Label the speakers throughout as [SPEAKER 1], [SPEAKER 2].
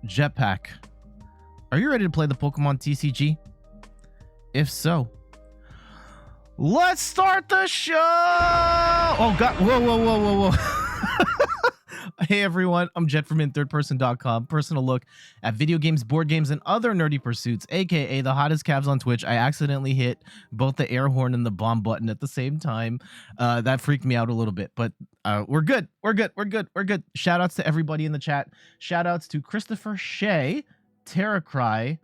[SPEAKER 1] Jetpack, are you ready to play the Pokemon TCG? If so, let's start the show! Oh god, whoa. Hey everyone, I'm Jet from inthirdperson.com, personal look at video games, board games, and other nerdy pursuits, aka the hottest calves on Twitch. I accidentally hit both the air horn and the bomb button at the same time. That freaked me out a little bit, but we're good. We're good. Shout outs to everybody in the chat. Shout outs to Christopher Shea, Terracry,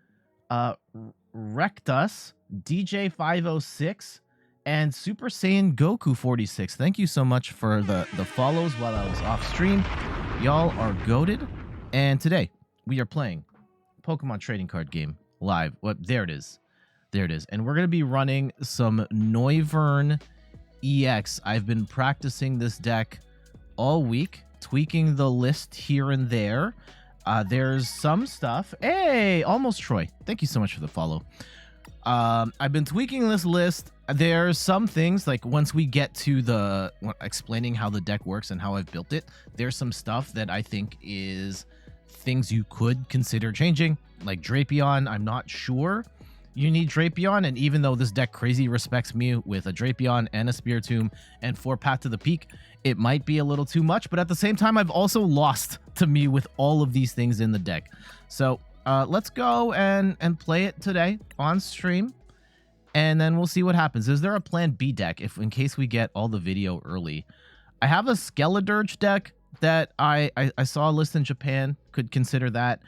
[SPEAKER 1] Rectus, DJ506, and Super Saiyan Goku 46. Thank you so much for the follows while I was off stream. Y'all are goated. And today we are playing Pokemon trading card game live. Well, there it is. And we're going to be running some Noivern EX. I've been practicing this deck all week, tweaking the list here and there. There's some stuff. Hey, almost Troy. Thank you so much for the follow. I've been tweaking this list. There's some things, like once we get to the explaining how the deck works and how I've built it, there's some stuff that I think is things you could consider changing, like Drapion. I'm not sure you need Drapion, and even though this deck crazy respects me with a Drapion and a Spiritomb and 4 Path to the Peak, it might be a little too much, but at the same time, I've also lost to me with all of these things in the deck. So let's go and play it today on stream, and then we'll see what happens. Is there a plan B deck in case we get all the video early? I have a Skeledirge deck that I saw a list in Japan. Could consider that.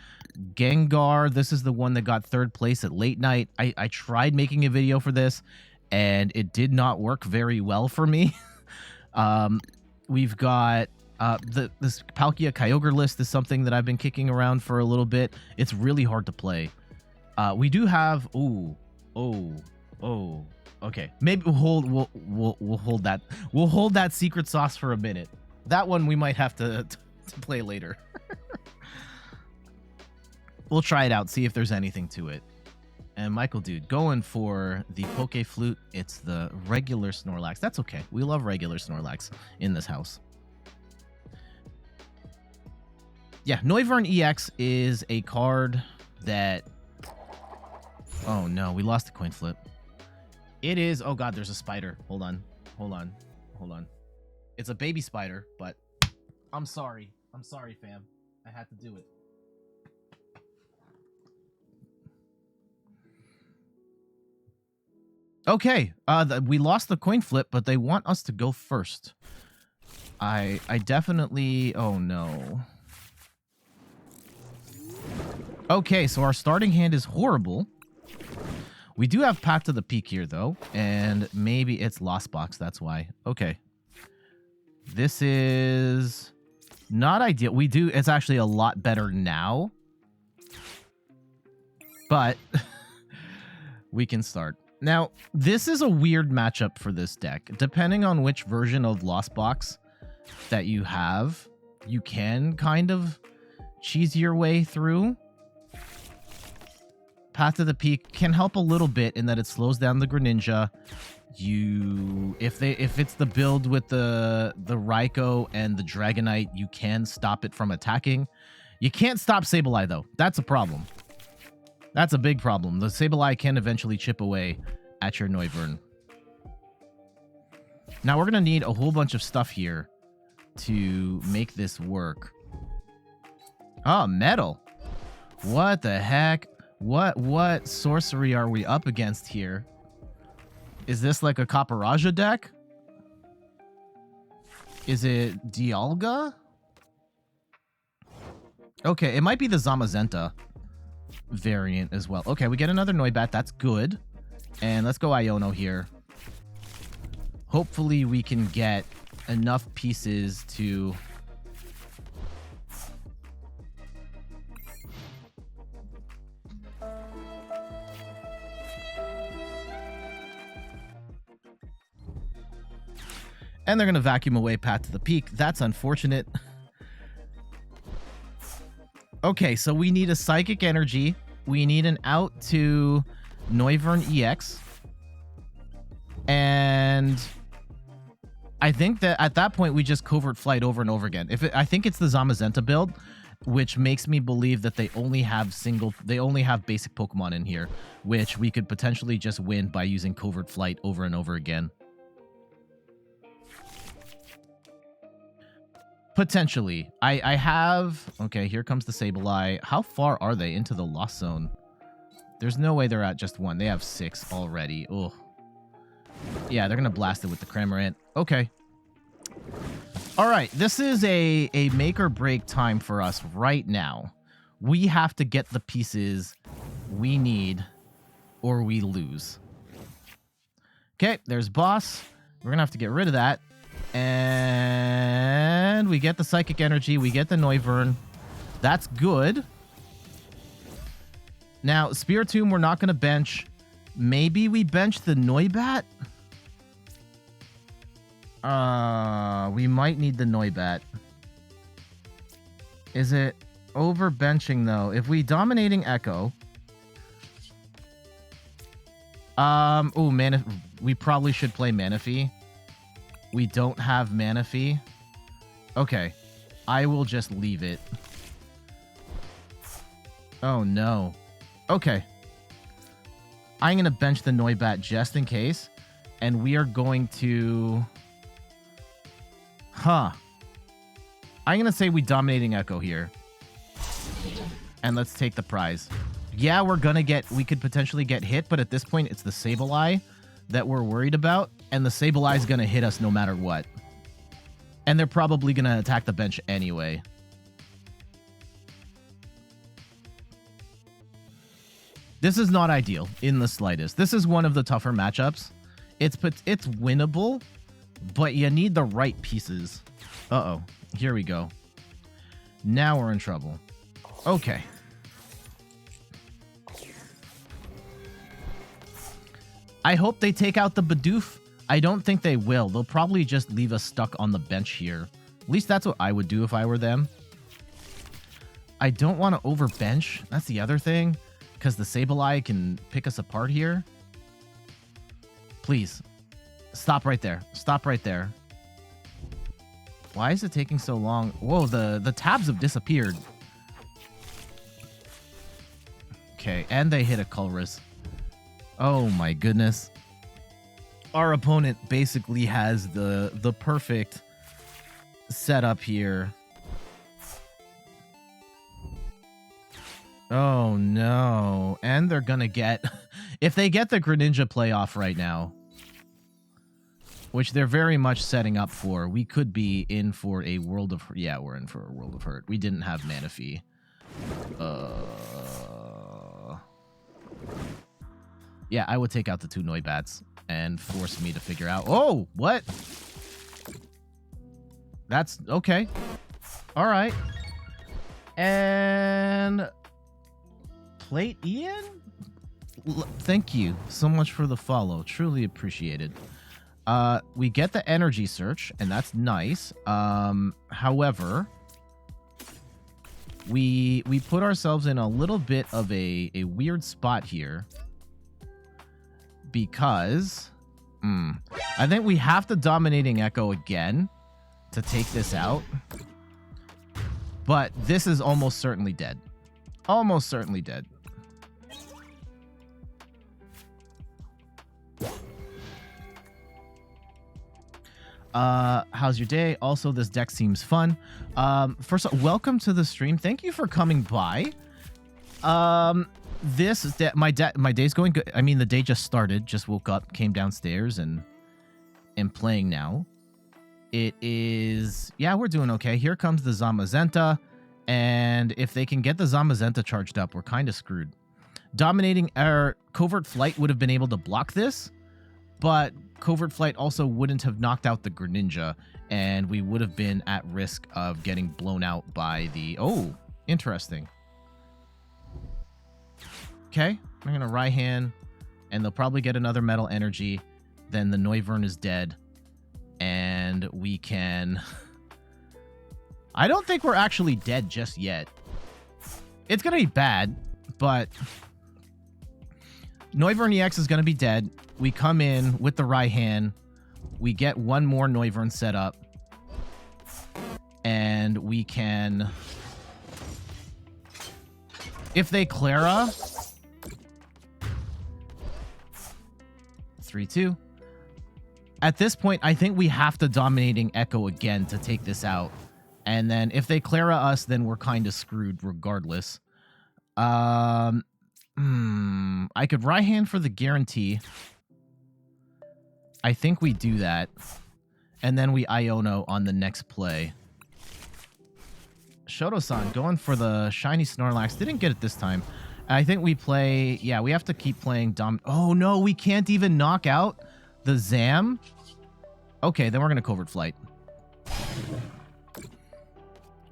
[SPEAKER 1] Gengar, this is the one that got 3rd place at late night. I tried making a video for this, and it did not work very well for me. We've got this Palkia Kyogre list is something that I've been kicking around for a little bit. It's really hard to play. We do have okay, maybe we'll hold that. We'll hold that secret sauce for a minute. That one we might have to play later. We'll try it out, see if there's anything to it. And Michael Dude going for the Poke Flute. It's the regular Snorlax. That's okay. We love regular Snorlax in this house. Yeah, Noivern EX is a card that... Oh no, we lost the coin flip. It is... Oh god, there's a spider. Hold on. It's a baby spider, but I'm sorry. I'm sorry, fam. I had to do it. Okay, we lost the coin flip, but they want us to go first. I definitely... Oh no. Okay, so our starting hand is horrible. We do have Path to the Peak here, though, and maybe it's Lost Box, that's why. Okay. This is not ideal. We do... It's actually a lot better now. But we can start. Now, this is a weird matchup for this deck. Depending on which version of Lost Box that you have, you can kind of cheese your way through. Path to the Peak can help a little bit in that it slows down the Greninja. If it's the build with the Raikou and the Dragonite, you can stop it from attacking. You can't stop Sableye though. That's a problem. That's a big problem. The Sableye can eventually chip away at your Noivern. Now we're gonna need a whole bunch of stuff here to make this work. Oh, metal. What the heck? What sorcery are we up against here? Is this like a Caparajah deck? Is it Dialga? Okay, it might be the Zamazenta variant as well. Okay, we get another Noibat. That's good. And let's go Iono here. Hopefully we can get enough pieces to... And they're going to vacuum away Path to the Peak. That's unfortunate. Okay, so we need a Psychic Energy. We need an out to Noivern EX. And I think that at that point, we just Covert Flight over and over again. I think it's the Zamazenta build. which makes me believe that they only have basic Pokemon in here, which we could potentially just win by using Covert Flight over and over again. Potentially. I have... Okay, here comes the Sableye. How far are they into the Lost Zone? There's no way they're at just 1. They have 6 already. Ugh. Yeah, they're going to blast it with the Cramorant. Okay. All right, this is a make or break time for us right now. We have to get the pieces we need or we lose. Okay, there's Boss. We're going to have to get rid of that. And we get the Psychic Energy. We get the Noivern. That's good. Now, Spiritomb, we're not going to bench. Maybe we bench the Noibat? We might need the Noibat. Is it over benching, though? If we Dominating Echo... we probably should play Manaphy. We don't have Manaphy. Okay. I will just leave it. Oh, no. Okay. I'm going to bench the Noibat just in case. And we are going to... I'm going to say we Dominating Echo here. And let's take the prize. Yeah, we could potentially get hit, but at this point, it's the Sableye that we're worried about. And the Sableye is going to hit us no matter what. And they're probably going to attack the bench anyway. This is not ideal in the slightest. This is one of the tougher matchups. It's winnable, but you need the right pieces. Uh-oh. Here we go. Now we're in trouble. Okay. I hope they take out the Bidoof. I don't think they will. They'll probably just leave us stuck on the bench here. At least that's what I would do if I were them. I don't want to overbench. That's the other thing. Because the Sableye can pick us apart here. Please. Stop right there. Stop right there. Why is it taking so long? Whoa, the tabs have disappeared. Okay, and they hit a Colress. Oh my goodness. Our opponent basically has the perfect setup here. Oh no. And they're gonna get... if they get the Greninja playoff right now, which they're very much setting up for, we could be in for a World of... Yeah, we're in for a World of Hurt. We didn't have Manaphy. Yeah, I would take out the 2 Noibats and force me to figure out... Oh, what? That's... Okay. All right. And... Plate Ian? Thank you so much for the follow. Truly appreciated. We get the Energy Search, and that's nice. However, we put ourselves in a little bit of a weird spot here. Because I think we have to Dominating Echo again to take this out. But this is almost certainly dead. Almost certainly dead. How's your day? Also, this deck seems fun. First of all, welcome to the stream. Thank you for coming by. My day's going good. I mean, the day just started. Just woke up, came downstairs, and playing now. It is... Yeah, we're doing okay. Here comes the Zamazenta. And if they can get the Zamazenta charged up, we're kind of screwed. Dominating... Covert Flight would have been able to block this. But Covert Flight also wouldn't have knocked out the Greninja. And we would have been at risk of getting blown out by the... Oh, interesting. Okay, I'm going to Raihan, and they'll probably get another Metal Energy. Then the Noivern is dead, and we can... I don't think we're actually dead just yet. It's going to be bad, but... Noivern EX is going to be dead. We come in with the Raihan. We get one more Noivern set up. And we can If they Clara... 3-2. At this point, I think we have to Dominating Echo again to take this out. And then if they Clara us, then we're kind of screwed regardless. I could Raihan for the guarantee. I think we do that. And then we Iono on the next play. Shoto-san going for the shiny Snorlax. Didn't get it this time. I think we play... Yeah, we have to keep playing Oh, no, we can't even knock out the Zam. Okay, then we're going to Covert Flight.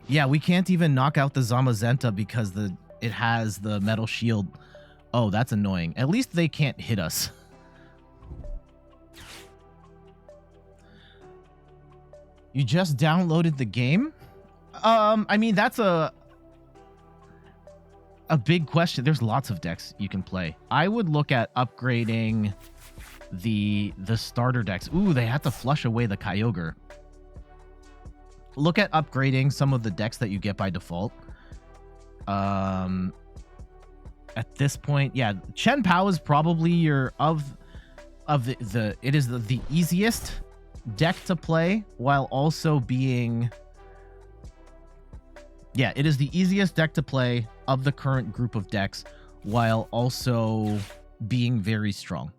[SPEAKER 1] Yeah, we can't even knock out the Zamazenta because it has the Metal Shield. Oh, that's annoying. At least they can't hit us. You just downloaded the game? I mean, that's a big question. There's lots of decks you can play. I would look at upgrading the starter decks. Ooh, they have to flush away the Kyogre. Look at upgrading some of the decks that you get by default. At this point, yeah, Chen Pao is probably your it is the easiest deck to play while also being... Yeah, it is the easiest deck to play of the current group of decks while also being very strong.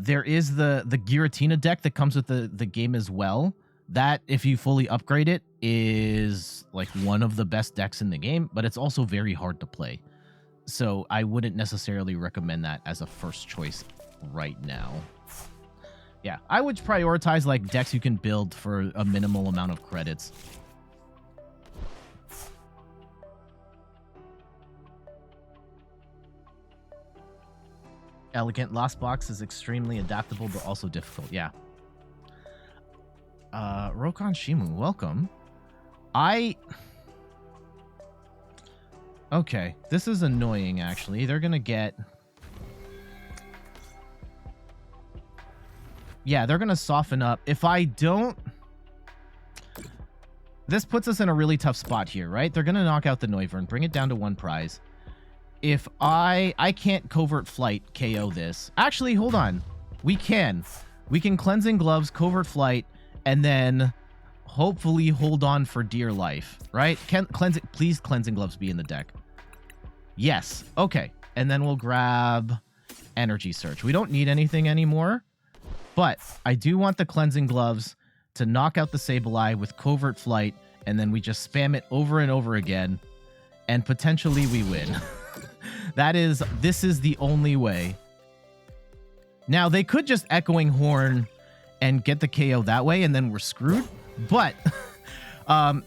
[SPEAKER 1] There is the Giratina deck that comes with the game as well. That, if you fully upgrade it, is like one of the best decks in the game, but it's also very hard to play. So I wouldn't necessarily recommend that as a first choice right now. Yeah, I would prioritize like decks you can build for a minimal amount of credits. Elegant Lost Box is extremely adaptable, but also difficult. Yeah. Rokon Shimu, welcome. Okay, this is annoying, actually. They're gonna get... Yeah, they're gonna soften up. If I don't... This puts us in a really tough spot here, right? They're gonna knock out the Noivern, bring it down to 1 prize. If I can't Covert Flight KO this. Actually, hold on. We can. We can Cleansing Gloves, Covert Flight, and then hopefully hold on for dear life, right? Please Cleansing Gloves be in the deck. Yes. Okay. And then we'll grab Energy Search. We don't need anything anymore, but I do want the Cleansing Gloves to knock out the Sableye with Covert Flight, and then we just spam it over and over again, and potentially we win. This is the only way. Now, they could just Echoing Horn and get the KO that way, and then we're screwed. But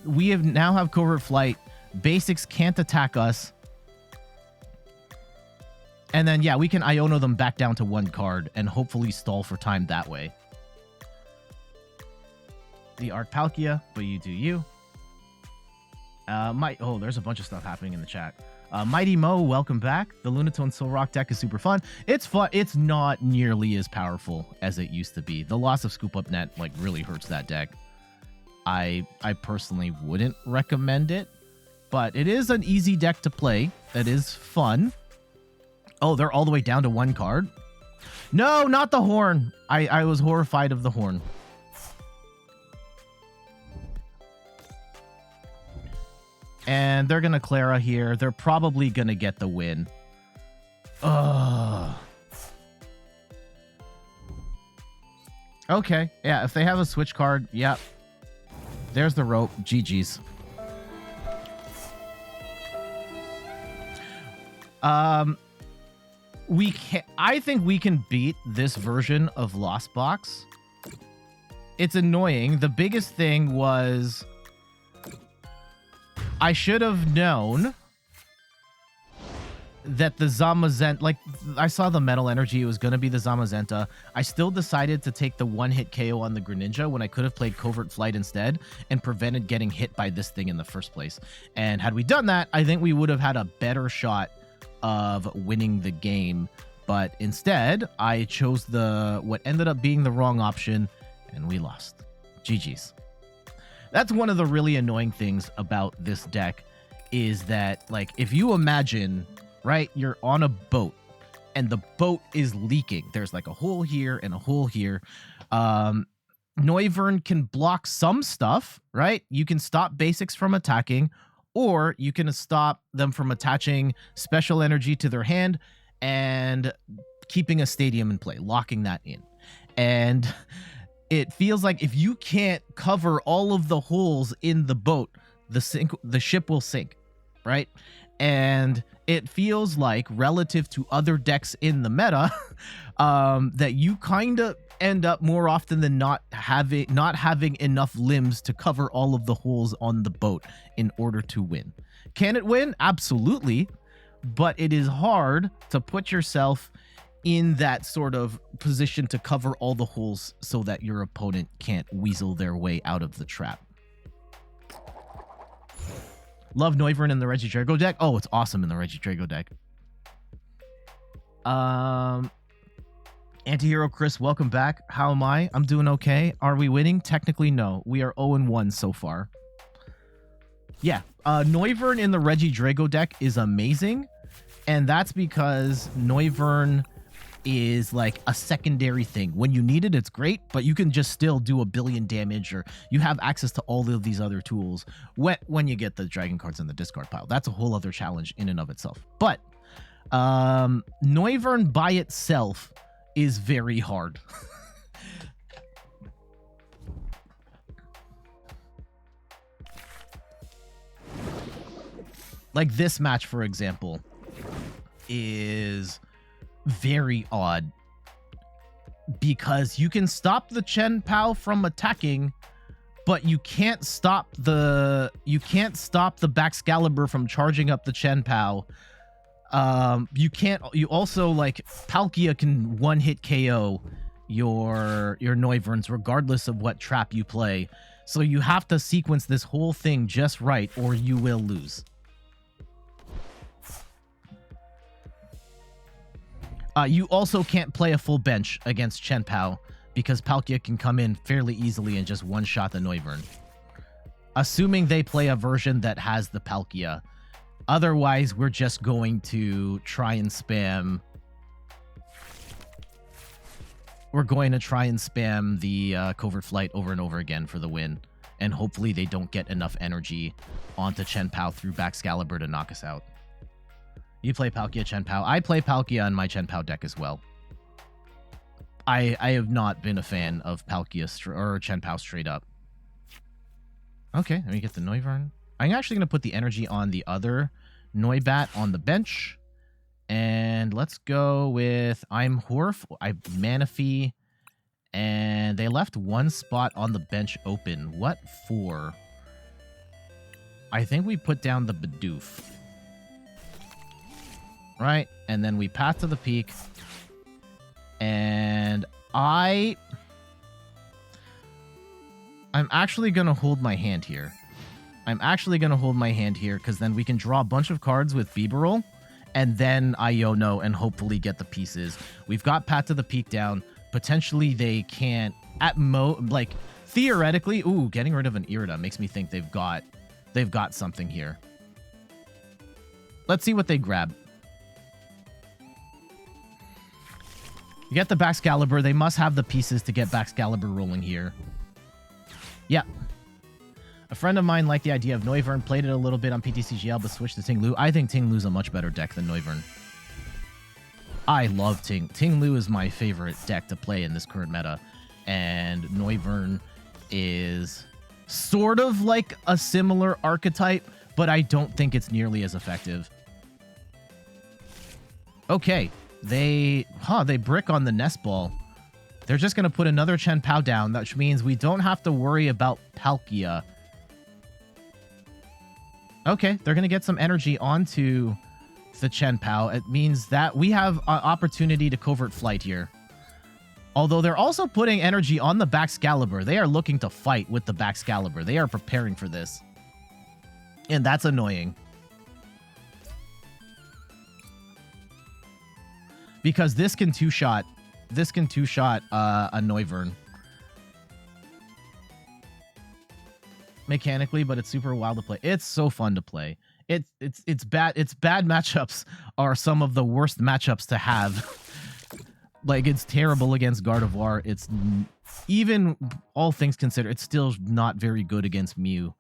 [SPEAKER 1] we now have Covert Flight. Basics can't attack us. And then, yeah, we can Iono them back down to 1 card and hopefully stall for time that way. The Arc Palkia, but you do you. There's a bunch of stuff happening in the chat. Mighty Mo, welcome back. The Lunatone Solrock deck is super fun. It's fun. It's not nearly as powerful as it used to be. The loss of Scoop Up Net like really hurts that deck. I personally wouldn't recommend it, but it is an easy deck to play. That is fun. Oh, they're all the way down to 1 card. No, not the horn. I was horrified of the horn. And they're going to Clara here. They're probably going to get the win. Ugh. Okay. Yeah, if they have a switch card, yep. There's the rope. GG's. I think we can beat this version of Lost Box. It's annoying. The biggest thing was... I should have known that the Zamazenta, like, I saw the Metal Energy, it was going to be the Zamazenta. I still decided to take the 1-hit KO on the Greninja when I could have played Covert Flight instead and prevented getting hit by this thing in the first place. And had we done that, I think we would have had a better shot of winning the game. But instead, I chose what ended up being the wrong option, and we lost. GG's. That's one of the really annoying things about this deck is that, like, if you imagine, right, you're on a boat and the boat is leaking. There's like a hole here and a hole here. Noivern can block some stuff, right? You can stop basics from attacking, or you can stop them from attaching special energy to their hand and keeping a stadium in play, locking that in. And it feels like if you can't cover all of the holes in the boat, the ship will sink, right? And it feels like, relative to other decks in the meta, that you kind of end up more often than not having enough limbs to cover all of the holes on the boat in order to win. Can it win? Absolutely. But it is hard to put yourself in that sort of position to cover all the holes so that your opponent can't weasel their way out of the trap. Love Noivern in the Regidrago deck. Oh, it's awesome in the Regidrago deck. Antihero Chris, welcome back. How am I? I'm doing okay. Are we winning? Technically, no. We are 0-1 so far. Yeah, Noivern in the Regidrago deck is amazing, and that's because Noivern is like a secondary thing. When you need it, it's great, but you can just still do a billion damage, or you have access to all of these other tools when you get the dragon cards in the discard pile. That's a whole other challenge in and of itself. But Noivern by itself is very hard. Like this match, for example, is very odd because you can stop the Chen PAL from attacking, but you can't stop the Baxcalibur from charging up the Chen PAL. You also, like, Palkia can one-hit KO your Noiverns regardless of what trap you play. So you have to sequence this whole thing just right or you will lose. You also can't play a full bench against Chen PAL because Palkia can come in fairly easily and just one-shot the Noivern. Assuming they play a version that has the Palkia. Otherwise, we're just going to try and spam... We're going to try and spam the Covert Flight over and over again for the win. And hopefully they don't get enough energy onto Chen PAL through Baxcalibur to knock us out. You play Palkia, Chen PAL. I play Palkia on my Chen PAL deck as well. I have not been a fan of Palkia or Chen PAL straight up. Okay, let me get the Noivern. I'm actually going to put the energy on the other Noibat on the bench. And let's go with I'm Horf, Manaphy, and they left one spot on the bench open. What for? I think we put down the Bidoof. Right? And then we path to the peak. And I'm actually going to hold my hand here. Because then we can draw a bunch of cards with Bibarel and then Iono and hopefully get the pieces. We've got Path to the Peak down. Potentially they can't, like, theoretically, ooh, getting rid of an Irida makes me think they've got something here. Let's see what they grab. You get the Baxcalibur. They must have the pieces to get Baxcalibur rolling here. Yeah. A friend of mine liked the idea of Noivern, played it a little bit on PTCGL, but switched to Ting-Lu. I think Ting-Lu's a much better deck than Noivern. I love Ting. Ting-Lu is my favorite deck to play in this current meta. And Noivern is sort of like a similar archetype, but I don't think it's nearly as effective. Okay. They brick on the Nest Ball. They're just going to put another Chen PAL down, which means we don't have to worry about Palkia. Okay, they're going to get some energy onto the Chen PAL. It means that we have an opportunity to Covert Flight here. Although they're also putting energy on the Baxcalibur. They are looking to fight with the Baxcalibur. They are preparing for this. And that's annoying. Because this can two-shot a Noivern. Mechanically, but it's super wild to play. It's so fun to play. It's bad. It's bad matchups are some of the worst matchups to have. Like, it's terrible against Gardevoir. It's even all things considered, it's still not very good against Mew.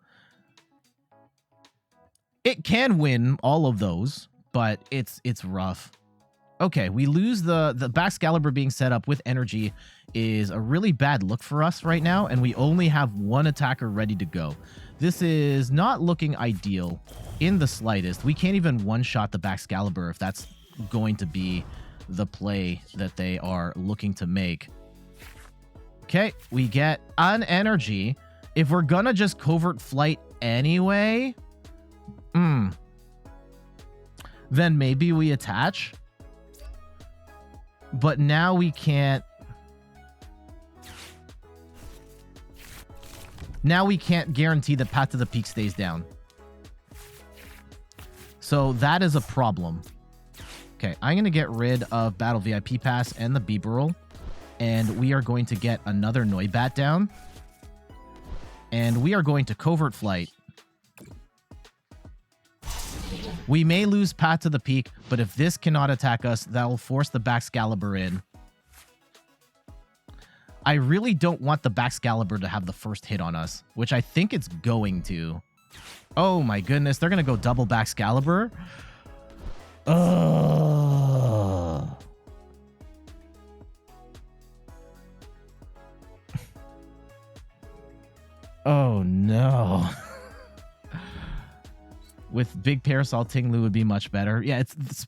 [SPEAKER 1] It can win all of those, but it's rough. Okay, we lose the Baxcalibur being set up with energy is a really bad look for us right now, and we only have one attacker ready to go. This is not looking ideal in the slightest. We can't even one-shot the Baxcalibur if that's going to be the play that they are looking to make. Okay, we get an energy. If we're gonna just covert flight anyway, then maybe we attach. But now we can't. Now we can't guarantee that Path to the Peak stays down. So that is a problem. Okay, I'm going to get rid of Battle VIP Pass and the Bibarel. And we are going to get another Noibat down. And we are going to covert flight. We may lose Path to the Peak, but if this cannot attack us, that will force the Baxcalibur in. I really don't want the Baxcalibur to have the first hit on us, which I think it's going to. Oh my goodness, they're going to go double Baxcalibur. Oh no. With Big Parasol, Tinglu would be much better. Yeah, it's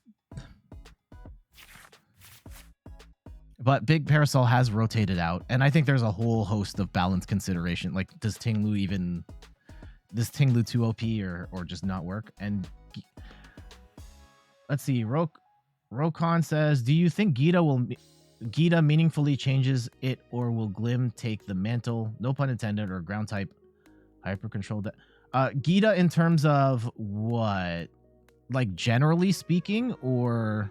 [SPEAKER 1] but Big Parasol has rotated out, and I think there's a whole host of balance consideration. Like, does Tinglu 2 OP or just not work? And let's see, Rokon says, do you think Gita meaningfully changes it, or will Glim take the mantle? No pun intended, or ground type hyper control that. Gita in terms of what? Like, generally speaking, or...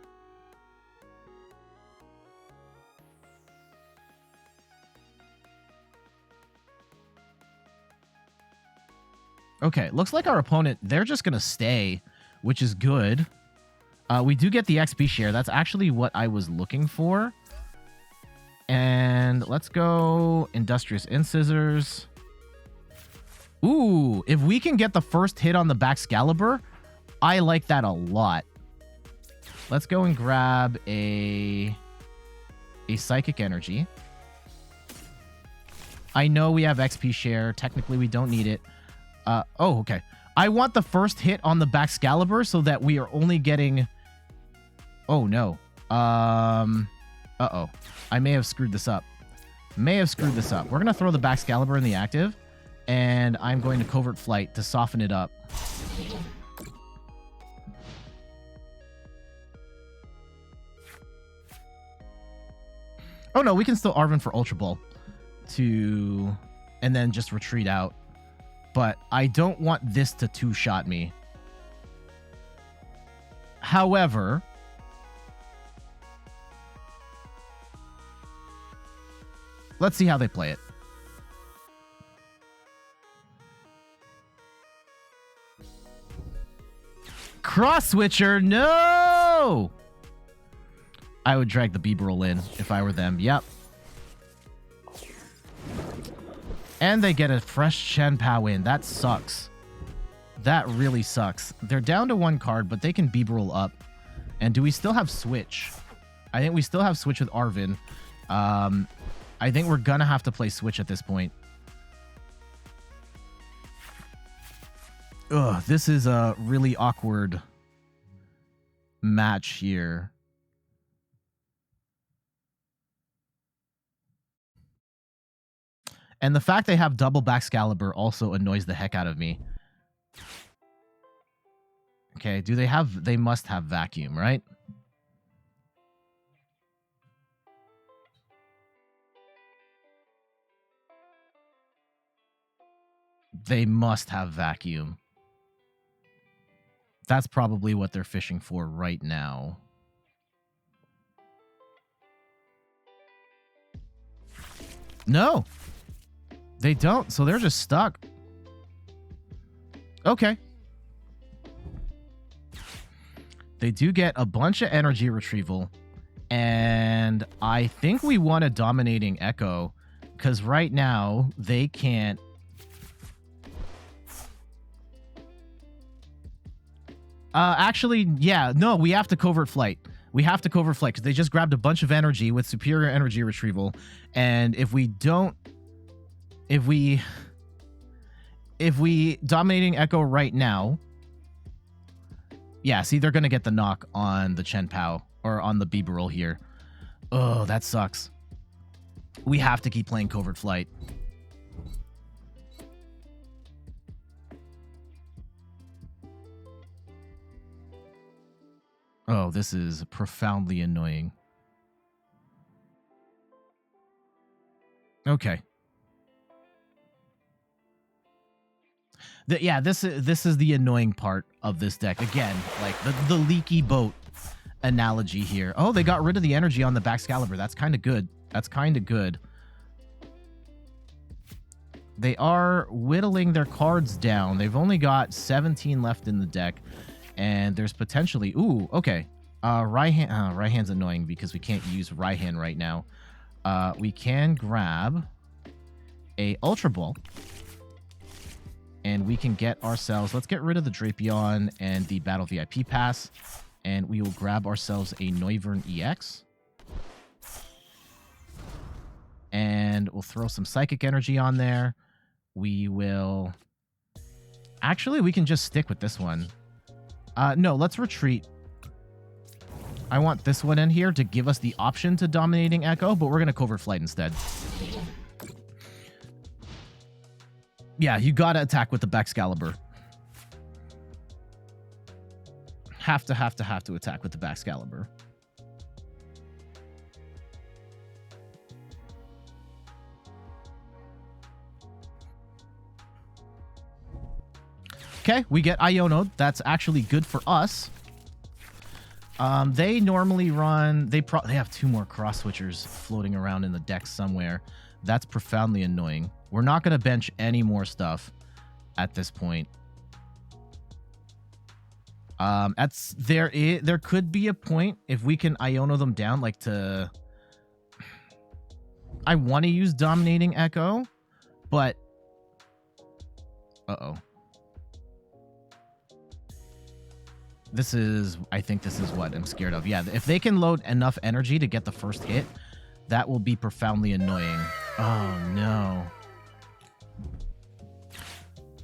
[SPEAKER 1] Okay, looks like our opponent, they're just going to stay, which is good. We do get the XP share. That's actually what I was looking for. And let's go Industrious Incisors. Ooh, if we can get the first hit on the Baxcalibur, I like that a lot. Let's go and grab a Psychic Energy. I know we have XP share. Technically, we don't need it. Oh, okay. I want the first hit on the Baxcalibur so that we are only getting... Oh, no. Uh-oh. I may have screwed this up. We're going to throw the Baxcalibur in the active, and I'm going to covert flight to soften it up. Oh, no, we can still Arven for Ultra Ball and then just retreat out. But I don't want this to two-shot me. However, let's see how they play it. Cross switcher, no! I would drag the Bibarel in if I were them. Yep. And they get a fresh Chien-Pao in. That sucks. That really sucks. They're down to one card, but they can Bibarel up. And do we still have Switch? I think we still have Switch with Arven. I think we're gonna have to play Switch at this point. Ugh, this is a really awkward match here. And the fact they have double Baxcalibur also annoys the heck out of me. Okay, they must have Vacuum, right? They must have Vacuum. That's probably what they're fishing for right now. No! They don't, so they're just stuck. Okay. They do get a bunch of energy retrieval. And I think we want a Dominating Echo, because right now they can't. Actually, yeah, no, we have to Covert Flight. We have to Covert Flight because they just grabbed a bunch of energy with superior energy retrieval. And if we Dominating Echo right now, yeah, see, they're going to get the knock on the Chen Pao or on the Bibarel here. Oh, that sucks. We have to keep playing Covert Flight. Oh, this is profoundly annoying. Okay. Yeah, this is the annoying part of this deck. Again, like the leaky boat analogy here. Oh, they got rid of the energy on the Baxcalibur. That's kind of good. That's kind of good. They are whittling their cards down. They've only got 17 left in the deck. And there's potentially... Ooh, okay. Raihan's annoying because we can't use Raihan right now. We can grab a Ultra Ball. And we can get ourselves... Let's get rid of the Drapion and the Battle VIP Pass. And we will grab ourselves a Noivern EX. And we'll throw some Psychic Energy on there. We will... Actually, we can just stick with this one. No, let's retreat. I want this one in here to give us the option to Dominating Echo, but we're going to Covert Flight instead. Yeah, you got to attack with the Baxcalibur. Have to attack with the Baxcalibur. Okay, we get Iono. That's actually good for us. They normally run... They have 2 more cross switchers floating around in the deck somewhere. That's profoundly annoying. We're not going to bench any more stuff at this point. There could be a point if we can Iono them down, like to... I want to use Dominating Echo, but... Uh-oh. I think this is what I'm scared of. Yeah, if they can load enough energy to get the first hit, that will be profoundly annoying. Oh, no.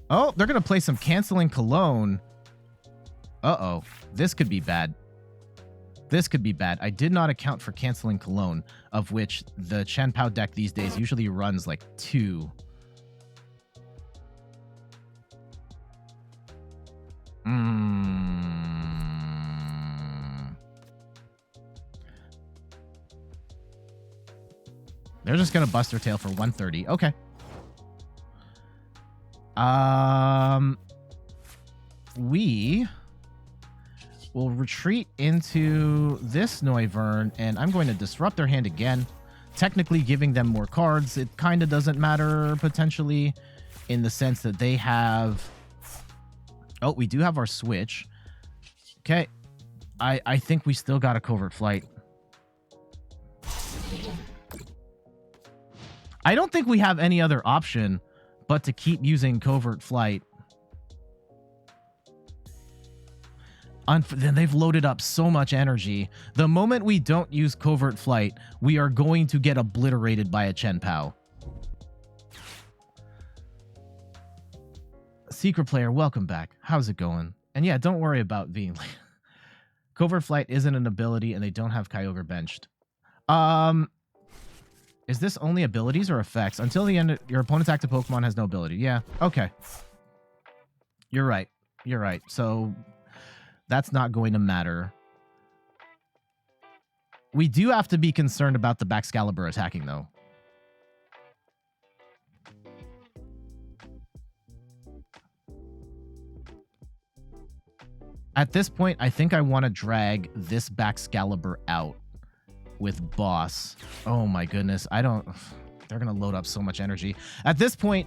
[SPEAKER 1] Oh, they're going to play some Canceling Cologne. Uh-oh. This could be bad. This could be bad. I did not account for Canceling Cologne, of which the Chen Pao deck these days usually runs like 2. They're just going to bust their tail for 130. Okay. We will retreat into this Noivern, and I'm going to disrupt their hand again, technically giving them more cards. It kind of doesn't matter, potentially, in the sense that they have... Oh, we do have our Switch. Okay. I think we still got a Covert Flight. I don't think we have any other option but to keep using Covert Flight. Then they've loaded up so much energy. The moment we don't use Covert Flight, we are going to get obliterated by a Chen Pao. Secret Player, welcome back. How's it going? And yeah, don't worry about being like... Covert Flight isn't an ability, and they don't have Kyogre benched. Is this only abilities or effects? Until the end, your opponent's active Pokemon has no ability. Yeah, okay. You're right. You're right. So that's not going to matter. We do have to be concerned about the Baxcalibur attacking, though. At this point, I think I want to drag this Baxcalibur out with Boss. Oh my goodness. They're going to load up so much energy. At this point,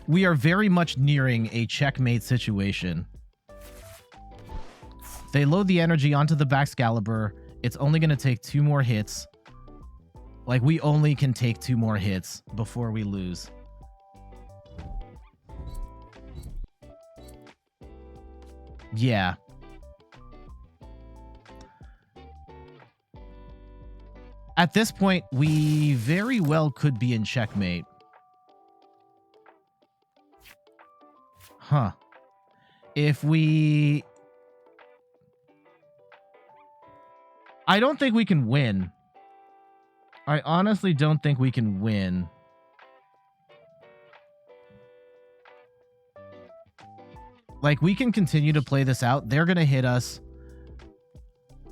[SPEAKER 1] we are very much nearing a checkmate situation. They load the energy onto the Baxcalibur. It's only going to take 2 more hits. Like, we only can take 2 more hits before we lose. Yeah. At this point, we very well could be in checkmate. Huh. If we... I don't think we can win. I honestly don't think we can win. Like, we can continue to play this out. They're going to hit us.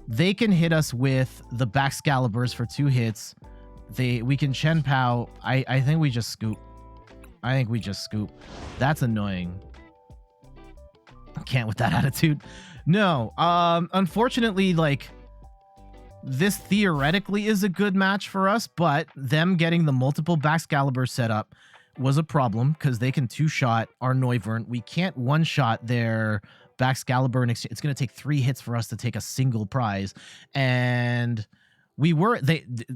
[SPEAKER 1] They can hit us with the Baxcaliburs for 2 hits. We can Chen Pao. I think we just scoop. I think we just scoop. That's annoying. Can't with that attitude. No. Unfortunately, like, this theoretically is a good match for us, but them getting the multiple Baxcalibur setup was a problem because they can 2-shot our Noivern. We can't 1-shot their Baxcalibur in exchange. It's going to take 3 hits for us to take a single prize. And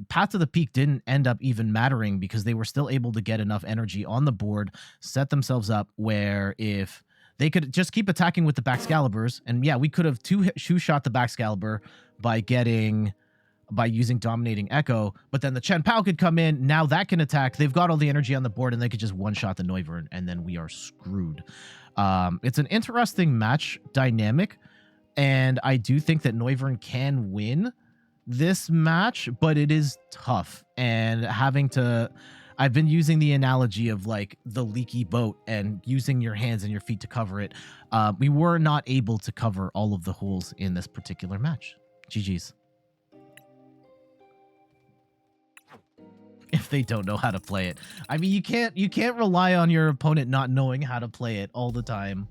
[SPEAKER 1] Path to the Peak didn't end up even mattering because they were still able to get enough energy on the board, set themselves up where if they could just keep attacking with the Baxcaliburs, and yeah, we could have 2-shot the Baxcalibur by using Dominating Echo, but then the Chen Pao could come in. Now that can attack. They've got all the energy on the board, and they could just 1-shot the Noivern, and then we are screwed. It's an interesting match dynamic, and I do think that Noivern can win this match, but it is tough. And I've been using the analogy of like the leaky boat and using your hands and your feet to cover it. We were not able to cover all of the holes in this particular match. GG's. If they don't know how to play it. I mean, you can't rely on your opponent not knowing how to play it all the time.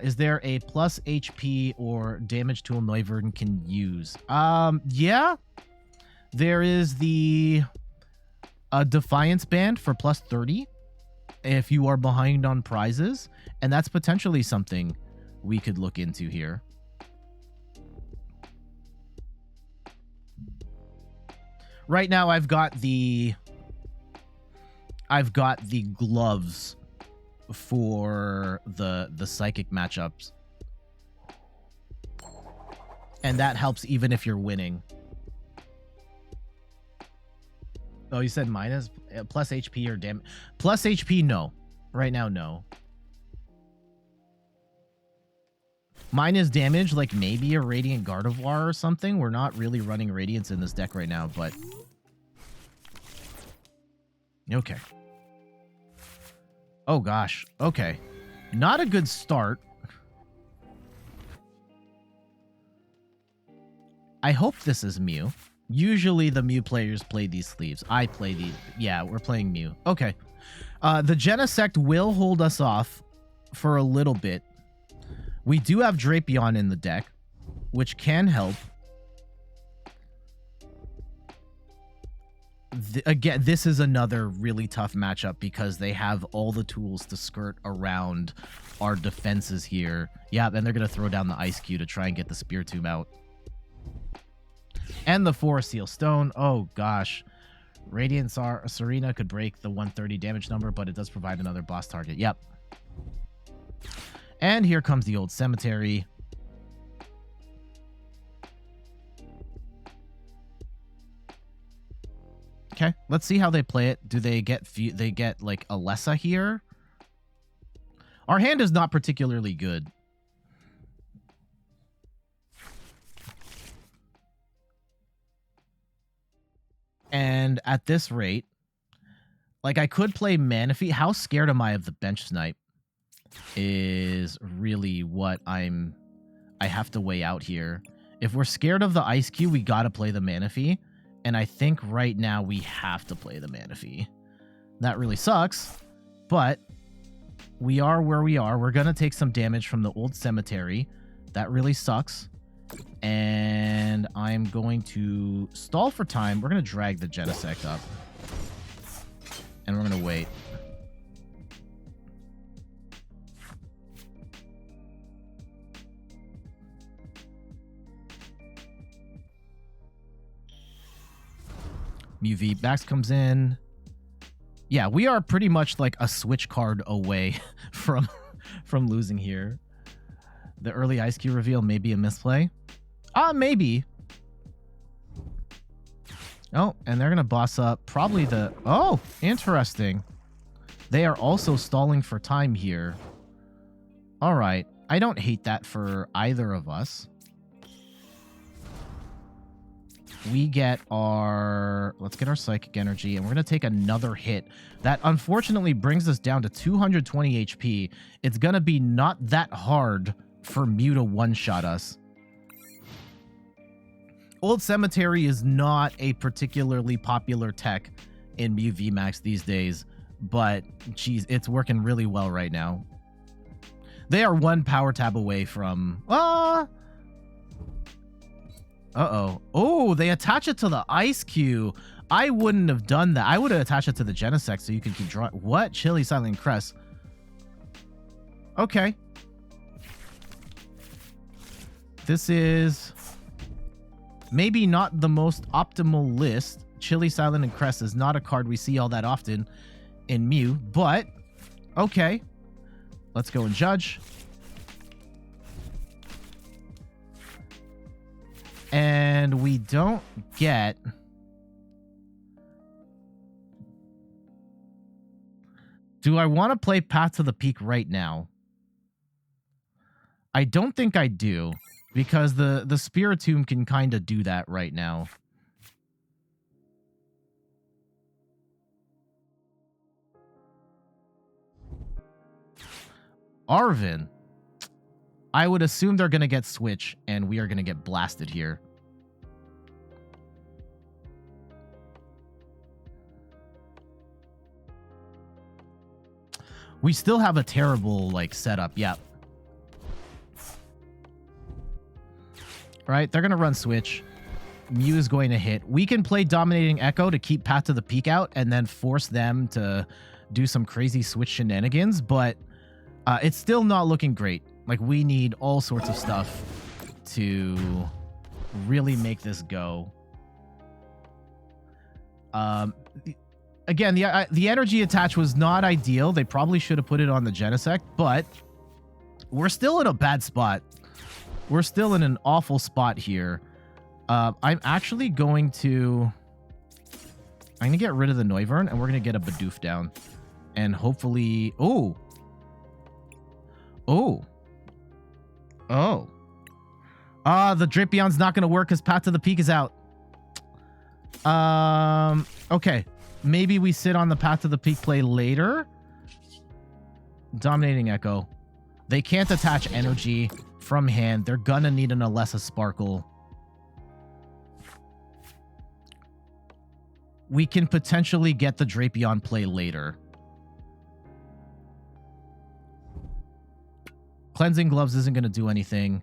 [SPEAKER 1] Is there a plus HP or damage tool Noivern can use? Yeah. There is the Defiance Band for plus 30 if you are behind on prizes, and that's potentially something we could look into here. Right now, I've got the gloves for the psychic matchups, and that helps even if you're winning. Oh, you said minus plus HP or damage? Plus HP, no. Right now, no. Minus damage, like maybe a Radiant Gardevoir or something. We're not really running Radiance in this deck right now, but... Okay. Oh, gosh. Okay. Not a good start. I hope this is Mew. Usually the Mew players play these sleeves. I play these. Yeah, we're playing Mew. Okay. The Genesect will hold us off for a little bit. We do have Drapion in the deck, which can help. Again, this is another really tough matchup because they have all the tools to skirt around our defenses here. Yeah, then they're going to throw down the Ice Cube to try and get the Spiritomb out. And the Forest Seal Stone. Oh, gosh. Radiant Serena could break the 130 damage number, but it does provide another boss target. Yep. And here comes the old cemetery. Okay, let's see how they play it. Do they get like Alessa here? Our hand is not particularly good. And at this rate, like I could play Manaphy. How scared am I of the bench snipe is really what I have to weigh out here. If we're scared of the Ice Cube, we got to play the Manaphy. And I think right now we have to play the Manaphy. That really sucks, but we are where we are. We're going to take some damage from the old cemetery. That really sucks. And I'm going to stall for time. We're going to drag the Genesect up. And we're going to wait. Mew VMAX comes in. Yeah, we are pretty much like a switch card away from losing here. The early Ice Cube reveal may be a misplay. Maybe. Oh, and they're going to boss up probably the... Oh, interesting. They are also stalling for time here. All right. I don't hate that for either of us. We get our... Let's get our Psychic Energy, and we're going to take another hit. That unfortunately brings us down to 220 HP. It's going to be not that hard for Mew to one-shot us. Old Cemetery is not a particularly popular tech in Mew VMAX these days, but geez, it's working really well right now. They are one power tab away from... Uh-oh. Oh, they attach it to the Ice Cube. I wouldn't have done that. I would have attached it to the Genesect so you can keep drawing. What? Chili Silent Crest. Okay. This is maybe not the most optimal list. Chili Silent and Crest is not a card we see all that often in Mew, but okay. Let's go and Judge. And we don't get... Do I want to play Path to the Peak right now? I don't think I do, because the Spiritomb can kind of do that right now. Arven. I would assume they're going to get Switch, and we are going to get blasted here. We still have a terrible, like, setup. Yeah. Right? They're going to run Switch. Mew is going to hit. We can play Dominating Echo to keep Path to the Peak out and then force them to do some crazy Switch shenanigans, but it's still not looking great. Like, we need all sorts of stuff to really make this go. Again, the energy attach was not ideal. They probably should have put it on the Genesect, but we're still in a bad spot. We're still in an awful spot here. I'm actually going to... I'm going to get rid of the Noivern, and we're going to get a Bidoof down. And hopefully... Oh! Oh! Oh. The Drapion's not going to work because Path to the Peak is out. Okay. Maybe we sit on the Path to the Peak play later. Dominating Echo. They can't attach energy from hand. They're going to need an Alessa Sparkle. We can potentially get the Drapion play later. Cleansing Gloves isn't going to do anything.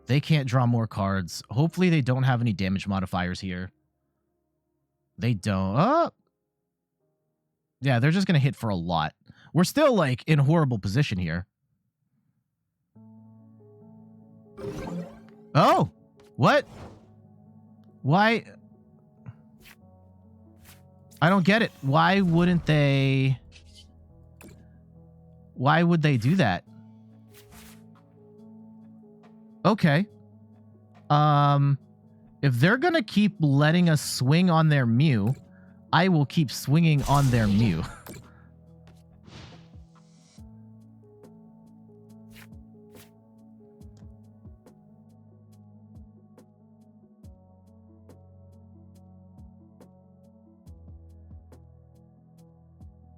[SPEAKER 1] They can't draw more cards. Hopefully they don't have any damage modifiers here. They don't. Oh! Yeah, they're just going to hit for a lot. We're still, like, in horrible position here. Oh! What? Why? I don't get it. Why wouldn't they... Why would they do that? Okay. If they're going to keep letting us swing on their Mew, I will keep swinging on their Mew.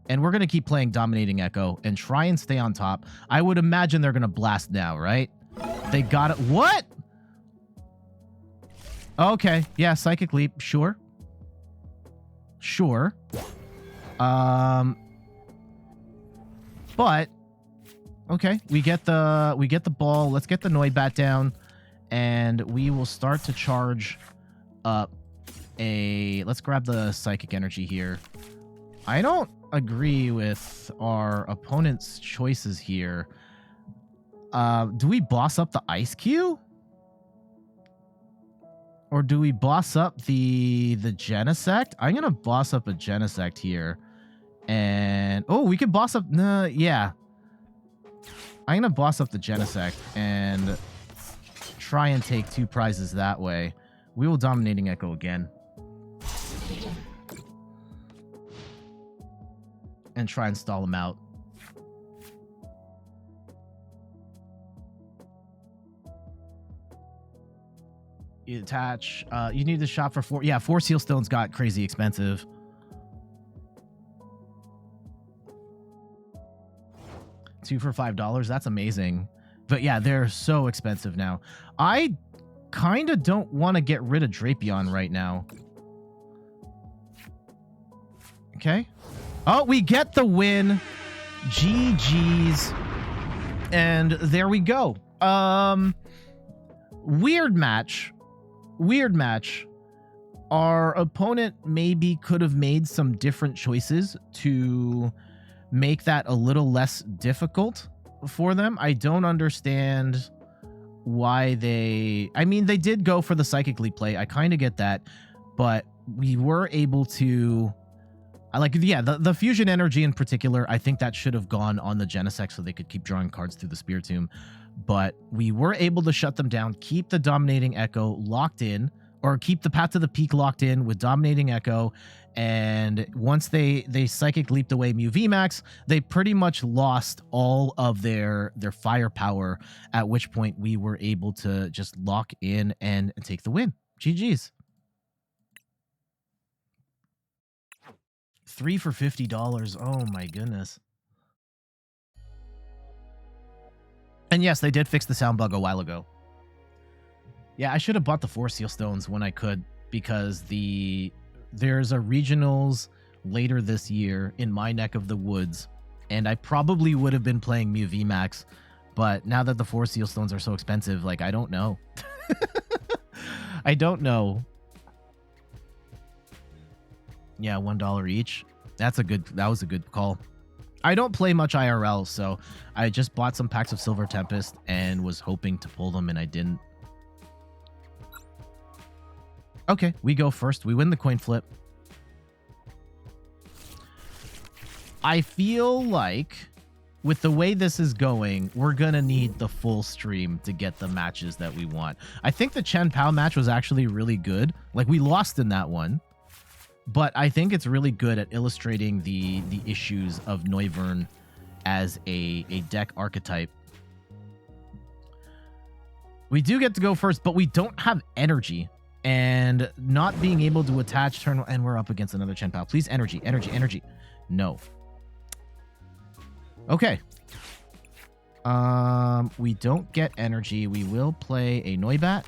[SPEAKER 1] And we're going to keep playing Dominating Echo and try and stay on top. I would imagine they're going to blast now, right? They got it. What? Okay. Yeah, Psychic Leap. Sure. Sure. But okay, we get the ball. Let's get the Noibat down, and we will start to charge up a... Let's grab the Psychic Energy here. I don't agree with our opponent's choices here. Do we boss up the Ice Cube? Or do we boss up the Genesect? I'm going to boss up a Genesect here. And, oh, we could boss up, yeah. I'm going to boss up the Genesect and try and take 2 prizes that way. We will Dominating Echo again. And try and stall him out. You attach, you need to shop for 4. Yeah, 4 Seal Stones got crazy expensive. $2 for $5. That's amazing. But yeah, they're so expensive now. I kind of don't want to get rid of Drapion right now. Okay. Oh, we get the win. GG's. And there we go. Weird match. Weird match. Our opponent maybe could have made some different choices to make that a little less difficult for them. I don't understand why they... I mean, they did go for the Psychic Leap play. I kind of get that. But we were able to... yeah, the Fusion Energy in particular, I think that should have gone on the Genesect so they could keep drawing cards through the Spiritomb. But we were able to shut them down, keep the Dominating Echo locked in, or keep the Path to the Peak locked in with Dominating Echo. And once they Psychic Leaped away Mew VMAX, they pretty much lost all of their firepower, at which point we were able to just lock in and take the win. GG's. 3 for $50. Oh my goodness. And yes, they did fix the sound bug a while ago. Yeah, I should have bought the 4 Seal Stones when I could, because there's a regionals later this year in my neck of the woods, and I probably would have been playing Mew VMAX, but now that the 4 Seal Stones are so expensive, like, I don't know. I don't know. Yeah, $1 each. That was a good call. I don't play much IRL, so I just bought some packs of Silver Tempest and was hoping to pull them, and I didn't. Okay, we go first. We win the coin flip. I feel like with the way this is going, we're going to need the full stream to get the matches that we want. I think the Chen Pal match was actually really good. Like, we lost in that one. But I think it's really good at illustrating the issues of Noivern as a deck archetype. We do get to go first, but we don't have energy. And not being able to attach turn... And we're up against another Chen Pal. Please, energy, energy, energy. No. Okay. We don't get energy. We will play a Noibat.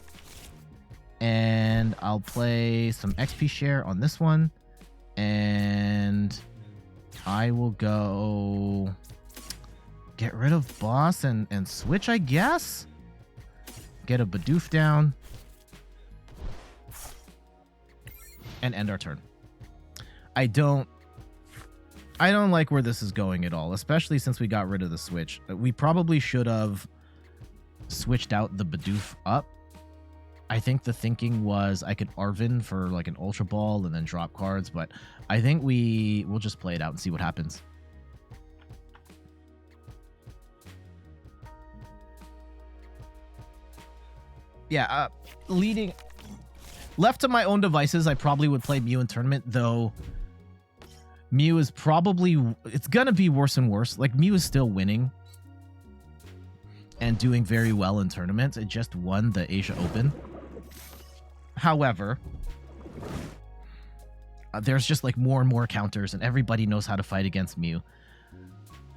[SPEAKER 1] And I'll play some XP share on this one. And I will go get rid of boss and switch, I guess. Get a Bidoof down. And end our turn. I don't like where this is going at all, especially since we got rid of the switch. We probably should have switched out the Bidoof up. I think the thinking was I could Arven for like an Ultra Ball and then drop cards, but I think we'll just play it out and see what happens. Yeah, left to my own devices, I probably would play Mew in tournament, though Mew is probably... It's going to be worse and worse. Like, Mew is still winning and doing very well in tournaments. It just won the Asia Open. However, there's just like more and more counters, and everybody knows how to fight against Mew.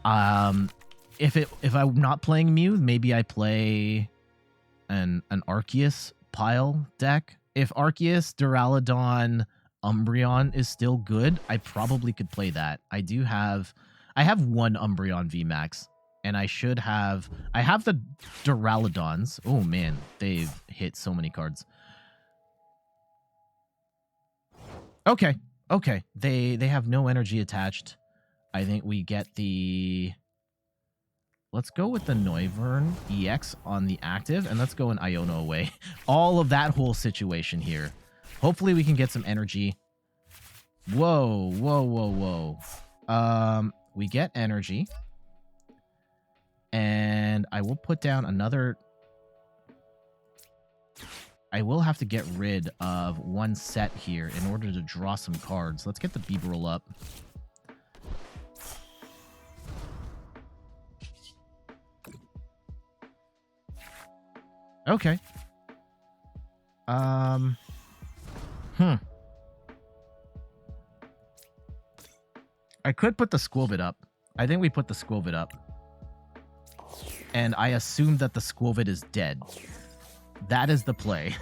[SPEAKER 1] If I'm not playing Mew, maybe I play an Arceus pile deck. If Arceus, Duraludon, Umbreon is still good, I probably could play that. I have one Umbreon VMAX, and I have the Duraludons. Oh man, they've hit so many cards. Okay. They have no energy attached. I think we get the let's go with the Noivern EX on the active, and let's go an Iono away. All of that whole situation here. Hopefully we can get some energy. Whoa, whoa, whoa, whoa. We get energy. And I will put down another... I will have to get rid of one set here in order to draw some cards. Let's get the Bibarel up. Okay. I could put the Skwovet up. I think we put the Skwovet up. And I assume that the Skwovet is dead. That is the play.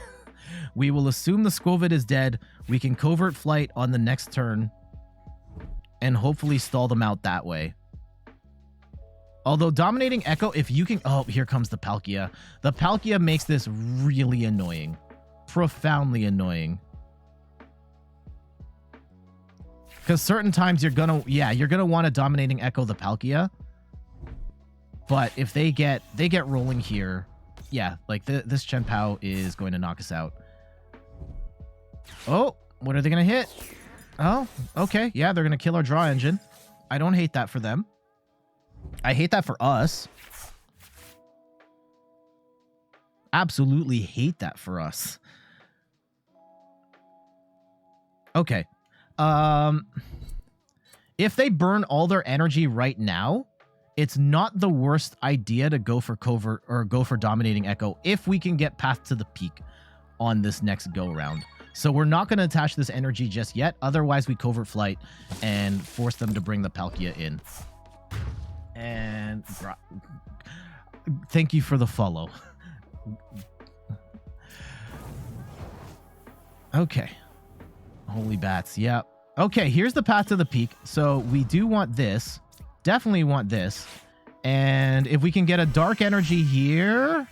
[SPEAKER 1] We will assume the Skwovet is dead. We can covert flight on the next turn. And hopefully stall them out that way. Although Dominating Echo, if you can... Oh, here comes the Palkia. The Palkia makes this really annoying. Profoundly annoying. Because certain times you're gonna... Yeah, you're gonna want to Dominating Echo the Palkia. But if they get rolling here... Yeah, like this Chien-Pao is going to knock us out. Oh, what are they going to hit? Oh, okay. Yeah, they're going to kill our draw engine. I don't hate that for them. I hate that for us. Absolutely hate that for us. Okay. If they burn all their energy right now, it's not the worst idea to go for covert or go for Dominating Echo if we can get Path to the Peak on this next go round. So we're not going to attach this energy just yet. Otherwise, we covert flight and force them to bring the Palkia in. And thank you for the follow. Okay. Holy bats. Yeah. Okay, here's the Path to the Peak. So we do want this. Definitely want this. And if we can get a Dark Energy here...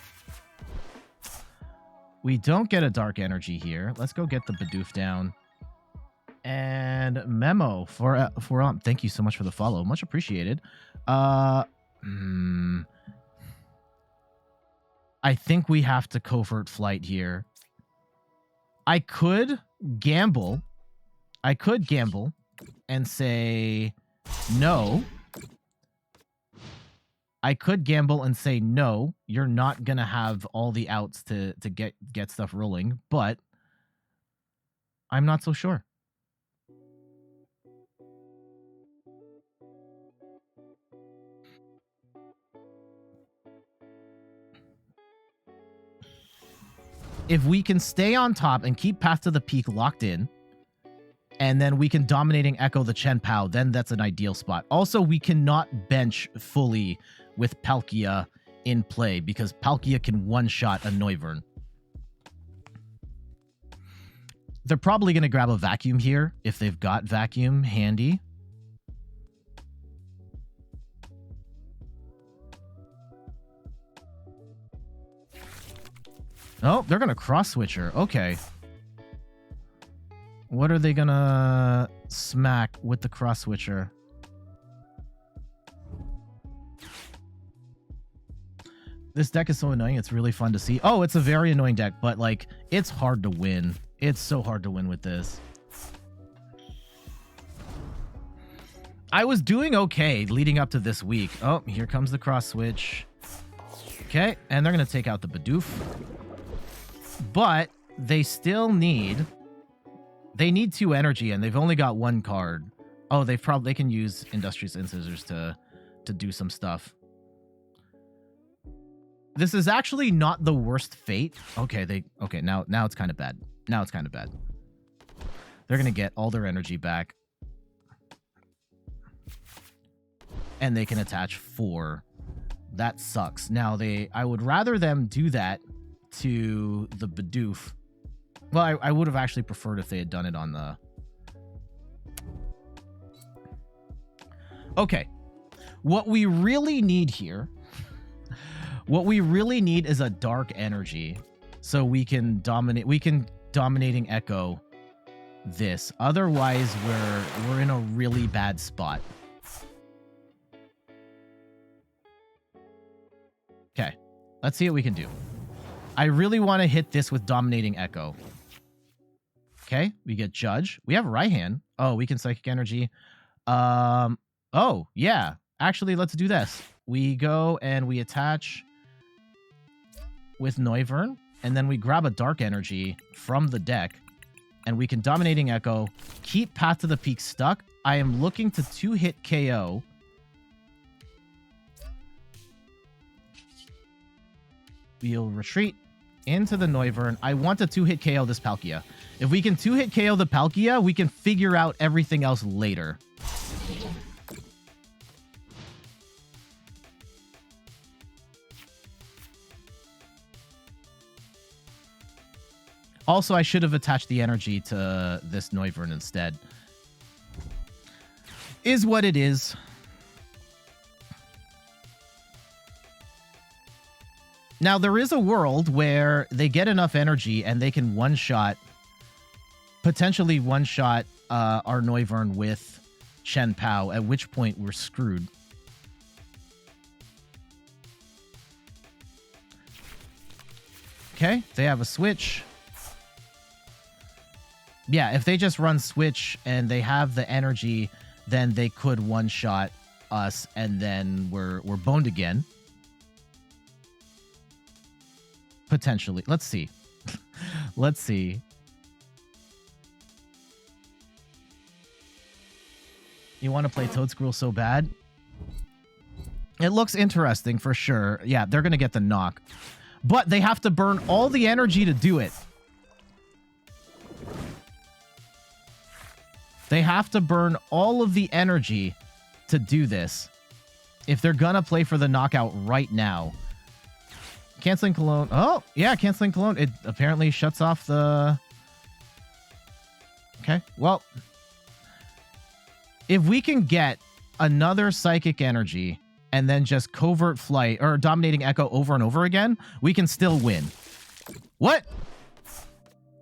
[SPEAKER 1] We don't get a Dark Energy here. Let's go get the Bidoof down. And Memo for thank you so much for the follow. Much appreciated. I think we have to covert flight here. I could gamble. And say no. I could gamble and say no. You're not gonna have all the outs to get stuff rolling, but I'm not so sure. If we can stay on top and keep Path to the Peak locked in, and then we can Dominating Echo the Chien-Pao, then that's an ideal spot. Also, we cannot bench fully with Palkia in play because Palkia can one-shot a Noivern. They're probably going to grab a Vacuum here if they've got Vacuum handy. Oh, they're going to cross-switch her. Okay. What are they going to smack with the cross-switcher? This deck is so annoying. It's really fun to see. Oh, it's a very annoying deck, but like, it's hard to win. It's so hard to win with this. I was doing okay leading up to this week. Oh, here comes the cross switch. Okay, and they're going to take out the Bidoof. But they still need... They need 2 energy, and they've only got 1 card. Oh, they can use Industrious Incisors to do some stuff. This is actually not the worst fate. Okay, now it's kind of bad. Now it's kind of bad. They're going to get all their energy back. And they can attach 4. That sucks. Now, I would rather them do that to the Bidoof. Well, I would have actually preferred if they had done it on the... Okay. What we really need here... What we really need is a Dark Energy, so we can Dominating Echo this. Otherwise, we're in a really bad spot. Okay, let's see what we can do. I really want to hit this with Dominating Echo. Okay, we get Judge. We have Raihan. Oh, we can Psychic Energy. Oh, yeah. Actually, let's do this. We go and we attach with Noivern, and then we grab a Dark Energy from the deck, and we can Dominating Echo, keep Path to the Peak stuck. I am looking to 2-hit KO. We'll retreat into the Noivern. I want to 2-hit KO this Palkia. If we can 2-hit KO the Palkia, we can figure out everything else later. Also, I should have attached the energy to this Noivern instead. Is what it is. Now, there is a world where they get enough energy and they can one-shot, potentially one-shot our Noivern with Chen Pao, at which point we're screwed. Okay, they have a Switch. Yeah, if they just run Switch and they have the energy, then they could one-shot us, and then we're boned again. Potentially. Let's see. Let's see. You want to play Toadscruel so bad? It looks interesting for sure. Yeah, they're going to get the knock. But they have to burn all the energy to do it. They have to burn all of the energy to do this if they're going to play for the knockout right now. Canceling Cologne. Oh, yeah, Canceling Cologne. It apparently shuts off the... Okay, well, if we can get another Psychic Energy and then just Covert Flight or Dominating Echo over and over again, we can still win. What?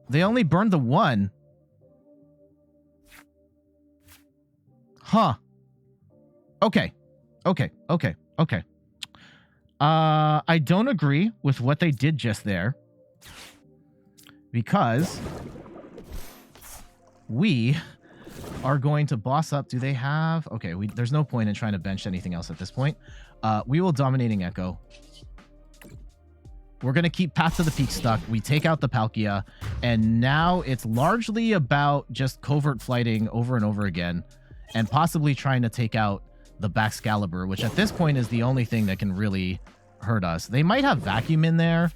[SPEAKER 1] They only burned the one. Huh. Okay. Okay. Okay. Okay. I don't agree with what they did just there, because we are going to boss up. Do they have... Okay, there's no point in trying to bench anything else at this point. We will Dominating Echo. We're going to keep Path to the Peak stuck. We take out the Palkia, and now it's largely about just Covert Flighting over and over again, and possibly trying to take out the Baxcalibur, which at this point is the only thing that can really hurt us. They might have Vacuum in there.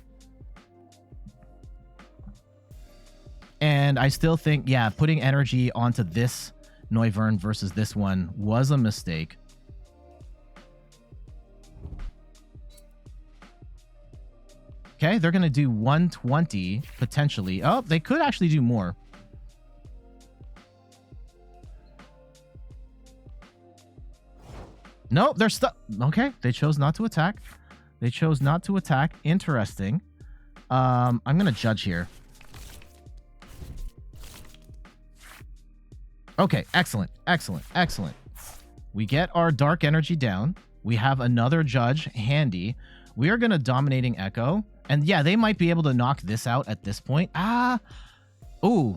[SPEAKER 1] And I still think, yeah, putting energy onto this Noivern versus this one was a mistake. Okay, they're going to do 120, potentially. Oh, they could actually do more. Nope, they're stuck. Okay, they chose not to attack. They chose not to attack. Interesting. I'm going to Judge here. Okay, excellent, excellent, excellent. We get our Dark Energy down. We have another Judge handy. We are going to Dominating Echo. And yeah, they might be able to knock this out at this point. Oh,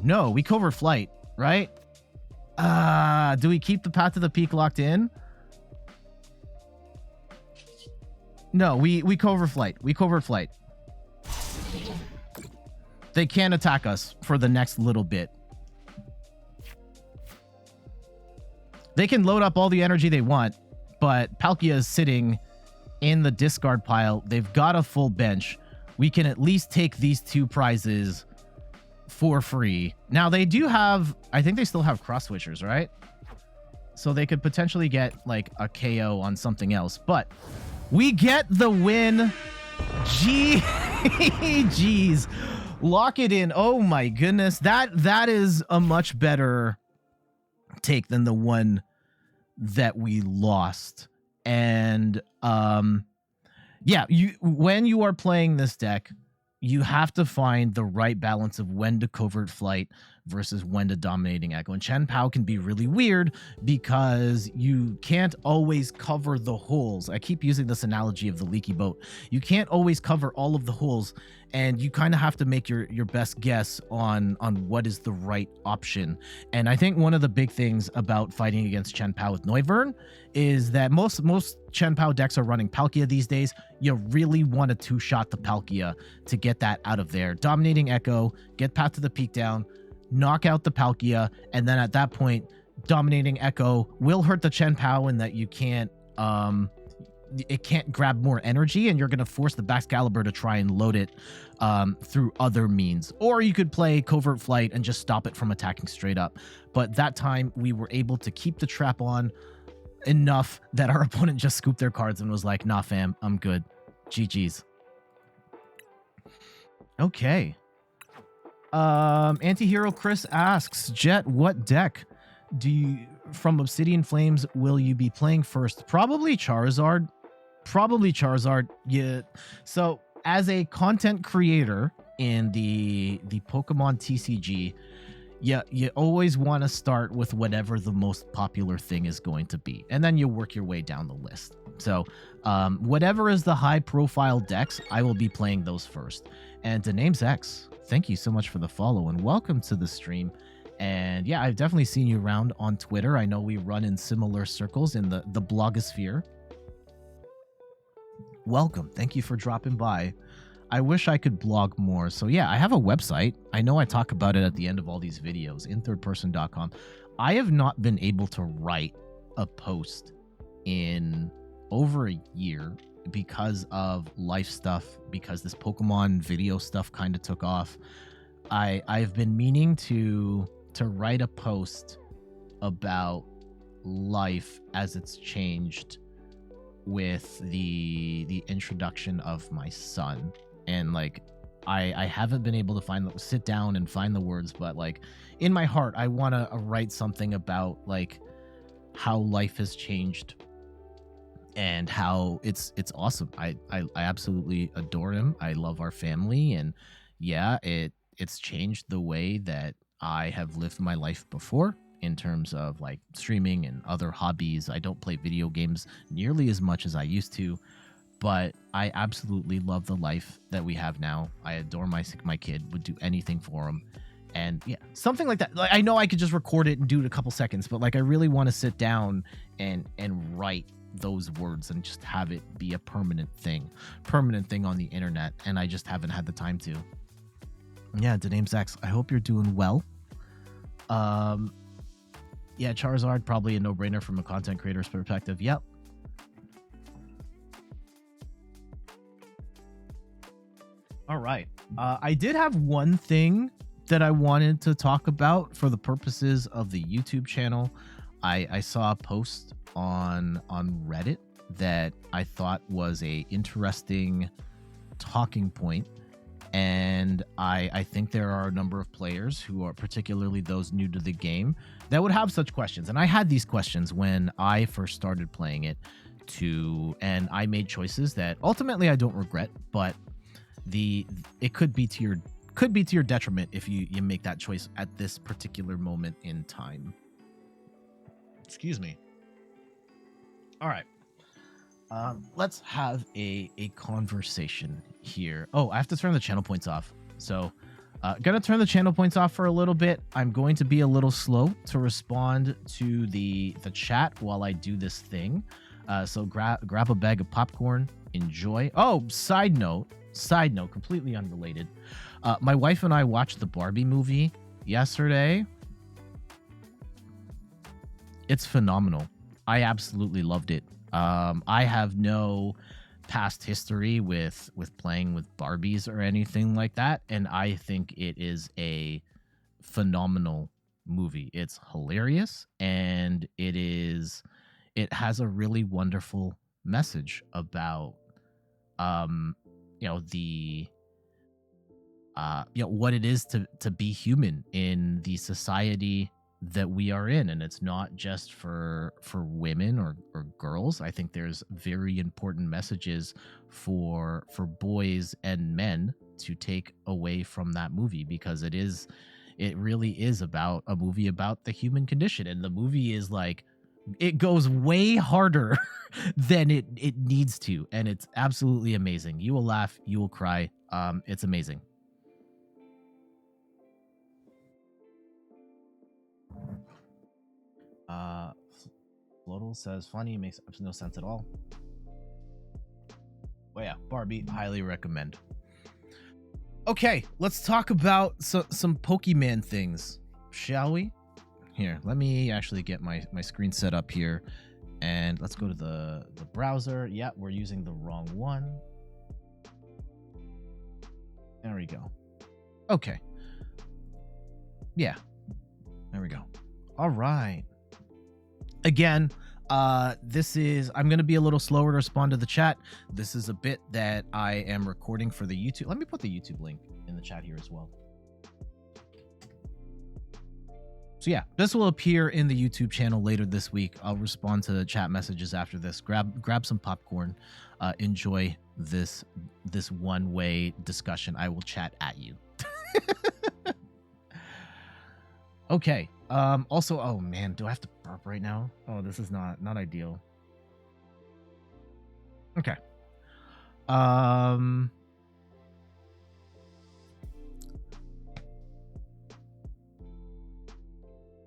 [SPEAKER 1] no, we Covert Flight, right? Do we keep the Path to the Peak locked in? No, we Covert Flight. We Covert Flight. They can't attack us for the next little bit. They can load up all the energy they want, but Palkia is sitting in the discard pile. They've got a full bench. We can at least take these two prizes for free. Now, they do have... I think they still have Cross Switchers, right? So they could potentially get, like, a KO on something else. But we get the win. Jeez. Lock it in. Oh, my goodness. That is a much better take than the one that we lost. And yeah, when you are playing this deck, you have to find the right balance of when to Covert Flight versus when to dominating echo. And Chen Pao can be really weird because you can't always cover the holes. I keep using this analogy of the leaky boat. You can't always cover all of the holes, and you kind of have to make your best guess on what is the right option. And I think one of the big things about fighting against Chen Pao with Noivern is that most Chen Pao decks are running Palkia these days. You really want to two-shot the Palkia to get that out of there. Dominating Echo, get Path to the Peak down, knock out the Palkia, and then at that point, Dominating Echo will hurt the Chen Pao in that you can't it can't grab more energy, and you're going to force the Baxcalibur to try and load it through other means. Or you could play Covert Flight and just stop it from attacking straight up. But that time, we were able to keep the trap on enough that our opponent just scooped their cards and was like, nah, fam, I'm good. GG's. Okay. Antihero Chris asks, Jet, what deck from Obsidian Flames will you be playing first? Probably Charizard. Yeah. So as a content creator in the Pokemon TCG, yeah, you always want to start with whatever the most popular thing is going to be, and then you work your way down the list. So whatever is the high profile decks, I will be playing those first. And Name's X, thank you so much for the follow and welcome to the stream. And yeah, I've definitely seen you around on Twitter. I know we run in similar circles in the blogosphere. Welcome. Thank you for dropping by. I wish I could blog more. So yeah, I have a website. I know I talk about it at the end of all these videos, inthirdperson.com. I have not been able to write a post in over a year because of life stuff, because this Pokemon video stuff kind of took off. I've been meaning to write a post about life as it's changed with the introduction of my son. And like I haven't been able to sit down and find the words, but like in my heart I want to write something about like how life has changed and how it's awesome. I absolutely adore him. I love our family, and yeah, it's changed the way that I have lived my life before in terms of like streaming and other hobbies. I don't play video games nearly as much as I used to, but I absolutely love the life that we have now. I adore my kid, would do anything for him. And yeah, something like that. Like, I know I could just record it and do it a couple seconds, but like I really want to sit down and write those words and just have it be a permanent thing on the internet, and I just haven't had the time to. Yeah, Name's X, I hope you're doing well. Yeah, Charizard, probably a no-brainer from a content creator's perspective. Yep. All right. I did have one thing that I wanted to talk about for the purposes of the YouTube channel. I saw a post on Reddit that I thought was a interesting talking point. And I think there are a number of players who are, particularly those new to the game, that would have such questions. And I had these questions when I first started playing it and I made choices that ultimately I don't regret, but it could be to your detriment if you make that choice at this particular moment in time. Excuse me. All right. Let's have a conversation here. Oh, I have to turn the channel points off. So gonna turn the channel points off for a little bit. I'm going to be a little slow to respond to the chat while I do this thing. So grab a bag of popcorn, enjoy. Oh, side note, completely unrelated. My wife and I watched the Barbie movie yesterday. It's phenomenal. I absolutely loved it. I have no past history with playing with Barbies or anything like that, and I think it is a phenomenal movie. It's hilarious, and it has a really wonderful message about what it is to be human in the society that we are in. And it's not just for women or girls. I think there's very important messages for boys and men to take away from that movie, because it is it really is about a movie about the human condition. And the movie is like, it goes way harder than it needs to. And it's absolutely amazing. You will laugh, you will cry. It's amazing. Flodal says funny, makes no sense at all. Well, yeah, Barbie, highly recommend. Okay, let's talk about some Pokemon things, shall we? Here, let me actually get my screen set up here, and let's go to the browser. Yeah, we're using the wrong one. There we go. Okay. Yeah, there we go. All right. Again, this is, I'm going to be a little slower to respond to the chat. This is a bit that I am recording for the YouTube. Let me put the YouTube link in the chat here as well. So yeah, this will appear in the YouTube channel later this week. I'll respond to the chat messages after this. Grab some popcorn. Enjoy this one-way discussion. I will chat at you. Okay. Also, oh man, do I have to burp right now? Oh, this is not ideal. Okay.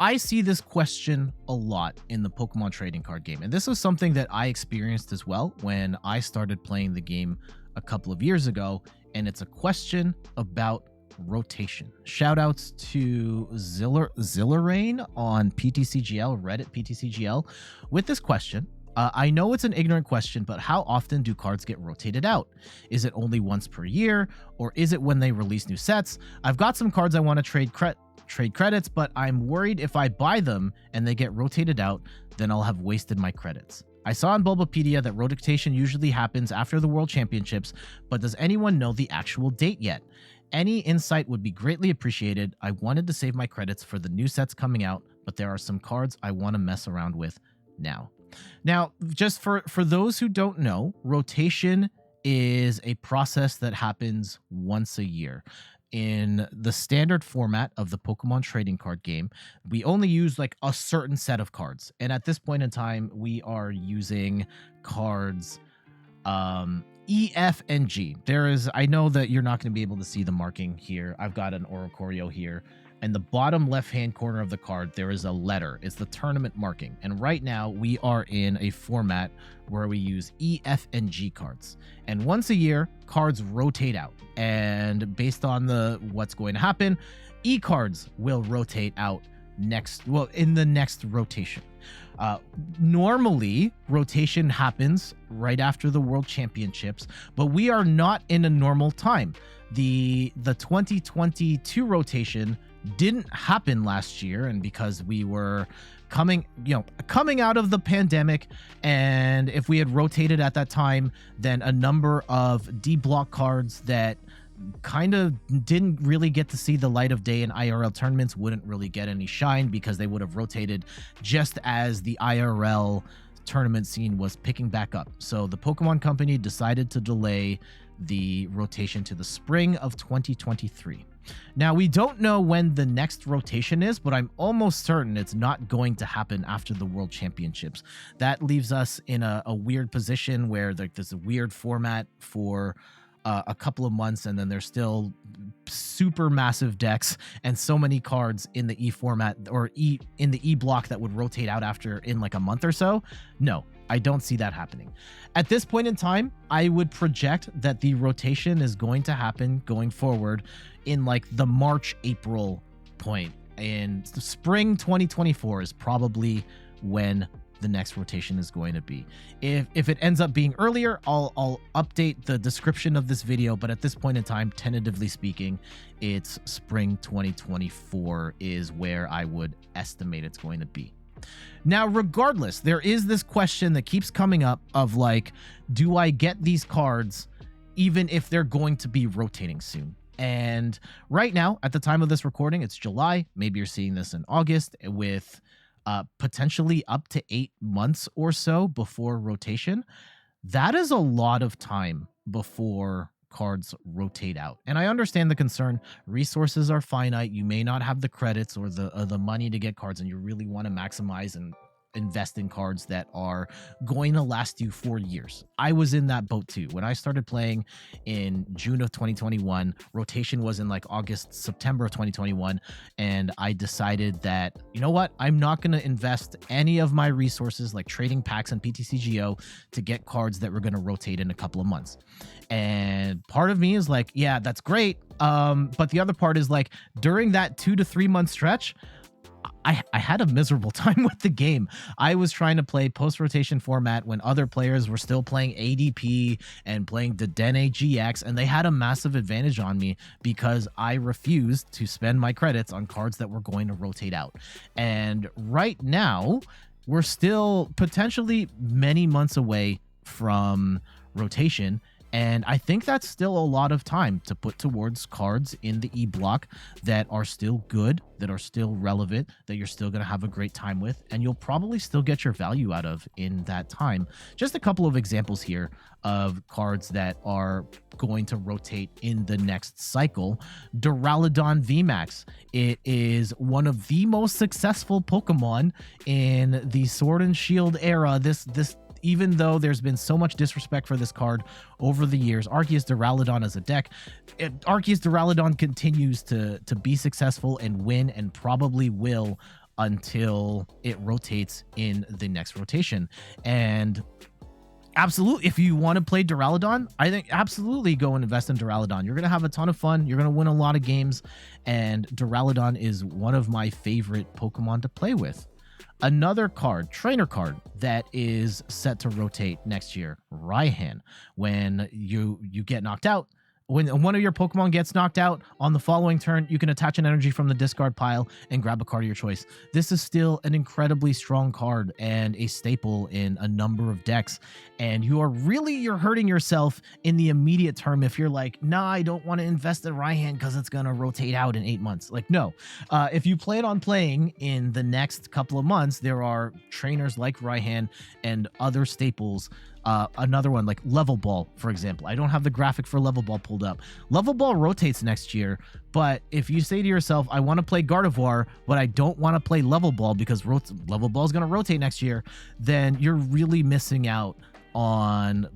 [SPEAKER 1] I see this question a lot in the Pokemon trading card game, and this is something that I experienced as well when I started playing the game a couple of years ago, and it's a question about rotation. Shoutouts to Zillarain on PTCGL, Reddit PTCGL, with this question. I know it's an ignorant question, but how often do cards get rotated out? Is it only once per year, or is it when they release new sets? I've got some cards I want to trade credits, but I'm worried if I buy them and they get rotated out, then I'll have wasted my credits. I saw on Bulbapedia that rotation usually happens after the World Championships, but does anyone know the actual date yet? Any insight would be greatly appreciated. I wanted to save my credits for the new sets coming out, but there are some cards I want to mess around with now. Now, just for those who don't know, rotation is a process that happens once a year. In the standard format of the Pokemon trading card game, we only use like a certain set of cards. And at this point in time, we are using cards E, F, and G. I know that you're not going to be able to see the marking here. I've got an Oricorio here. And the bottom left-hand corner of the card, there is a letter. It's the tournament marking. And right now, we are in a format where we use E, F, and G cards. And once a year, cards rotate out. And based on what's going to happen, E cards will rotate out in the next rotation. Normally, rotation happens right after the World Championships, but we are not in a normal time. The 2022 rotation didn't happen last year, and because we were coming out of the pandemic, and if we had rotated at that time, then a number of D block cards that kind of didn't really get to see the light of day in IRL tournaments wouldn't really get any shine because they would have rotated just as the IRL tournament scene was picking back up. So the Pokemon Company decided to delay the rotation to the spring of 2023. Now, we don't know when the next rotation is, but I'm almost certain it's not going to happen after the World Championships. That leaves us in a weird position where there's a weird format for a couple of months, and then there's still super massive decks and so many cards in the E format or in the E block that would rotate out after in like a month or so. No, I don't see that happening. At this point in time, I would project that the rotation is going to happen going forward in like the March-April point. And spring 2024 is probably when the next rotation is going to be. If it ends up being earlier, I'll update the description of this video, but at this point in time, tentatively speaking, it's spring 2024 is where I would estimate it's going to be. Now, regardless, there is this question that keeps coming up of like, do I get these cards even if they're going to be rotating soon? And right now, at the time of this recording, it's July. Maybe you're seeing this in August with potentially up to 8 months or so before rotation. That is a lot of time before cards rotate out. And I understand the concern. Resources are finite. You may not have the credits or the money to get cards, and you really want to maximize and invest in cards that are going to last you 4 years. I was in that boat too. When I started playing in June of 2021, rotation was in like August, September of 2021, and I decided that, you know what, I'm not going to invest any of my resources like trading packs and PTCGO to get cards that were going to rotate in a couple of months. And part of me is like, yeah, that's great. But the other part is like, during that 2 to 3 month stretch, I had a miserable time with the game. I was trying to play post-rotation format when other players were still playing ADP and playing the Dene GX, and they had a massive advantage on me because I refused to spend my credits on cards that were going to rotate out. And right now, we're still potentially many months away from rotation, and I think that's still a lot of time to put towards cards in the E block that are still good, that are still relevant, that you're still going to have a great time with, and you'll probably still get your value out of in that time. Just a couple of examples here of cards that are going to rotate in the next cycle. Duraludon VMAX. It is one of the most successful Pokemon in the Sword and Shield era. Even though there's been so much disrespect for this card over the years, Arceus Duraludon as a deck, Arceus Duraludon continues to be successful and win, and probably will until it rotates in the next rotation. And absolutely, if you want to play Duraludon, I think absolutely go and invest in Duraludon. You're going to have a ton of fun. You're going to win a lot of games, and Duraludon is one of my favorite Pokemon to play with. Another card, trainer card, that is set to rotate next year, Raihan. When you get knocked out, when one of your Pokemon gets knocked out, on the following turn, you can attach an energy from the discard pile and grab a card of your choice. This is still an incredibly strong card and a staple in a number of decks. And you're hurting yourself in the immediate term if you're like, nah, I don't want to invest in Raihan because it's going to rotate out in 8 months. Like, no. If you plan on playing in the next couple of months, there are trainers like Raihan and other staples. Another one like Level Ball, for example. I don't have the graphic for Level Ball pulled up. Level Ball rotates next year, but if you say to yourself, I want to play Gardevoir, but I don't want to play Level Ball because Level Ball is going to rotate next year, then you're really missing out on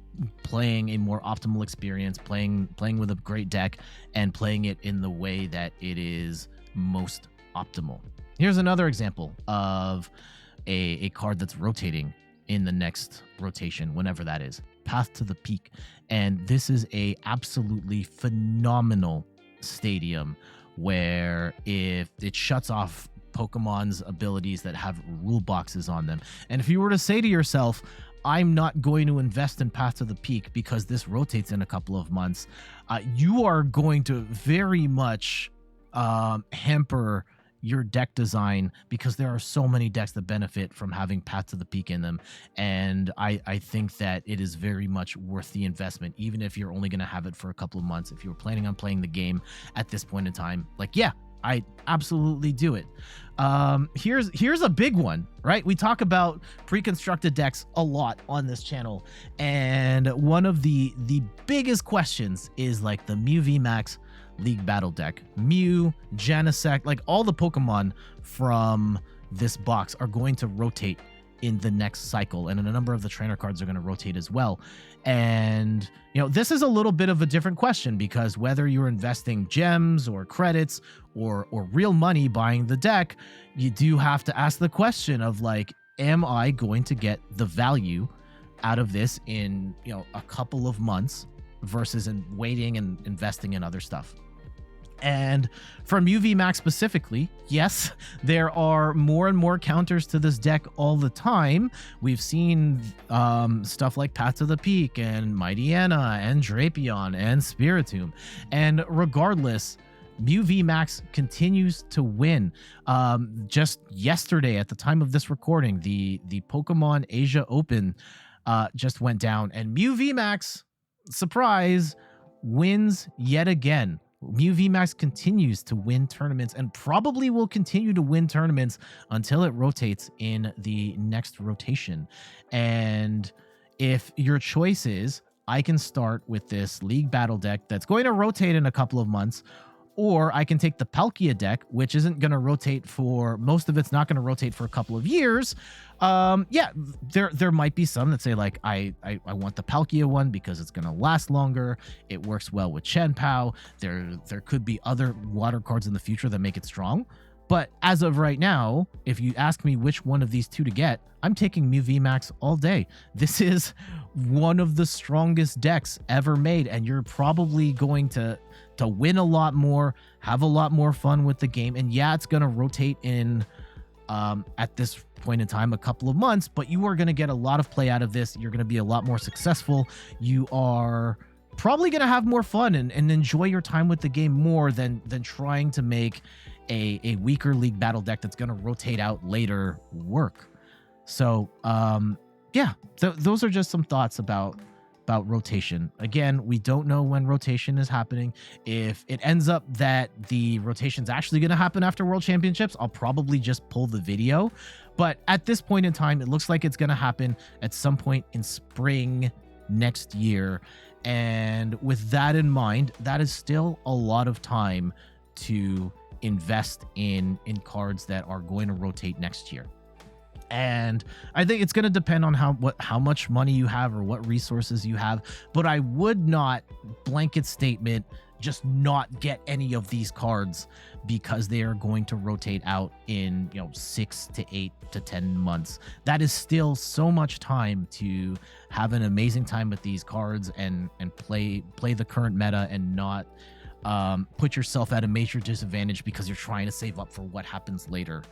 [SPEAKER 1] playing a more optimal experience, playing with a great deck, and playing it in the way that it is most optimal. Here's another example of a card that's rotating in the next rotation, whenever that is, Path to the Peak. And this is a absolutely phenomenal stadium where if it shuts off Pokemon's abilities that have rule boxes on them, and if you were to say to yourself, I'm not going to invest in Path to the Peak because this rotates in a couple of months, you are going to very much hamper your deck design, because there are so many decks that benefit from having Path to the Peak in them. And I think that it is very much worth the investment, even if you're only going to have it for a couple of months. If you're planning on playing the game at this point in time, like, yeah, I absolutely do it. Here's a big one, right? We talk about pre-constructed decks a lot on this channel, and one of the biggest questions is like the Mew VMAX League Battle deck. Mew, Genesect, like all the Pokemon from this box are going to rotate in the next cycle, and a number of the trainer cards are going to rotate as well. And you know, this is a little bit of a different question, because whether you're investing gems or credits or real money buying the deck, you do have to ask the question of like, am I going to get the value out of this in, you know, a couple of months versus in waiting and investing in other stuff? And for Mew VMAX specifically, yes, there are more and more counters to this deck all the time. We've seen stuff like Path to the Peak and Mighty Anna and Drapion and Spiritomb. And regardless, Mew VMAX continues to win. Just yesterday, at the time of this recording, the Pokemon Asia Open just went down, and Mew VMAX, surprise, wins yet again. Mew VMAX continues to win tournaments and probably will continue to win tournaments until it rotates in the next rotation. And if your choice is, I can start with this League Battle deck that's going to rotate in a couple of months, or I can take the Palkia deck, which isn't going to rotate for, most of it's not going to rotate for a couple of years. Yeah, there might be some that say like, I want the Palkia one because it's going to last longer. It works well with Chien-Pao. There could be other water cards in the future that make it strong. But as of right now, if you ask me which one of these two to get, I'm taking Mew VMAX all day. This is one of the strongest decks ever made, and you're probably going to win a lot more, have a lot more fun with the game. And yeah, it's going to rotate in at this point in time a couple of months, but you are going to get a lot of play out of this. You're going to be a lot more successful. You are probably going to have more fun and enjoy your time with the game more than trying to make a weaker League Battle deck that's going to rotate out later work. So yeah, those are just some thoughts about rotation. Again, we don't know when rotation is happening. If it ends up that the rotation's actually going to happen after World Championships, I'll probably just pull the video. But at this point in time, it looks like it's going to happen at some point in spring next year. And with that in mind, that is still a lot of time to invest in cards that are going to rotate next year. And I think it's going to depend on how much money you have or what resources you have. But I would not blanket statement just not get any of these cards because they are going to rotate out in 6 to 8 to 10 months. That is still so much time to have an amazing time with these cards and play the current meta and not put yourself at a major disadvantage because you're trying to save up for what happens later.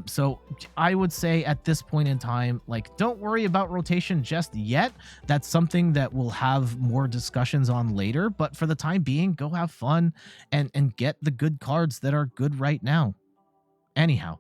[SPEAKER 1] So I would say at this point in time, like, don't worry about rotation just yet. That's something that we'll have more discussions on later. But for the time being, go have fun and get the good cards that are good right now. Anyhow,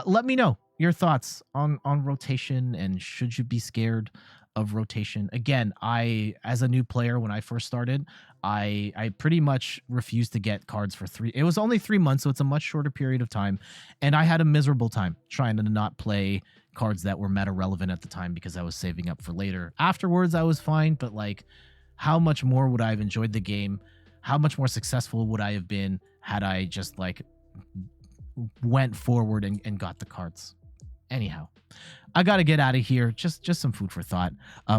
[SPEAKER 1] let me know your thoughts on rotation and should you be scared of rotation. Again, as a new player, when I first started, I pretty much refused to get cards for it was only 3 months, so it's a much shorter period of time. And I had a miserable time trying to not play cards that were meta relevant at the time because I was saving up for later. Afterwards, I was fine, but like, how much more would I have enjoyed the game? How much more successful would I have been had I just like went forward and got the cards? Anyhow, I got to get out of here. Just some food for thought.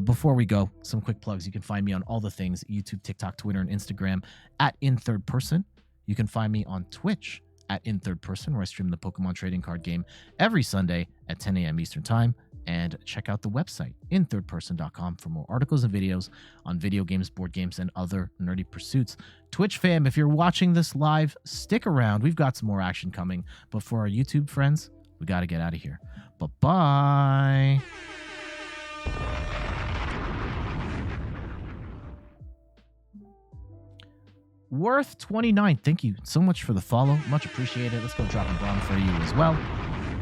[SPEAKER 1] Before we go, some quick plugs. You can find me on all the things: YouTube, TikTok, Twitter, and Instagram at In Third Person. You can find me on Twitch at In Third Person, where I stream the Pokemon trading card game every Sunday at 10 a.m. Eastern Time. And check out the website, inthirdperson.com, for more articles and videos on video games, board games, and other nerdy pursuits. Twitch fam, if you're watching this live, stick around. We've got some more action coming. But for our YouTube friends, we got to get out of here. Bye-bye. Worth 29. Thank you so much for the follow. Much appreciated. Let's go drop a bomb for you as well.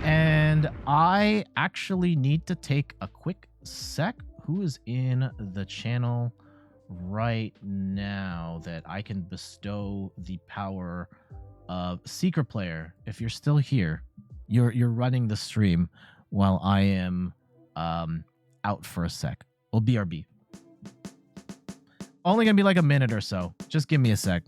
[SPEAKER 1] And I actually need to take a quick sec. Who is in the channel right now that I can bestow the power of Secret Player? If you're still here, you're running the stream while I am out for a sec. Well, BRB. Only gonna be like a minute or so. Just give me a sec.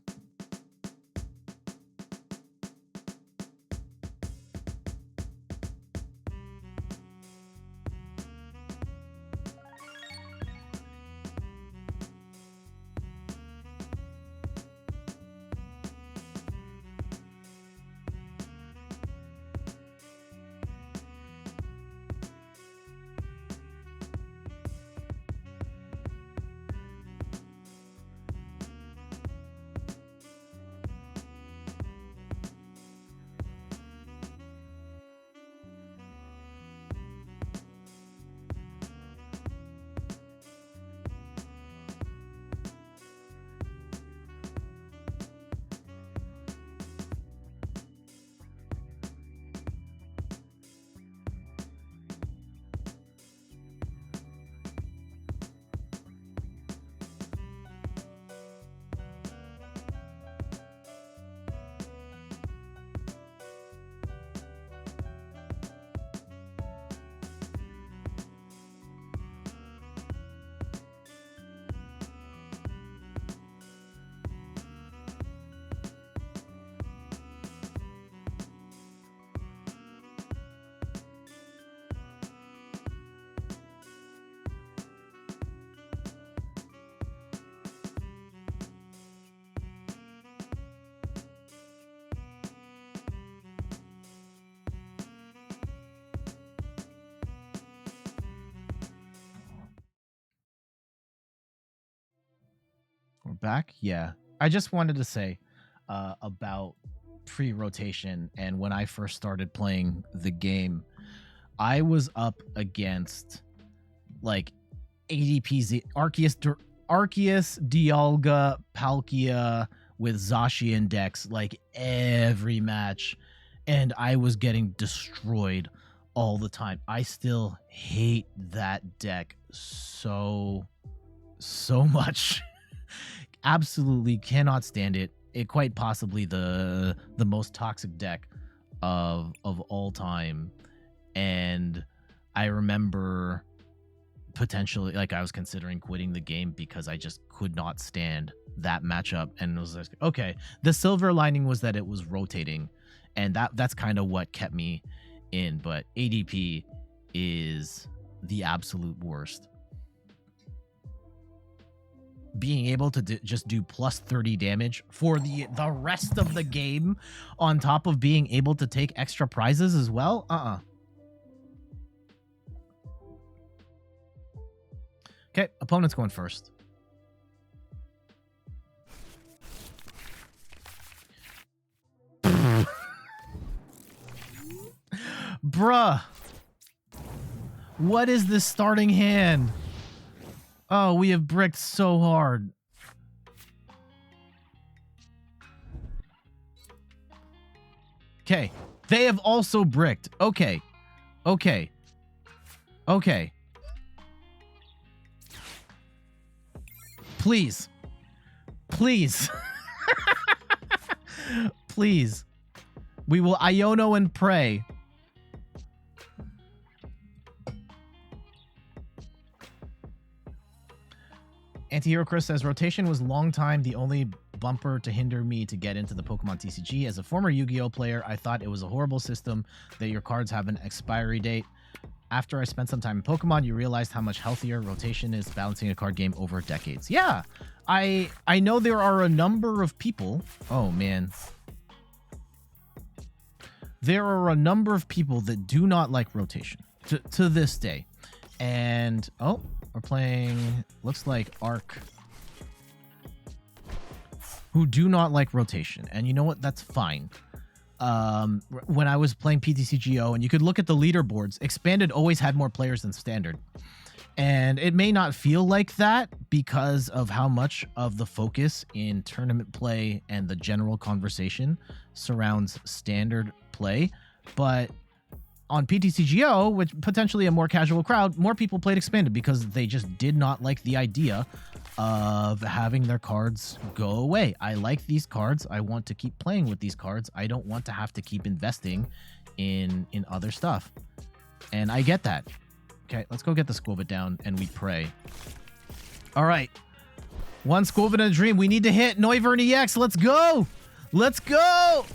[SPEAKER 1] back. Yeah. I just wanted to say about pre-rotation and when I first started playing the game, I was up against like ADPZ, Arceus, Dialga, Palkia with Zacian decks like every match, and I was getting destroyed all the time. I still hate that deck so much. Absolutely cannot stand it. It quite possibly the most toxic deck of all time. And I remember potentially, like, I was considering quitting the game because I just could not stand that matchup. And it was like, okay, the silver lining was that it was rotating, and that's kind of what kept me in. But ADP is the absolute worst. Being able to just do plus 30 damage for the rest of the game on top of being able to take extra prizes as well. Okay, opponent's going first. Bruh. What is this starting hand? Oh, we have bricked so hard. Okay. They have also bricked. Okay. Okay. Okay. Please. Please. Please. We will Iono and pray. Antihero Chris says, rotation was long time the only bumper to hinder me to get into the Pokemon TCG. As a former Yu-Gi-Oh player, I thought it was a horrible system that your cards have an expiry date. After I spent some time in Pokemon, you realized how much healthier rotation is balancing a card game over decades. Yeah, I know there are a number of people. Oh, man. There are a number of people that do not like rotation to this day. And, oh, we're playing, looks like Arc, who do not like rotation. And you know what? That's fine. When I was playing PTCGO, and you could look at the leaderboards, Expanded always had more players than Standard. And it may not feel like that because of how much of the focus in tournament play and the general conversation surrounds Standard play. But on PTCGO, which potentially a more casual crowd, more people played Expanded because they just did not like the idea of having their cards go away. I like these cards. I want to keep playing with these cards. I don't want to have to keep investing in other stuff. And I get that. Okay, let's go get the Skwovet down and we pray. All right. One Skwovet and a dream. We need to hit Noivern EX. Let's go. Let's go.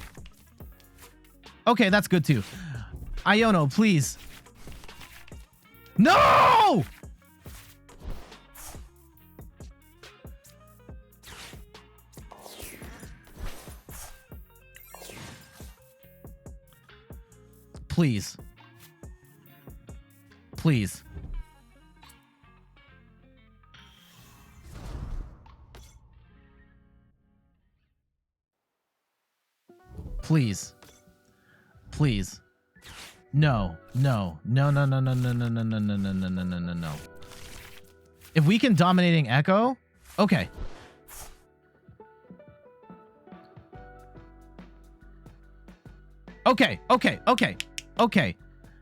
[SPEAKER 1] Okay, that's good too. Iono, please. No! Please. Please. Please. Please. No, no, no, no, no, no, no, no, no, no, no, no, no, no, no, no, no. If we can Dominating Echo, okay. Okay, okay, okay, okay.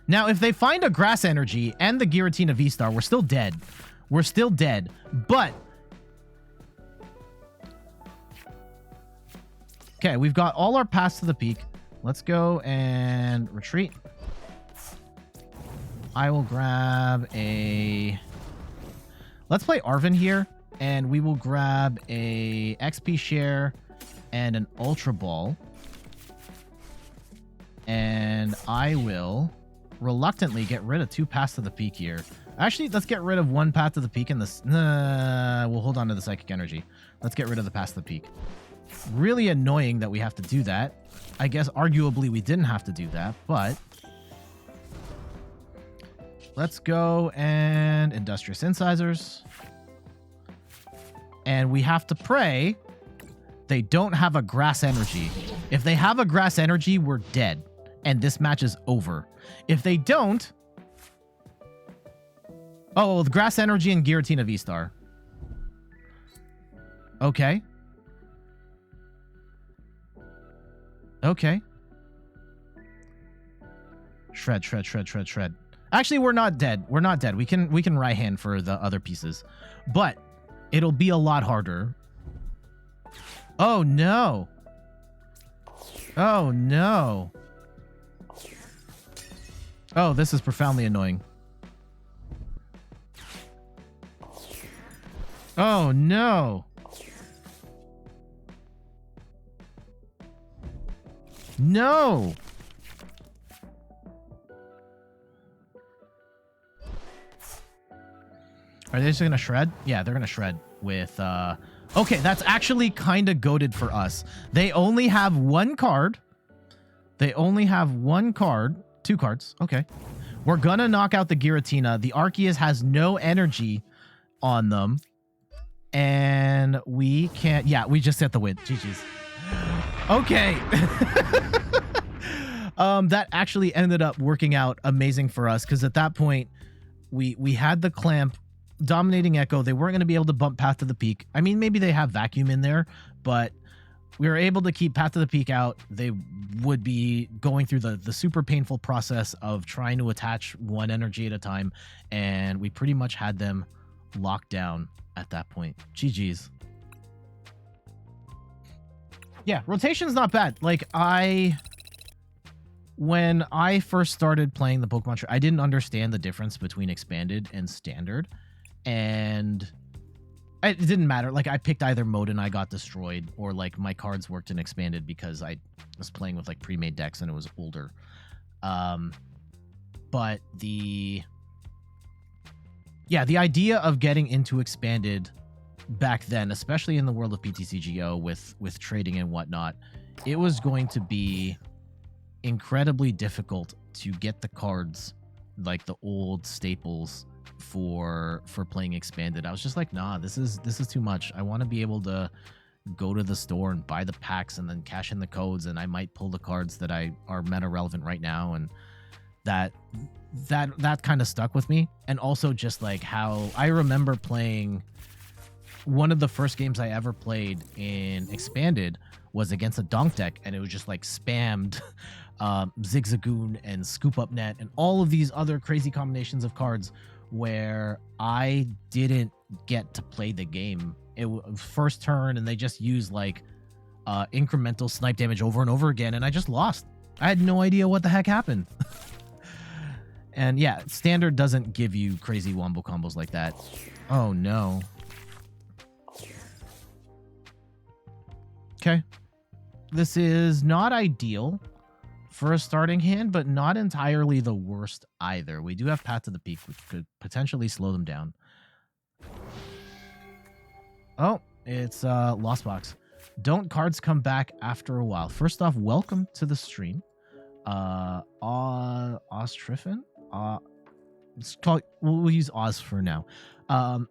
[SPEAKER 1] Now, if they find a Grass Energy and the Giratina V-Star, we're still dead. We're still dead, but... Okay, we've got all our paths to the peak. Let's go and retreat. I will grab a... Let's play Arven here, and we will grab a XP share and an Ultra Ball. And I will reluctantly get rid of 2 paths to the peak here. Actually, let's get rid of 1 path to the peak and this... we'll hold on to the Psychic Energy. Let's get rid of the path to the peak. Really annoying that we have to do that. I guess arguably we didn't have to do that, but... Let's go and Industrious Incisors. And we have to pray they don't have a grass energy. If they have a grass energy, we're dead. And this match is over. If they don't... Oh, the grass energy and Giratina V-Star. Okay. Okay. Shred, shred, shred, shred, shred. Actually, we're not dead. We're not dead. We can Raihan for the other pieces. But it'll be a lot harder. Oh, no. Oh, no. Oh, this is profoundly annoying. Oh, no. No. Are they just going to shred? Yeah, they're going to shred with... Okay, that's actually kind of goated for us. They only have one card. They only have one card. Two cards. Okay. We're going to knock out the Giratina. The Arceus has no energy on them. And we can't... Yeah, we just hit the win. GG's. Okay. That actually ended up working out amazing for us because at that point, we had the clamp dominating Echo. They weren't going to be able to bump Path to the Peak. I mean, maybe they have Vacuum in there, but we were able to keep Path to the Peak out. They would be going through the super painful process of trying to attach one energy at a time, and we pretty much had them locked down at that point. GG's. Yeah, rotation's not bad. Like, when I first started playing the Pokemon, I didn't understand the difference between expanded and standard. And it didn't matter. Like, I picked either mode and I got destroyed, or like my cards worked in expanded because I was playing with like pre-made decks and it was older. But the idea of getting into expanded back then, especially in the world of PTCGO with trading and whatnot, it was going to be incredibly difficult to get the cards, like the old staples, for playing expanded. I was just like, nah, this is too much. I want to be able to go to the store and buy the packs and then cash in the codes, and I might pull the cards that are meta relevant right now, and that kind of stuck with me. And also just like how I remember playing one of the first games I ever played in expanded was against a donk deck, and it was just like spammed Zigzagoon and Scoop Up Net and all of these other crazy combinations of cards where I didn't get to play the game. It was first turn, and they just used like incremental snipe damage over and over again, and I just lost. I had no idea what the heck happened. And yeah, standard doesn't give you crazy wombo combos like that. Oh no. Okay. This is not ideal for a starting hand, but not entirely the worst either. We do have Path to the Peak, which could potentially slow them down. Oh, it's Lost Box. Don't cards come back after a while? First off, welcome to the stream. Ostriffin? We'll use Oz for now.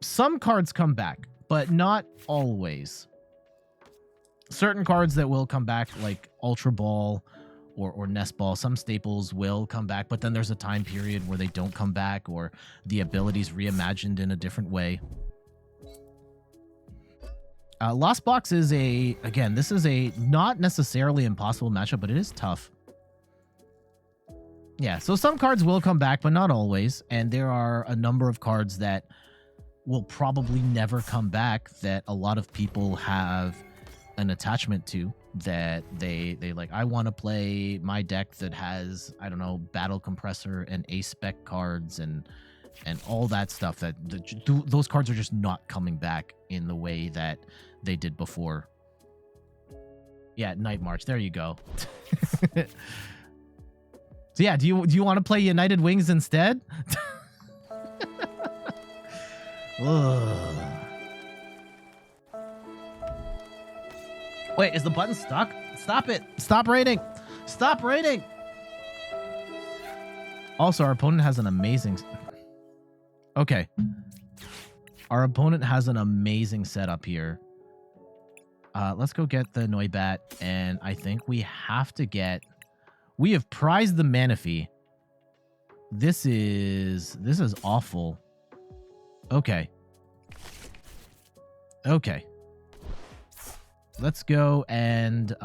[SPEAKER 1] Some cards come back, but not always. Certain cards that will come back, like Ultra Ball or Nest Ball, some staples will come back, but then there's a time period where they don't come back, or the ability's reimagined in a different way. Lost Box is this is a not necessarily impossible matchup, but it is tough. Yeah, so some cards will come back, but not always, and there are a number of cards that will probably never come back that a lot of people have an attachment to, that they like, I want to play my deck that has, I don't know, Battle Compressor and A-Spec cards and all that stuff, that those cards are just not coming back in the way that they did before. Yeah, Night March, there you go. So yeah, do you want to play United Wings instead? Ugh. Wait, is the button stuck? Stop it. Stop raiding. Stop raiding. Also, our opponent has an amazing... Okay. Our opponent has an amazing setup here. Let's go get the Noibat, and I think we have to get... We have prized the Manaphy. This is awful. Okay. Okay. Let's go and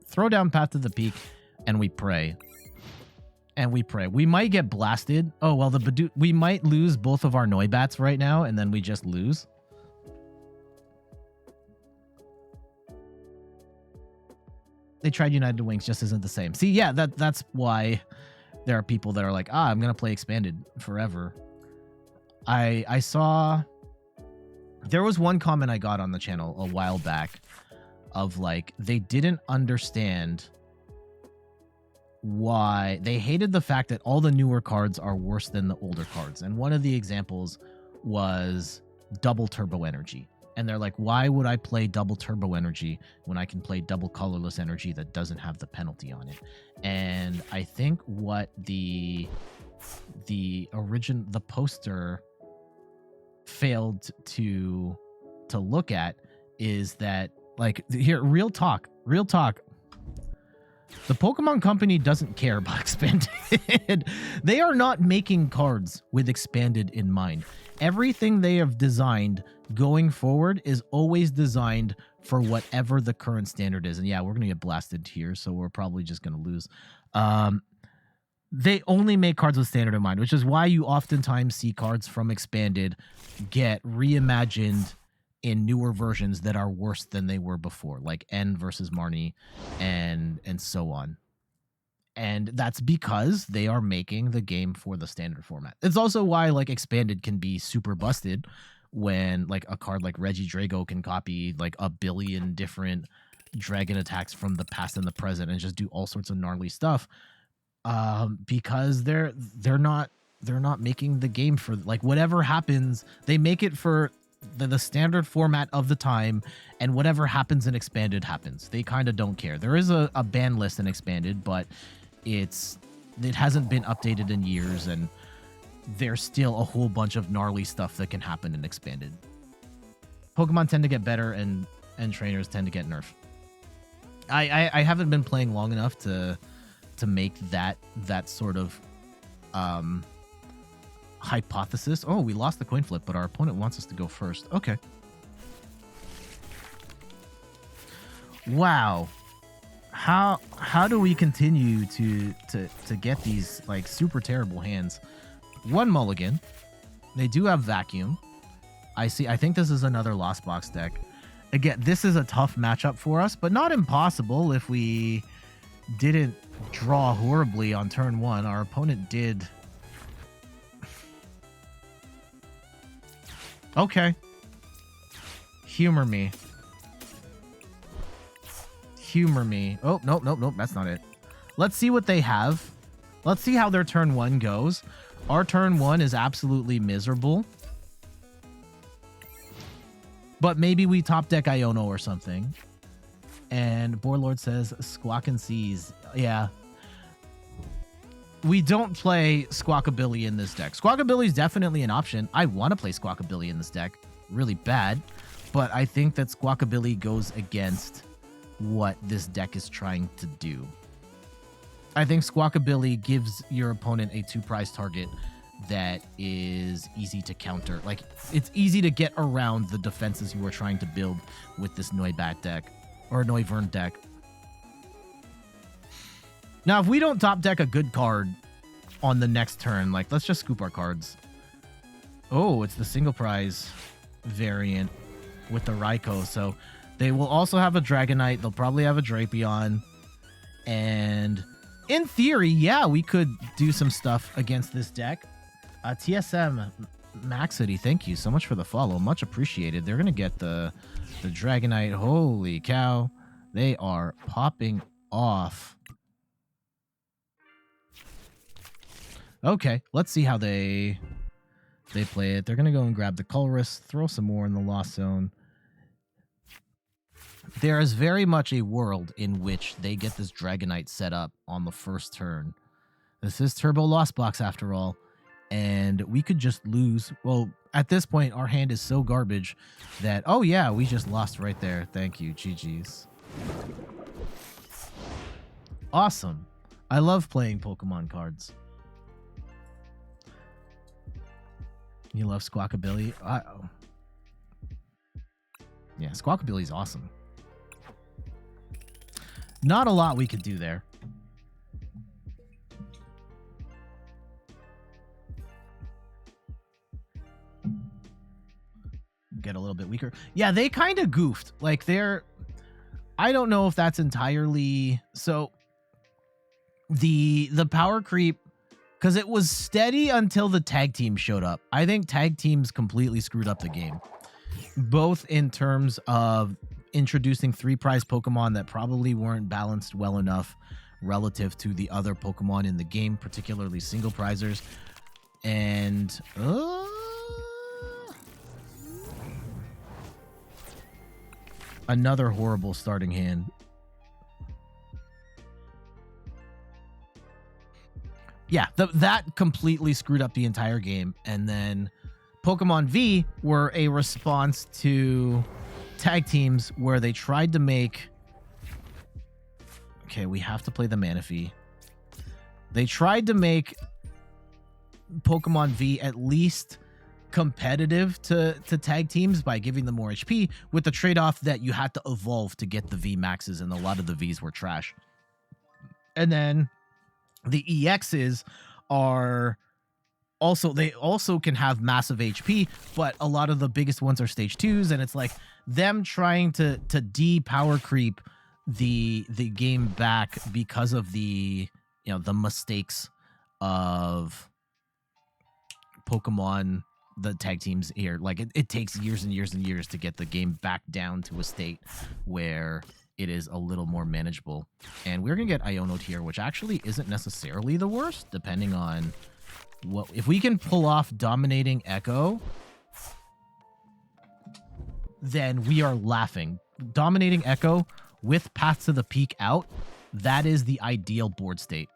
[SPEAKER 1] throw down Path to the Peak, and we pray. And we pray. We might get blasted. Oh, well, the Bidoof... We might lose both of our Noibats right now, and then we just lose. They tried United Wings, just isn't the same. See, yeah, that's why there are people that are like, I'm going to play Expanded forever. I saw... There was one comment I got on the channel a while back of, like, they didn't understand why... They hated the fact that all the newer cards are worse than the older cards. And one of the examples was double Turbo Energy. And they're like, why would I play double Turbo Energy when I can play double Colorless Energy that doesn't have the penalty on it? And I think what the poster failed to look at is that, like, here, real talk. The Pokemon Company doesn't care about Expanded. They are not making cards with Expanded in mind. Everything they have designed going forward is always designed for whatever the current standard is. And yeah, we're going to get blasted here, so we're probably just going to lose. They only make cards with standard in mind, which is why you oftentimes see cards from Expanded get reimagined in newer versions that are worse than they were before, like N versus Marnie and so on. And that's because they are making the game for the standard format. It's also why, like, Expanded can be super busted when, like, a card like Regidrago can copy like 1 billion different dragon attacks from the past and the present and just do all sorts of gnarly stuff. Because they're not making the game for, like, whatever happens, they make it for the standard format of the time, and whatever happens in Expanded happens. They kind of don't care. There is a ban list in Expanded, but it hasn't been updated in years, and there's still a whole bunch of gnarly stuff that can happen in Expanded. Pokemon tend to get better, and trainers tend to get nerfed. I haven't been playing long enough to make that sort of hypothesis. Oh, we lost the coin flip, but our opponent wants us to go first. Okay. Wow. How do we continue to get these, like, super terrible hands? One mulligan. They do have vacuum. I think this is another Lost Box deck. Again, this is a tough matchup for us, but not impossible if we didn't draw horribly on turn 1. Our opponent did. Okay. Humor me. Humor me. Oh, nope. That's not it. Let's see what they have. Let's see how their turn 1 goes. Our turn 1 is absolutely miserable. But maybe we top deck Iono or something. And Borlord says Squawk and Seas. Yeah. We don't play Squawkabilly in this deck. Squawkabilly is definitely an option. I want to play Squawkabilly in this deck really bad, but I think that Squawkabilly goes against what this deck is trying to do. I think Squawkabilly gives your opponent a 2-prize target that is easy to counter. Like, it's easy to get around the defenses you are trying to build with this Noibat deck or Noivern deck. Now, if we don't top deck a good card on the next turn, like, let's just scoop our cards. Oh, it's the single prize variant with the Raikou. So they will also have a Dragonite. They'll probably have a Drapion. And in theory, yeah, we could do some stuff against this deck. TSM Maxity, thank you so much for the follow. Much appreciated. They're going to get the Dragonite. Holy cow. They are popping off. Okay, let's see how they play it. They're going to go and grab the Colress, throw some more in the Lost Zone. There is very much a world in which they get this Dragonite set up on the first turn. This is Turbo Lost Box after all, and we could just lose. Well, at this point, our hand is so garbage that, oh yeah, we just lost right there. Thank you, GG's. Awesome. I love playing Pokemon cards. You love Squawkabilly? Yeah, Squawkabilly's awesome. Not a lot we could do there. Get a little bit weaker. Yeah, they kind of goofed. Like, they're... I don't know if that's entirely... So, the power creep... Because it was steady until the tag team showed up. I think tag teams completely screwed up the game. Both in terms of introducing 3 prize Pokemon that probably weren't balanced well enough relative to the other Pokemon in the game, particularly single prizers. And... another horrible starting hand. Yeah, that completely screwed up the entire game. And then Pokemon V were a response to tag teams where they tried to make... Okay, we have to play the Manaphy. They tried to make Pokemon V at least competitive to tag teams by giving them more HP, with the trade-off that you had to evolve to get the V maxes, and a lot of the Vs were trash. And then the EXs are also, they also can have massive HP, but a lot of the biggest ones are stage 2s, and it's like them trying to de-power creep the game back because of the, you know, the mistakes of Pokemon, the tag teams here. Like, it takes years and years and years to get the game back down to a state where it is a little more manageable. And we're going to get Iono'd here, which actually isn't necessarily the worst, depending on what... If we can pull off Dominating Echo, then we are laughing. Dominating Echo with Path to the Peak out, that is the ideal board state.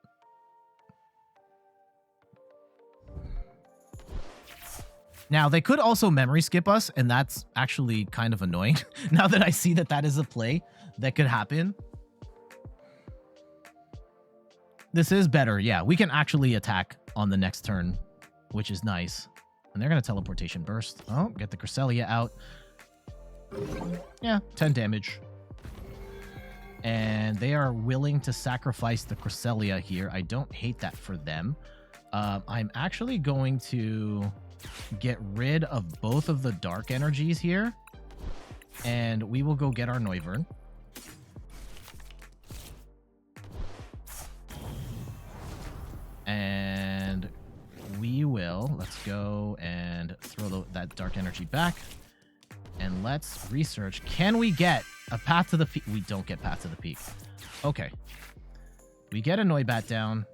[SPEAKER 1] Now, they could also memory skip us, and that's actually kind of annoying. Now that I see that that is a play that could happen. This is better. Yeah, we can actually attack on the next turn, which is nice. And they're going to Teleportation Burst. Oh, get the Cresselia out. Yeah, 10 damage. And they are willing to sacrifice the Cresselia here. I don't hate that for them. I'm actually going to get rid of both of the dark energies here, and we will go get our Noivern. And we will, let's go and throw that dark energy back, and let's research. Can we get a Path to the Peak? We don't get Path to the Peak. Okay, we get a Noibat down.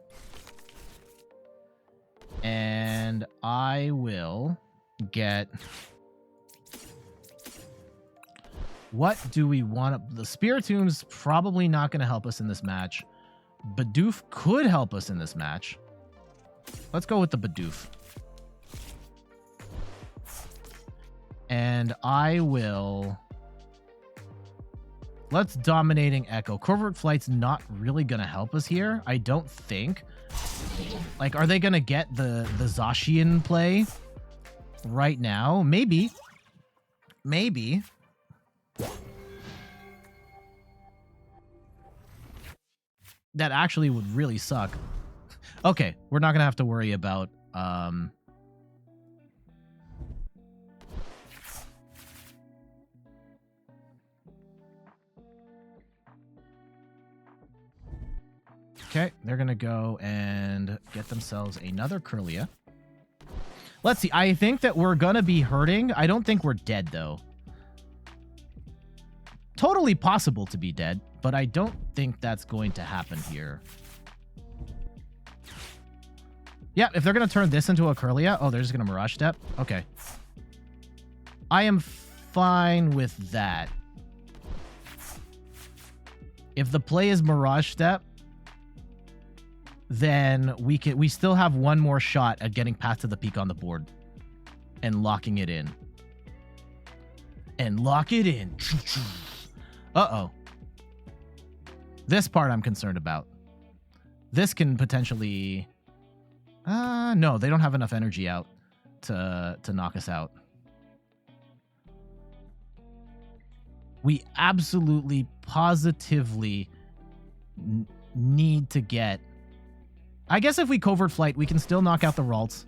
[SPEAKER 1] And I will get... What do we want? The Spiritomb's probably not going to help us in this match. Bidoof could help us in this match. Let's go with the Bidoof. And I will... Let's Dominating Echo. Covert Flight's not really going to help us here, I don't think. Like, are they going to get the Zacian play right now? Maybe. Maybe. That actually would really suck. Okay, we're not going to have to worry about... Okay, they're going to go and get themselves another Kirlia. Let's see. I think that we're going to be hurting. I don't think we're dead, though. Totally possible to be dead, but I don't think that's going to happen here. Yeah, if they're going to turn this into a Kirlia... Oh, they're just going to Mirage Step? Okay. I am fine with that. If the play is Mirage Step, then we still have one more shot at getting Path to the Peak on the board. and locking it in. And lock it in. Uh-oh. This part I'm concerned about. This can potentially... no, they don't have enough energy out to knock us out. We absolutely, positively need to get... I guess if we covert flight, we can still knock out the Ralts.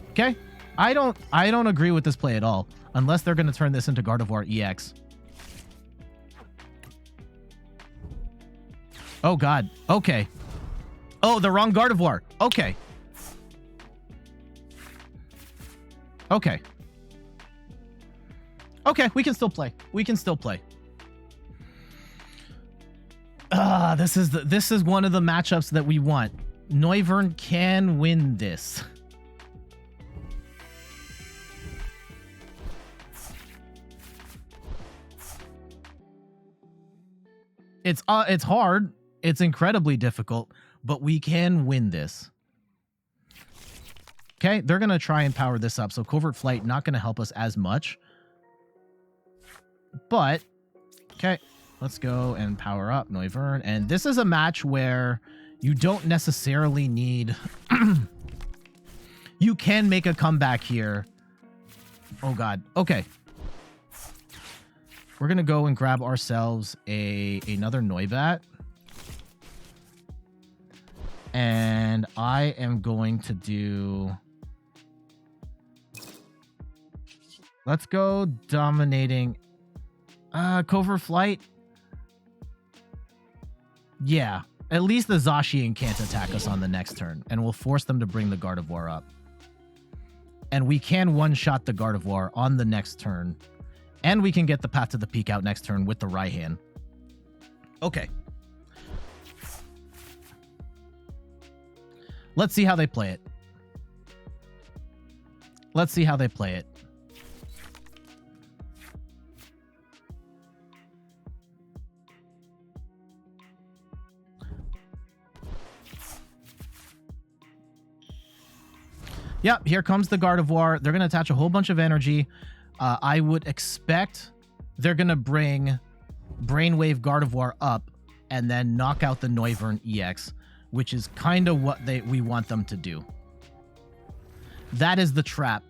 [SPEAKER 1] Okay? I don't agree with this play at all. Unless they're going to turn this into Gardevoir EX. Oh, God. Okay. Oh, the wrong Gardevoir. Okay. Okay. Okay, we can still play. We can still play. This is one of the matchups that we want. Noivern can win this. It's hard. It's incredibly difficult, but we can win this. Okay, they're going to try and power this up, so Covert Flight not going to help us as much. But, okay, let's go and power up Noivern. And this is a match where you don't necessarily need... You can make a comeback here. Oh, God. Okay. We're going to go and grab ourselves another Noibat. And I am going to do... Let's go dominating... Covert Flight? Yeah. At least the Zacian can't attack us on the next turn. And we'll force them to bring the Gardevoir up. And we can one-shot the Gardevoir on the next turn. And we can get the Path to the Peak out next turn with the Raihan. Okay. Let's see how they play it. Let's see how they play it. Yep, here comes the Gardevoir. They're going to attach a whole bunch of energy. I would expect they're going to bring Brainwave Gardevoir up and then knock out the Noivern EX, which is kind of what we want them to do. That is the trap.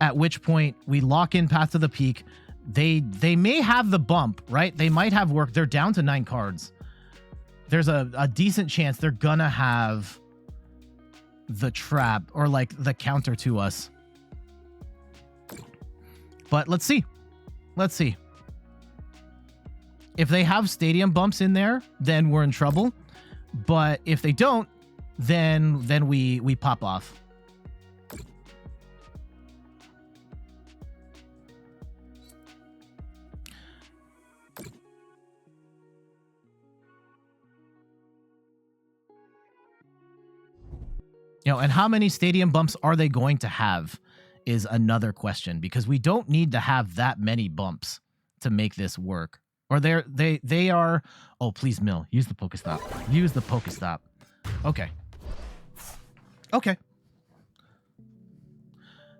[SPEAKER 1] At which point, we lock in Path to the Peak. They may have the bump, right? They might have work. They're down to 9 cards. There's a decent chance they're gonna have the trap or like the counter to us. But let's see. Let's see. If they have stadium bumps in there, then we're in trouble. But if they don't, then we pop off. You know, and how many stadium bumps are they going to have is another question, because we don't need to have that many bumps to make this work. Or they are... Oh, please, Mill. Use the Pokestop. Use the Pokestop. Okay. Okay.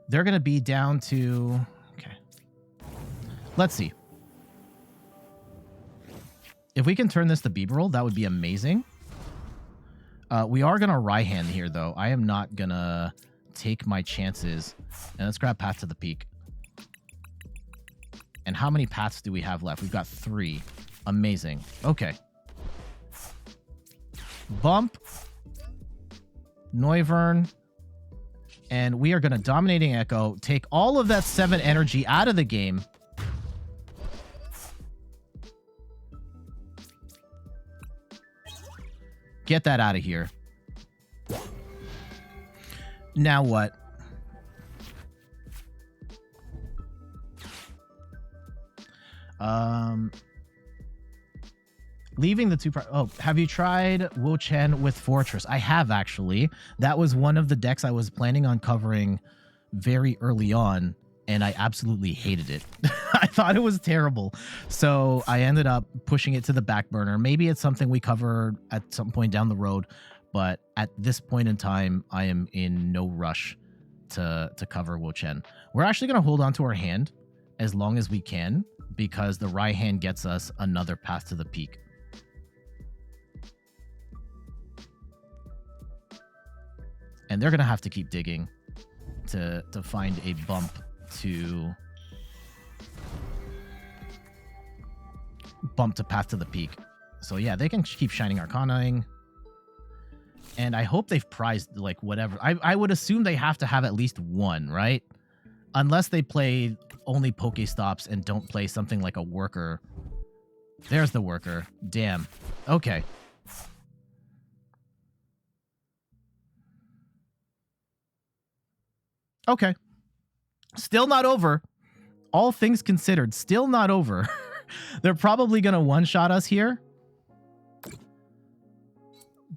[SPEAKER 1] They're going to be down to... Okay. Let's see. If we can turn this to Bibarel, that would be amazing. We are going to Raihan here, though. I am not going to take my chances. And let's grab Path to the Peak. And how many paths do we have left? We've got 3. Amazing. Okay. Bump. Noivern. And we are going to Dominating Echo. Take all of that 7 energy out of the game. Get that out of here. Now what? Leaving the 2... Oh, have you tried Wo-Chen with Fortress? I have, actually. That was one of the decks I was planning on covering very early on, and I absolutely hated it. I thought it was terrible. So I ended up pushing it to the back burner. Maybe it's something we cover at some point down the road, but at this point in time, I am in no rush to cover Wo-Chen. We're actually going to hold on to our hand as long as we can, because the Raihan gets us another path to the peak. And they're going to have to keep digging to find a bump to path to the peak. So yeah, they can keep Shining Arcanaing. And I hope they've prized, like, whatever. I would assume they have to have at least one, right? Unless they play only Pokestops and don't play something like a Worker. There's the Worker. Damn. Okay. Okay. Still not over. All things considered, still not over. They're probably going to one-shot us here.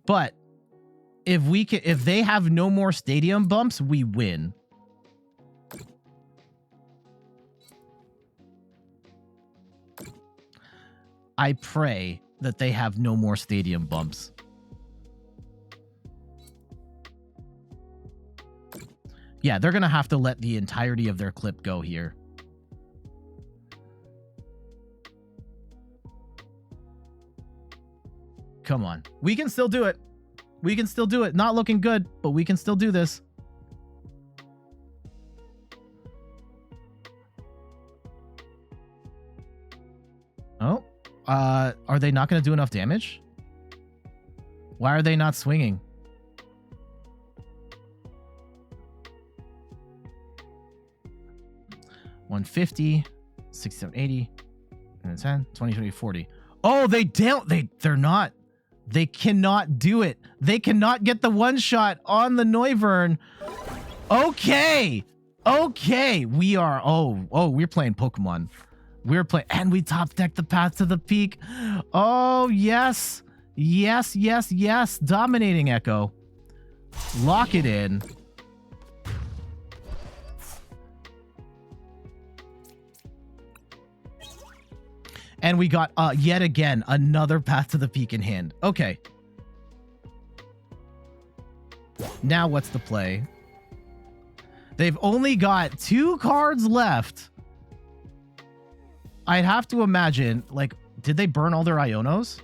[SPEAKER 1] But if they have no more stadium bumps, we win. I pray that they have no more stadium bumps. Yeah, they're going to have to let the entirety of their clip go here. Come on. We can still do it. We can still do it. Not looking good, but we can still do this. Oh. Are they not going to do enough damage? Why are they not swinging? $150, 67, 80, 10, 20, 20, 40. Oh, they're not. They cannot do it. They cannot get the one shot on the Noivern. Okay. Okay. We are, we're playing Pokemon. We're playing, and we top deck the path to the peak. Oh, yes. Yes, yes, yes. Dominating Echo. Lock it in. And we got, yet again, another path to the peak in hand. Okay. Now what's the play? They've only got 2 cards left. I'd have to imagine, like, did they burn all their Ionos?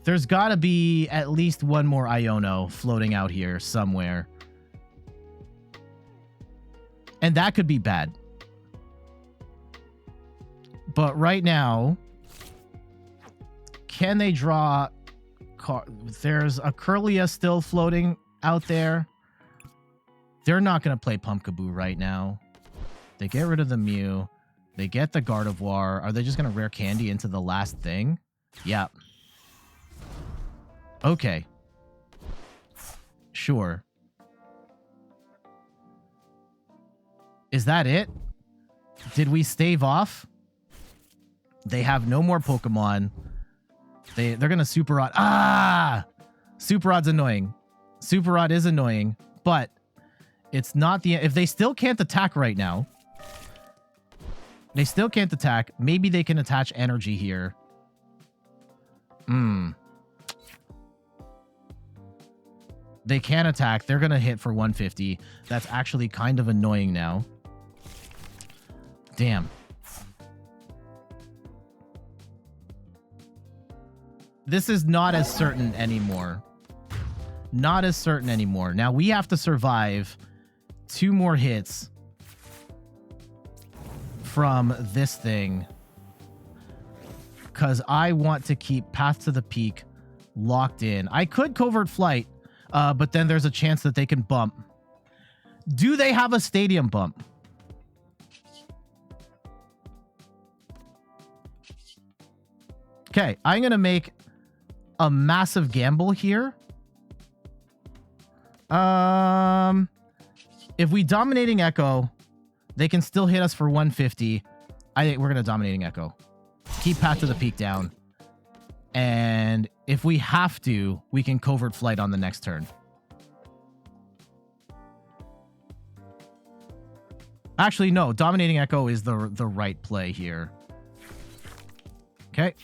[SPEAKER 1] There's got to be at least one more Iono floating out here somewhere. And that could be bad. But right now, can they draw? There's a Kirlia still floating out there. They're not going to play Pumpkaboo right now. They get rid of the Mew. They get the Gardevoir. Are they just going to rare candy into the last thing? Yeah. Okay. Sure. Is that it? Did we stave off? They have no more Pokemon. They're going to Super Rod. Ah! Super Rod's annoying. Super Rod is annoying, but it's not the... If they still can't attack right now, they still can't attack. Maybe they can attach energy here. They can attack. They're going to hit for 150. That's actually kind of annoying now. Damn. This is not as certain anymore. Not as certain anymore. Now we have to survive 2 more hits from this thing, because I want to keep Path to the Peak locked in. I could Covert Flight, but then there's a chance that they can bump. Do they have a stadium bump? Okay, I'm going to make a massive gamble here. If we Dominating Echo, they can still hit us for 150. I think we're going to Dominating Echo. Keep Path to the Peak down. And if we have to, we can Covert Flight on the next turn. Actually, no. Dominating Echo is the right play here. Okay.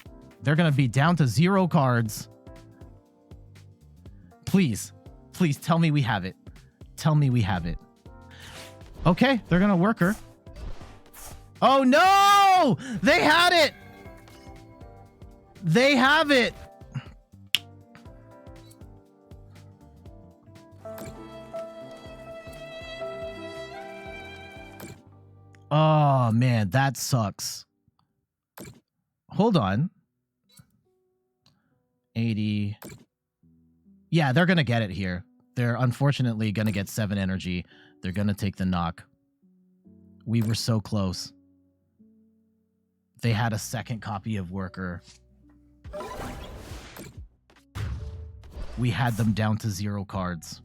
[SPEAKER 1] They're going to be down to 0 cards. Please. Please tell me we have it. Tell me we have it. Okay, they're gonna work her. Oh no! They had it! They have it! Oh man, that sucks. Hold on. 80. Yeah, they're gonna get it here. They're unfortunately gonna get 7 energy. They're gonna take the knock. We were so close. They had a second copy of Worker. We had them down to 0 cards.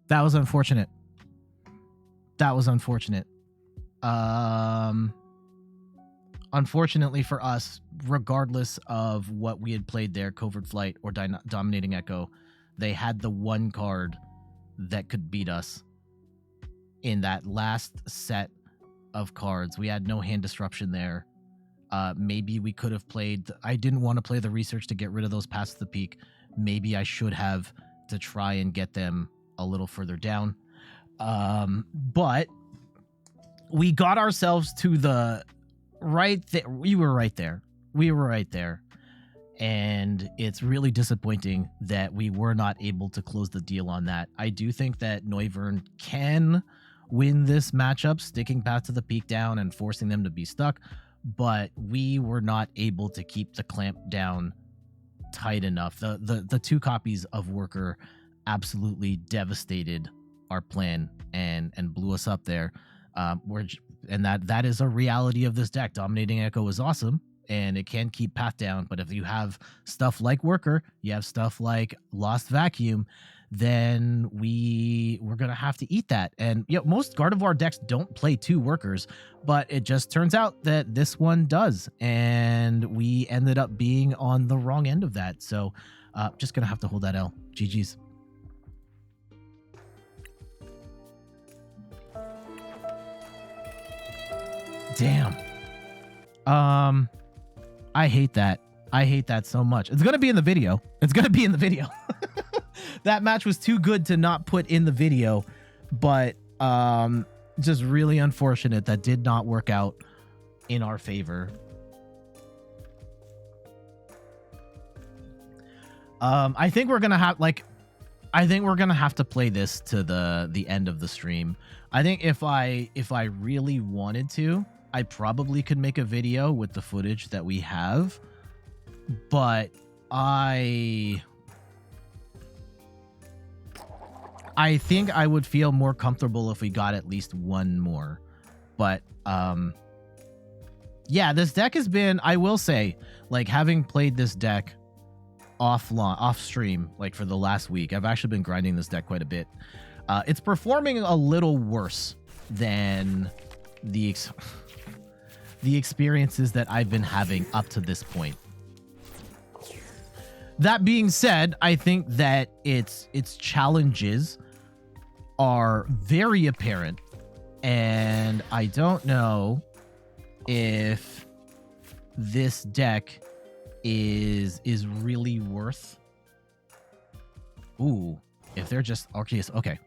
[SPEAKER 1] That was unfortunate. That was unfortunate. Unfortunately for us, regardless of what we had played there, Covert Flight or Dominating Echo, they had the one card that could beat us in that last set of cards. We had no hand disruption there. Maybe we could have played... I didn't want to play the research to get rid of those past the peak. Maybe I should have to try and get them a little further down. But we got ourselves to the right there. We were right there. We were right there. And it's really disappointing that we were not able to close the deal on that. I do think that Noivern can win this matchup, sticking Path to the Peak down and forcing them to be stuck, but we were not able to keep the clamp down tight enough. The 2 copies of Worker absolutely devastated our plan and blew us up there. That is a reality of this deck. Dominating Echo is awesome and it can keep Path down, but if you have stuff like Worker, you have stuff like Lost Vacuum, then we're gonna have to eat that. And most Gardevoir decks don't play 2 Workers, but it just turns out that this one does, and we ended up being on the wrong end of that. So just gonna have to hold that L. GG's. Damn. I hate that. I hate that so much. It's gonna be in the video. It's gonna be in the video. That match was too good to not put in the video, but just really unfortunate that did not work out in our favor. I think we're gonna have to play this to the end of the stream. I think if I really wanted to, I probably could make a video with the footage that we have, but I think I would feel more comfortable if we got at least one more. But yeah, this deck has been, I will say, like, having played this deck off stream, like for the last week, I've actually been grinding this deck quite a bit. It's performing a little worse than the experiences that I've been having up to this point. That being said, I think that its challenges are very apparent, and I don't know if this deck is really worth... Ooh, if they're just... Okay.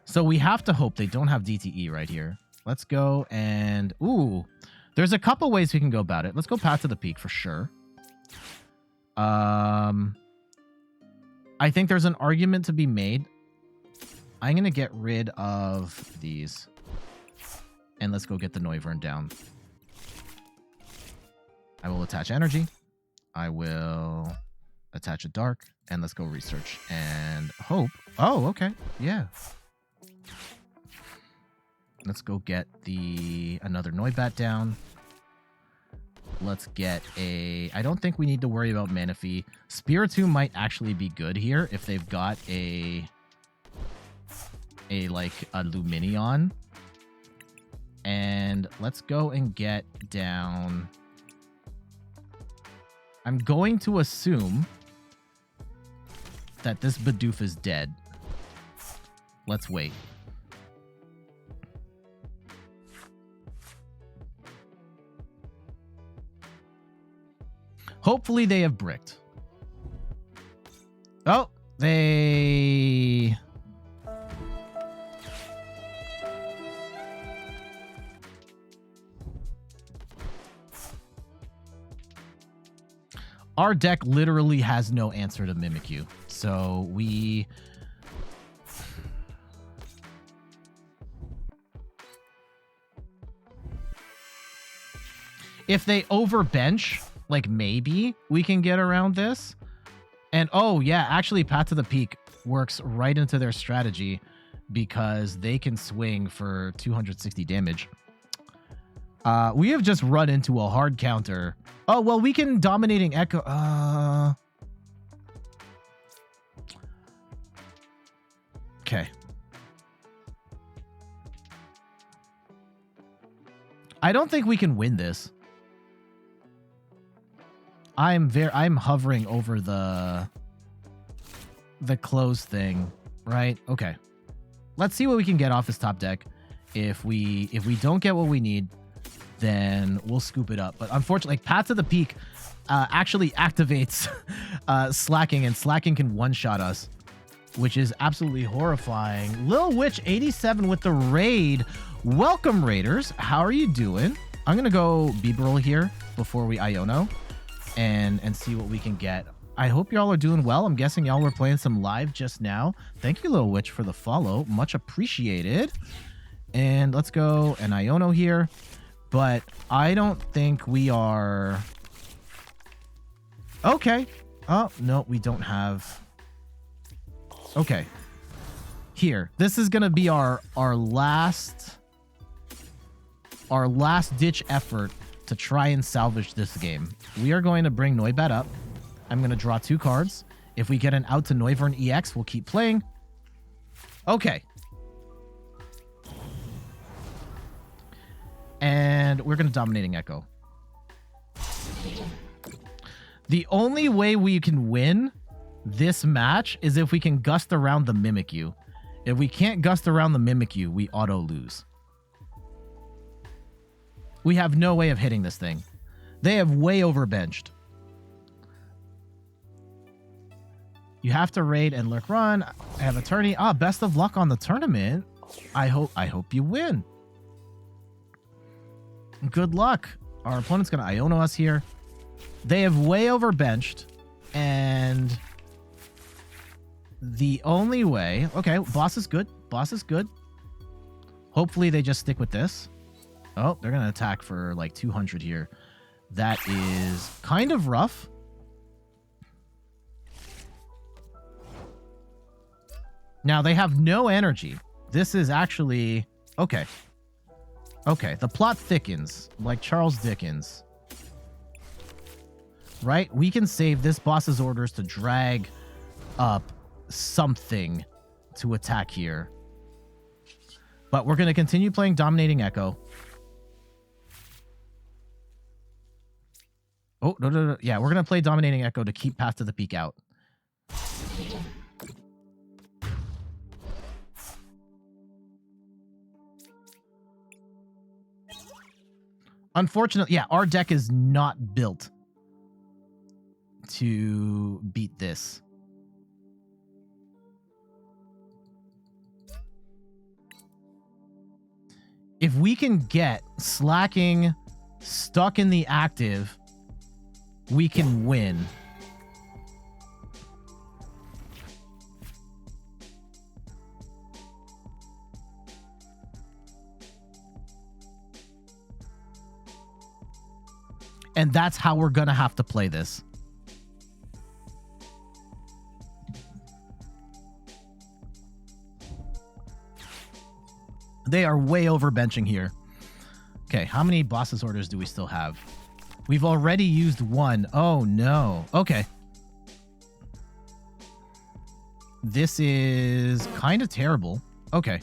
[SPEAKER 1] So we have to hope they don't have DTE right here. Let's go and... Ooh, there's a couple ways we can go about it. Let's go Path to the Peak for sure. I think there's an argument to be made. I'm going to get rid of these. And let's go get the Noivern down. I will attach energy. I will attach a dark. And let's go research and hope. Oh, okay. Yeah. Let's go get another Noibat down. Let's get a... I don't think we need to worry about Manaphy. Spiritomb might actually be good here if they've got a Luminion. And let's go and get down. I'm going to assume that this Bidoof is dead. Let's wait. Hopefully they have bricked. Oh, they... Our deck literally has no answer to Mimikyu. So we... If they overbench, like maybe we can get around this. And oh yeah, actually Path to the Peak works right into their strategy because they can swing for 260 damage. We have just run into a hard counter. Oh, well, we can Dominating Echo. Okay. I don't think we can win this. I'm hovering over the close thing, right? Okay. Let's see what we can get off this top deck. If we don't get what we need, then we'll scoop it up. But unfortunately, like, Path to the Peak actually activates Slacking, and Slacking can one-shot us, which is absolutely horrifying. Lil Witch 87 with the raid. Welcome, Raiders. How are you doing? I'm going to go Bibarel here before we Iono and see what we can get. I hope y'all are doing well. I'm guessing y'all were playing some live just now. Thank you, Lil Witch, for the follow. Much appreciated. And let's go and Iono here. But I don't think we are... Okay. Oh, no, we don't have... Okay. Here. This is going to be our last ditch effort to try and salvage this game. We are going to bring Noibat up. I'm going to draw 2 cards. If we get an out to Noivern EX, we'll keep playing. Okay. And we're going to Dominating Echo. The only way we can win this match is if we can gust around the Mimikyu. If we can't gust around the Mimikyu, we auto lose. We have no way of hitting this thing. They have way overbenched. You have to raid and lurk run. I have a tourney. Ah, best of luck on the tournament. I hope you win. Good luck. Our opponent's going to Iono us here. They have way overbenched. And the only way... Okay, boss is good. Boss is good. Hopefully they just stick with this. Oh, they're going to attack for like 200 here. That is kind of rough. Now, they have no energy. This is actually... Okay. Okay, the plot thickens, like Charles Dickens. Right? We can save this boss's orders to drag up something to attack here. But we're going to continue playing Dominating Echo. Oh, no. Yeah, we're going to play Dominating Echo to keep Path to the Peak out. Unfortunately, yeah, our deck is not built to beat this. If we can get Slacking stuck in the active, we can win. And that's how we're going to have to play this. They are way overbenching here. Okay, how many boss's orders do we still have? We've already used 1. Oh, no. Okay. This is kind of terrible. Okay.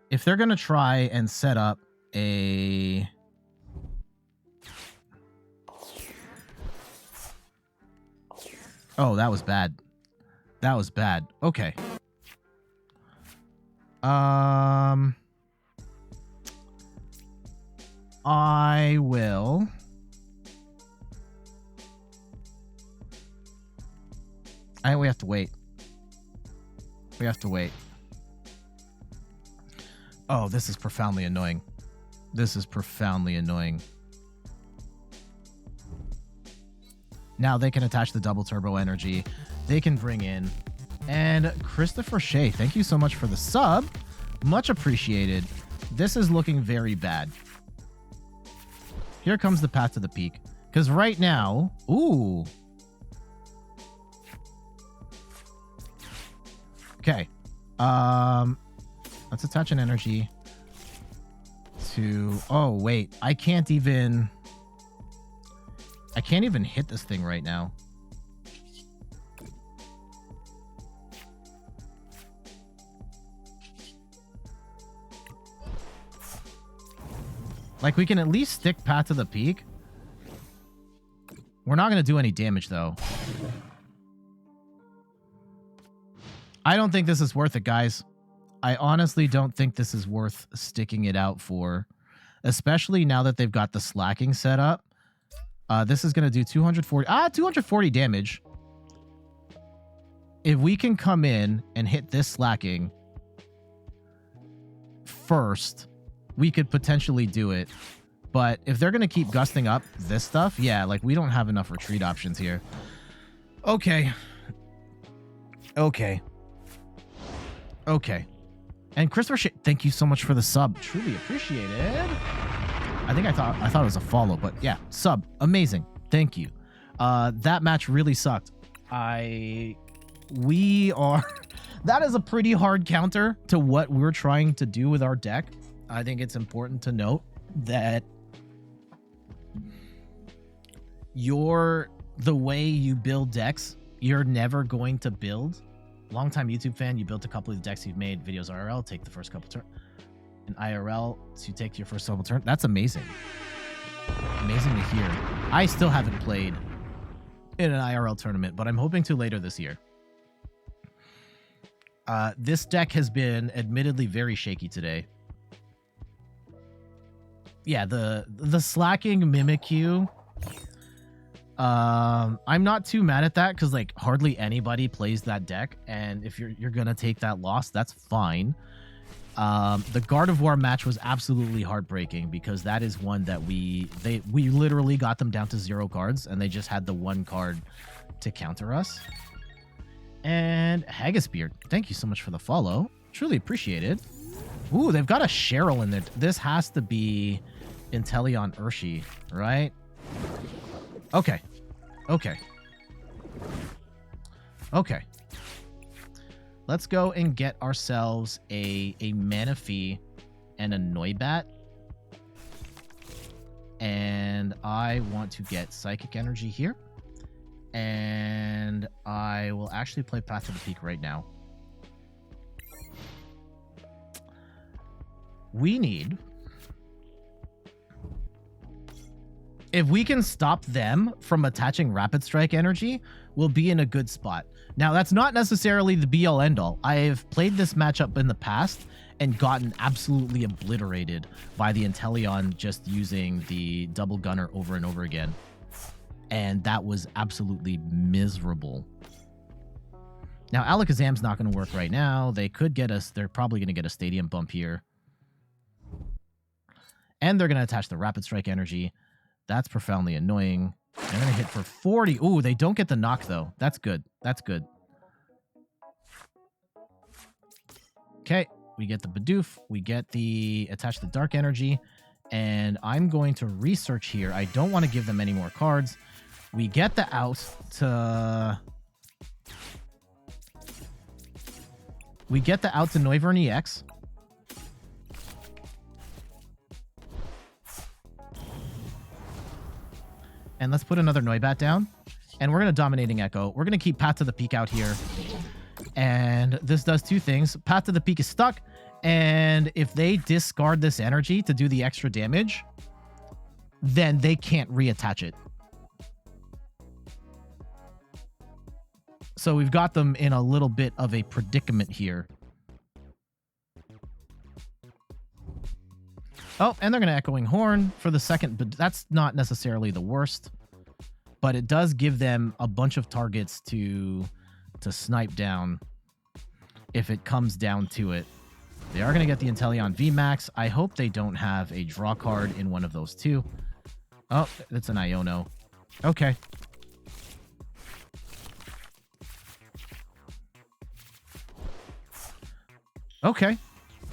[SPEAKER 1] if they're going to try and set up a... Oh, that was bad. That was bad. Okay. I will... we have to wait. We have to wait. Oh, this is profoundly annoying. This is profoundly annoying. Now they can attach the double turbo energy. They can bring in. And Christopher Shea, thank you so much for the sub. Much appreciated. This is looking very bad. Here comes the path to the peak. Because right now... Ooh. Okay. Let's attach an energy to... Oh, wait. I can't even hit this thing right now. Like, we can at least stick Path to the Peak. We're not going to do any damage, though. I don't think this is worth it, guys. I honestly don't think this is worth sticking it out for. Especially now that they've got the slacking set up. This is going to do 240 damage. If we can come in and hit this slacking first, we could potentially do it. But if they're going to keep gusting up this stuff, yeah, like we don't have enough retreat options here. Okay. Okay. Okay. And Christopher, thank you so much for the sub. Truly appreciated. I thought it was a follow, but yeah, sub. Amazing. Thank you. That match really sucked. That is a pretty hard counter to what we're trying to do with our deck. I think it's important to note that the way you build decks, you're never going to build. Longtime YouTube fan, you built a couple of decks you've made videos IRL, take the first couple turns. In IRL to take your first double turn. That's amazing. Amazing to hear. I still haven't played in an IRL tournament, but I'm hoping to later this year. This deck has been admittedly very shaky today. Yeah, the slacking Mimikyu. I'm not too mad at that because like hardly anybody plays that deck, and if you're gonna take that loss, that's fine. The Gardevoir match was absolutely heartbreaking because that is one that we literally got them down to 0 cards and they just had the 1 card to counter us. And Haggusbeard, thank you so much for the follow. Truly appreciated. Ooh, they've got a Cheryl in there. This has to be Inteleon Urshi, right? Okay. Okay. Okay. Let's go and get ourselves a Manaphy and a Noibat. And I want to get Psychic Energy here. And I will actually play Path to the Peak right now. We need... If we can stop them from attaching Rapid Strike Energy, we'll be in a good spot. Now, that's not necessarily the be-all end-all. I've played this matchup in the past and gotten absolutely obliterated by the Inteleon just using the double gunner over and over again. And that was absolutely miserable. Now, Alakazam's not going to work right now. They could get us... They're probably going to get a Stadium Bump here. And they're going to attach the Rapid Strike Energy. That's profoundly annoying. They're going to hit for 40. Ooh, they don't get the knock, though. That's good. That's good. Okay, we get the Bidoof. We get the attach the Dark Energy. And I'm going to research here. I don't want to give them any more cards. We get the out to... We get the out to Noivern EX. And let's put another Noibat down. And we're going to Dominating Echo. We're going to keep Path to the Peak out here. And this does 2 things. Path to the Peak is stuck. And if they discard this energy to do the extra damage, then they can't reattach it. So we've got them in a little bit of a predicament here. Oh, and they're going to Echoing Horn for the second, but that's not necessarily the worst. But it does give them a bunch of targets to snipe down if it comes down to it. They are going to get the Inteleon VMAX. I hope they don't have a draw card in one of those two. Oh, it's an Iono. Okay. Okay.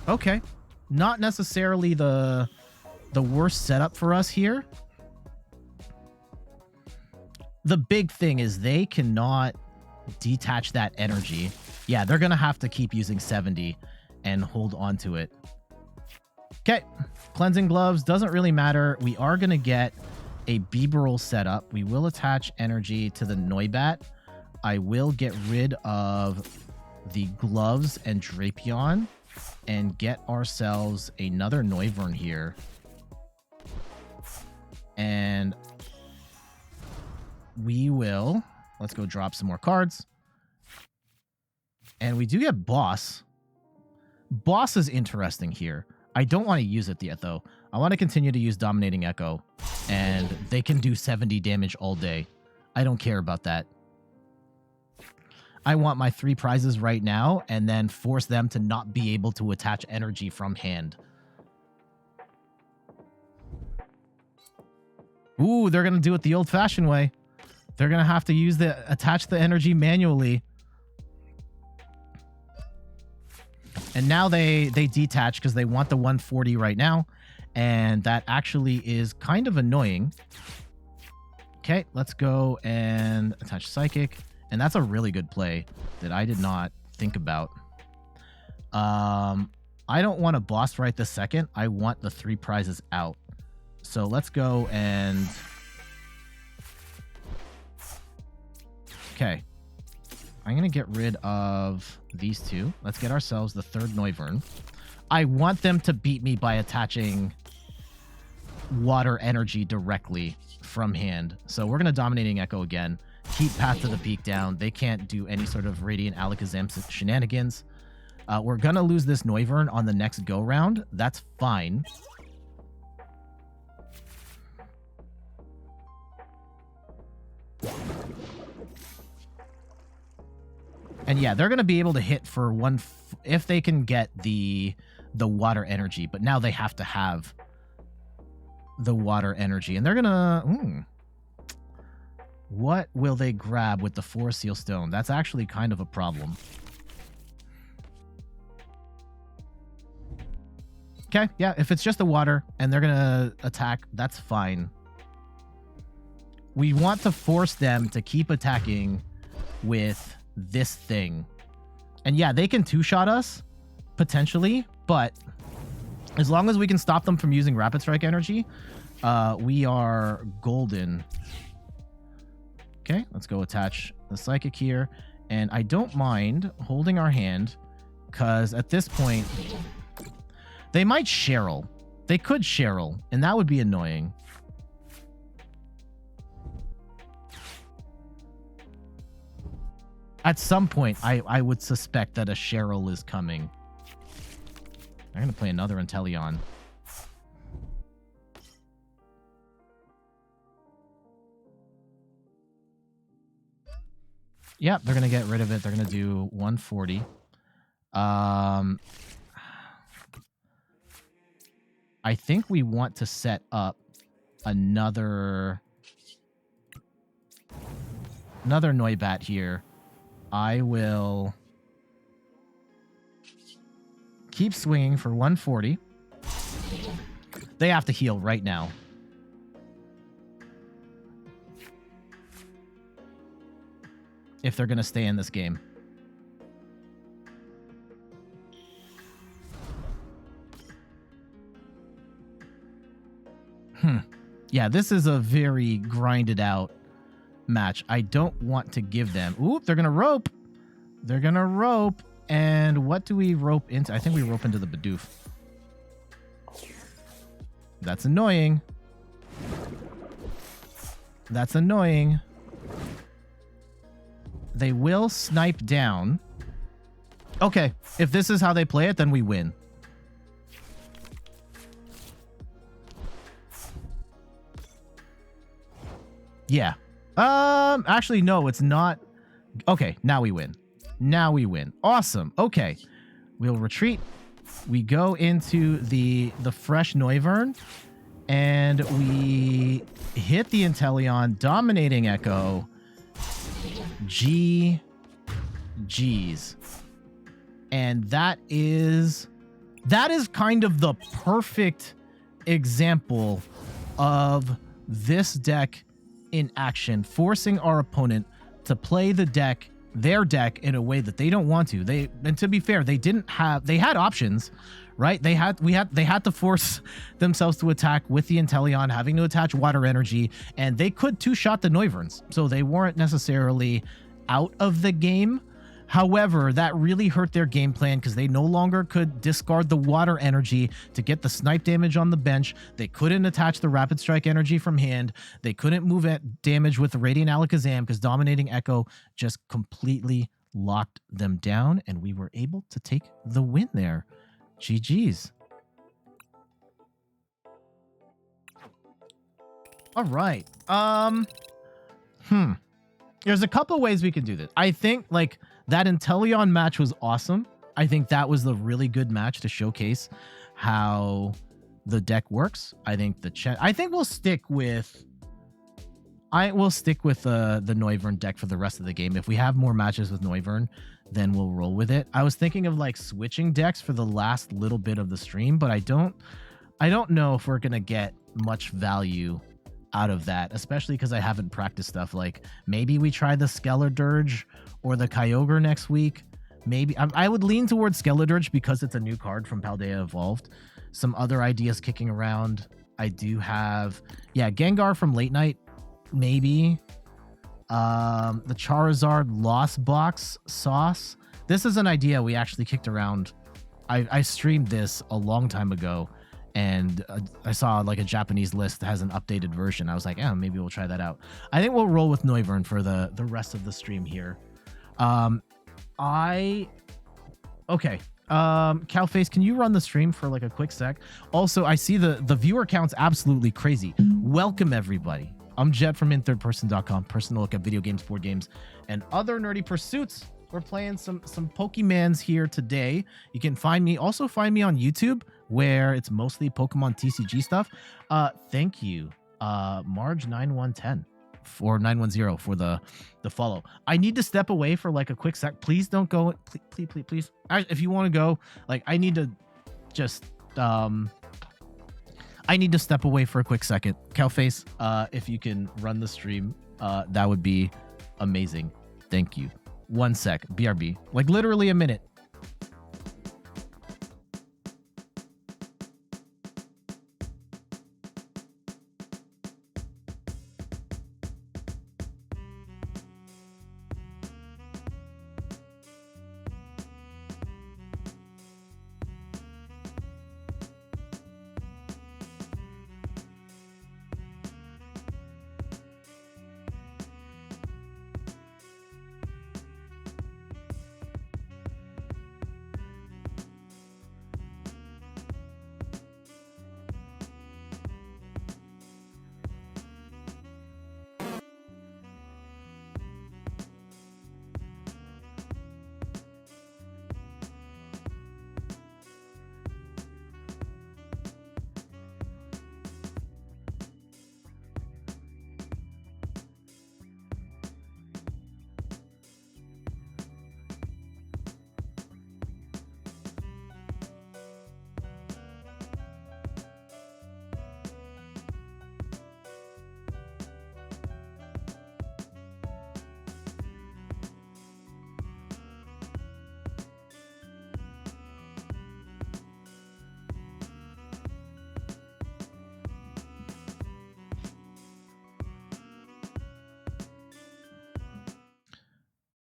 [SPEAKER 1] Okay. Not necessarily the worst setup for us here. The big thing is they cannot detach that energy. Yeah, they're going to have to keep using 70 and hold on to it. Okay. Cleansing Gloves doesn't really matter. We are going to get a Bibarel setup. We will attach energy to the Noibat. I will get rid of the gloves and Drapion and get ourselves another Noivern here. And we will, let's go drop some more cards. And we do get Boss. Boss is interesting here. I don't want to use it yet, though. I want to continue to use Dominating Echo, and they can do 70 damage all day. I don't care about that. I want my 3 prizes right now, and then force them to not be able to attach energy from hand. Ooh, they're going to do it the old-fashioned way. They're going to have to attach the energy manually. And now they detach because they want the 140 right now. And that actually is kind of annoying. Okay, let's go and attach Psychic. And that's a really good play that I did not think about. I don't want a boss right this second. I want the 3 prizes out. So let's go and... Okay. I'm going to get rid of these 2. Let's get ourselves the 3rd Noivern. I want them to beat me by attaching water energy directly from hand. So we're going to Dominating Echo again. Keep Path to the Peak down. They can't do any sort of Radiant Alakazam shenanigans. We're going to lose this Noivern on the next go-round. That's fine. And yeah, they're going to be able to hit for one if they can get the water energy. But now they have to have the water energy. And they're going to... What will they grab with the Forest Seal Stone? That's actually kind of a problem. Okay, yeah, if it's just the water and they're going to attack, that's fine. We want to force them to keep attacking with this thing. And yeah, they can 2-shot us, potentially, but as long as we can stop them from using Rapid Strike energy, we are golden. Okay, let's go attach the Psychic here. And I don't mind holding our hand, because at this point, they might Cheryl. They could Cheryl, and that would be annoying. At some point, I would suspect that a Cheryl is coming. I'm going to play another Inteleon. Yep, they're going to get rid of it. They're going to do 140. I think we want to set up another Noibat here. I will keep swinging for 140. They have to heal right now. If they're going to stay in this game. Yeah, this is a very grinded out match. I don't want to give them... Ooh, they're going to rope. They're going to rope. And what do we rope into? I think we rope into the Bidoof. That's annoying. That's annoying. They will snipe down. Okay, if this is how they play it, then we win. Yeah. Actually, no, it's not. Okay, now we win. Now we win. Awesome. Okay. We'll retreat. We go into the fresh Noivern, and we hit the Inteleon, dominating Echo. GG's. And that is kind of the perfect example of this deck in action, forcing our opponent to play their deck in a way that they don't want to. And to be fair, they had options, right? They had to force themselves to attack with the Inteleon, having to attach water energy, and they could two-shot the Noiverns, so they weren't necessarily out of the game. However, that really hurt their game plan because they no longer could discard the water energy to get the snipe damage on the bench. They couldn't attach the rapid strike energy from hand. They couldn't move at damage with the Radiant Alakazam because dominating Echo just completely locked them down, and we were able to take the win there. GG's. All right. There's a couple ways we can do this. I think like that Inteleon match was awesome. I think that was the really good match to showcase how the deck works. I think we'll stick with the Noivern deck for the rest of the game. If we have more matches with Noivern, then we'll roll with it. I was thinking of like switching decks for the last little bit of the stream, but I don't know if we're gonna get much value out of that, especially because I haven't practiced stuff. Like maybe we try the Skeledirge or the Kyogre next week. Maybe I would lean towards Skeledirge because it's a new card from Paldea Evolved. Some other ideas kicking around. I do have, Gengar from Late Night, maybe. The Charizard Lost Box Sauce. This is an idea we actually kicked around. I streamed this a long time ago, and I saw like a Japanese list that has an updated version. I was like, maybe we'll try that out. I think we'll roll with Noivern for the rest of the stream here. Calface, can you run the stream for like a quick sec? Also, I see the viewer count's absolutely crazy. Welcome everybody. I'm Jet from inthirdperson.com, personal look at video games, board games, and other nerdy pursuits. We're playing some Pokemans here today. You can find me on YouTube, where it's mostly Pokemon TCG stuff. Thank you, Marge9110 or 910 for the follow. I need to step away for like a quick sec. Please don't go. Please. If you want to go, like I need to just I need to step away for a quick second. Calface, if you can run the stream, that would be amazing. Thank you. 1 sec. BRB. Like literally a minute.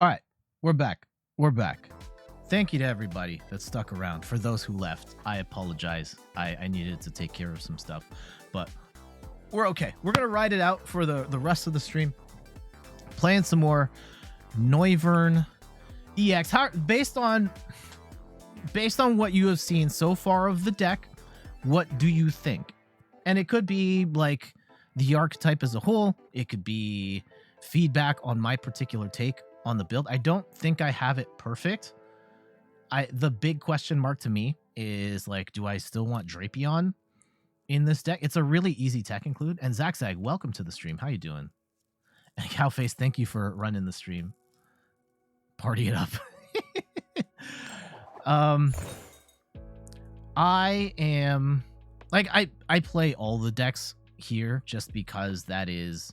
[SPEAKER 1] All right, we're back. thank you to everybody that stuck around. For those who left, I apologize. I needed to take care of some stuff, but we're okay. We're going to ride it out for the rest of the stream. Playing some more Noivern EX. Based on what you have seen so far of the deck, what do you think? And it could be like the archetype as a whole. It could be feedback on my particular take on the build. I don't think I have it perfect. The big question mark to me is like, do I still want Drapion in this deck? It's a really easy tech include. And Zag, welcome to the stream. How you doing? And Cowface, thank you for running the stream. Party it up. I am like, I play all the decks here just because that is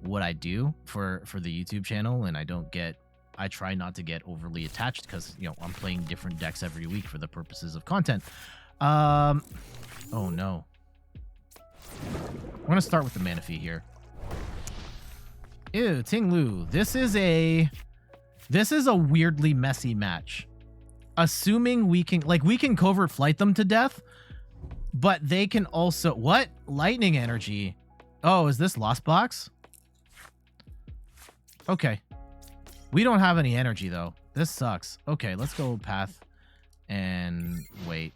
[SPEAKER 1] what I do for the YouTube channel, and I try not to get overly attached because, you know, I'm playing different decks every week for the purposes of content. Oh no. I'm gonna start with the Manaphy here. Ew, Ting-Lu. This is a weirdly messy match. Assuming we can covert flight them to death, but they can also... What? Lightning energy. Oh, is this Lost Box? Okay. We don't have any energy, though. This sucks. Okay, let's go path and wait.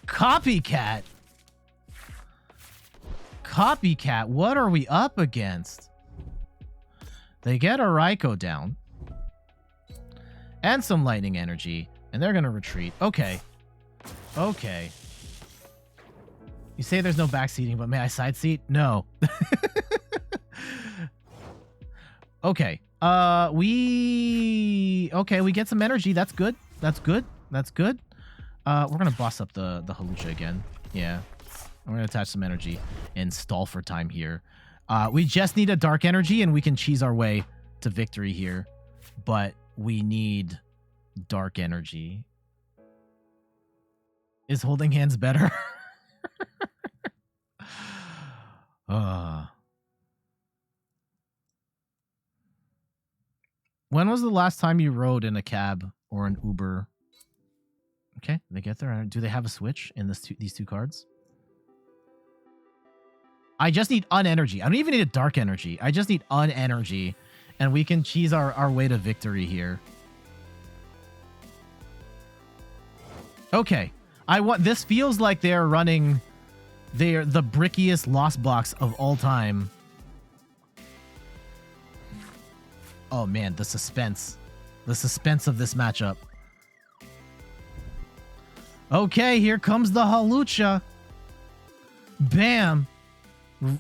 [SPEAKER 1] Copycat. Copycat, what are we up against? They get a Raikou down. And some lightning energy. And they're going to retreat. Okay. Okay. You say there's no backseating, but may I side seat? No. Okay. We get some energy. That's good. That's good. That's good. We're going to boss up the Hawlucha again. Yeah. We're going to attach some energy and stall for time here. We just need a dark energy and we can cheese our way to victory here. But we need dark energy. Is holding hands better? When was the last time you rode in a cab or an Uber? Okay, they get there. Do they have a switch in these two cards? I just need unenergy. I don't even need a dark energy. I just need unenergy, and we can cheese our way to victory here. Okay, this feels like they're running the brickiest Lost Box of all time. Oh man, the suspense of this matchup. Okay, here comes the Hawlucha. Bam.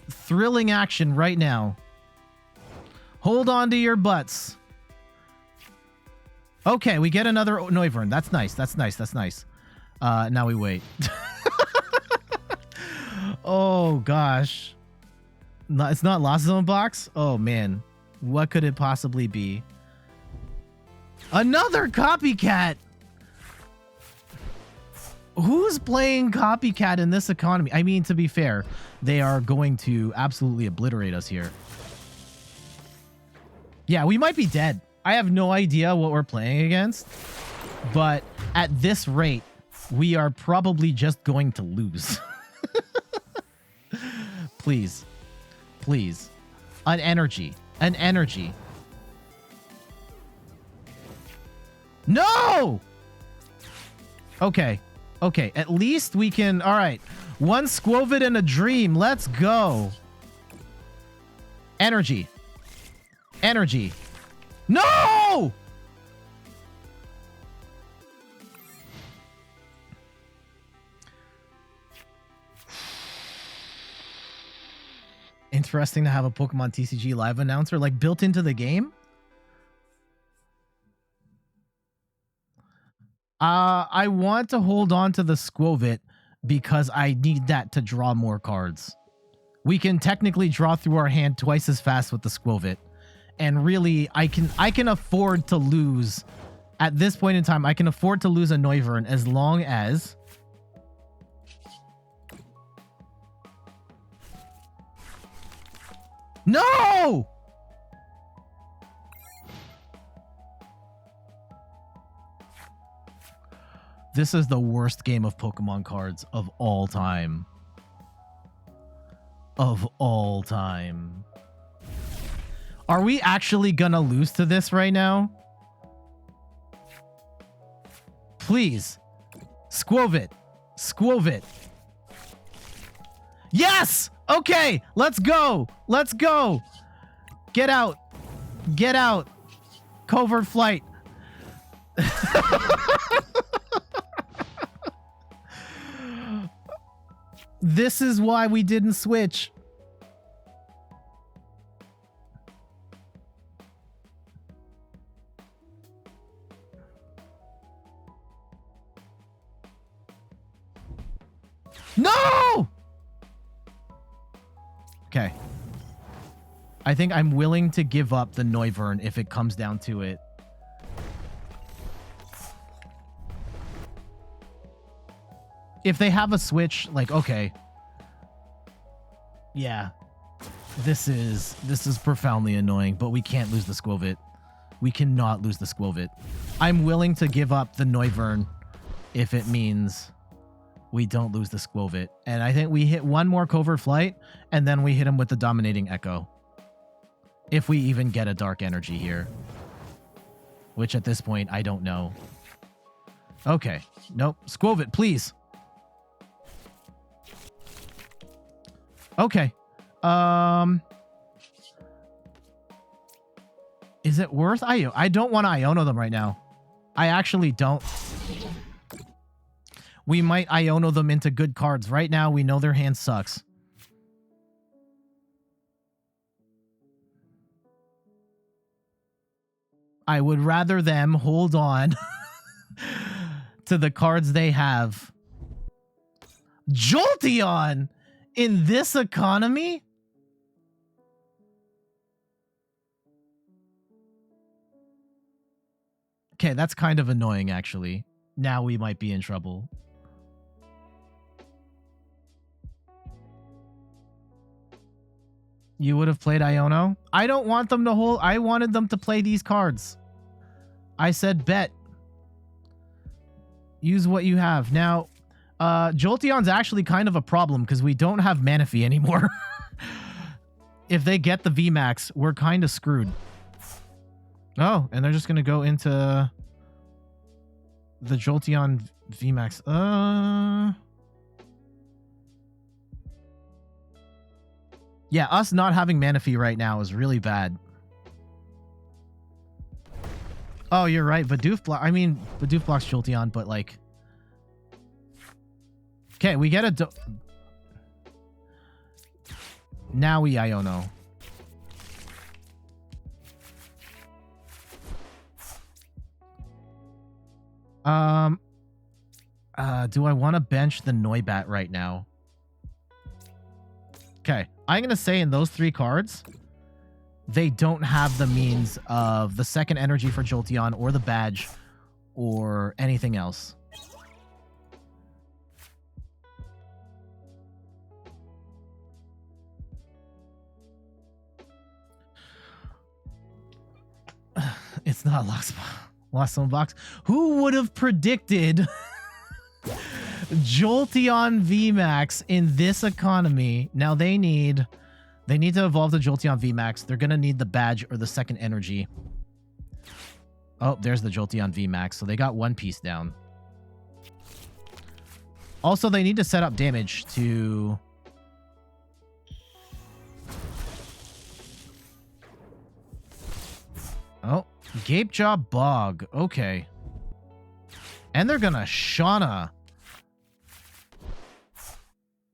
[SPEAKER 1] Thrilling action right now. Hold on to your butts. Okay, we get another Noivern. That's nice. That's nice. That's nice. Now we wait. Oh, gosh. No, it's not Lost Zone Box? Oh, man. What could it possibly be? Another copycat! Who's playing copycat in this economy? I mean, to be fair, they are going to absolutely obliterate us here. Yeah, we might be dead. I have no idea what we're playing against, but at this rate, we are probably just going to lose. Please. Please. An energy. An energy. No! Okay. Okay, at least we can... All right. One Skwovet and a dream. Let's go. Energy. Energy. No! Interesting to have a Pokemon TCG live announcer like built into the game. I want to hold on to the Skwovet because I need that to draw more cards. We can technically draw through our hand twice as fast with the Skwovet. And really, I can afford to lose At this point in time, I can afford to lose a Noivern as long as... No! This is the worst game of Pokemon cards of all time. Of all time. Are we actually gonna lose to this right now? Please. Skwovet. Skwovet. Yes! Okay, let's go. Let's go. Get out. Get out. Covert flight. This is why we didn't switch. No! Okay. I think I'm willing to give up the Noivern if it comes down to it. If they have a switch, like, okay. Yeah. This is profoundly annoying, but we can't lose the Skwovet. We cannot lose the Skwovet. I'm willing to give up the Noivern if it means we don't lose the Skwovet. And I think we hit one more Covert Flight, and then we hit him with the Dominating Echo. If we even get a Dark Energy here. Which at this point, I don't know. Okay. Nope. Skwovet, please. Okay. Is it worth Iono? I don't want to Iono them right now. I actually don't. We might Iono them into good cards. Right now, we know their hand sucks. I would rather them hold on to the cards they have. Jolteon in this economy? Okay, that's kind of annoying, actually. Now we might be in trouble. You would have played Iono? I don't want them to hold... I wanted them to play these cards. I said bet. Use what you have. Now, Jolteon's actually kind of a problem because we don't have Manaphy anymore. If they get the VMAX, we're kind of screwed. Oh, and they're just going to go into the Jolteon VMAX. Yeah, us not having Manaphy right now is really bad. Oh, you're right. Bidoof blocks Jolteon, but like... Okay, we get a... Now we Iono. Do I want to bench the Noibat right now? Okay, I'm going to say in those three cards, they don't have the means of the second energy for Jolteon or the badge or anything else. It's not Lost Zone Box. Who would have predicted Jolteon VMAX in this economy? Now they need to evolve the Jolteon VMAX. They're gonna need the badge or the second energy. Oh, there's the Jolteon VMAX. So they got one piece down. Also, they need to set up damage to... Oh, Gapejaw Bog. Okay. And they're gonna Shauna.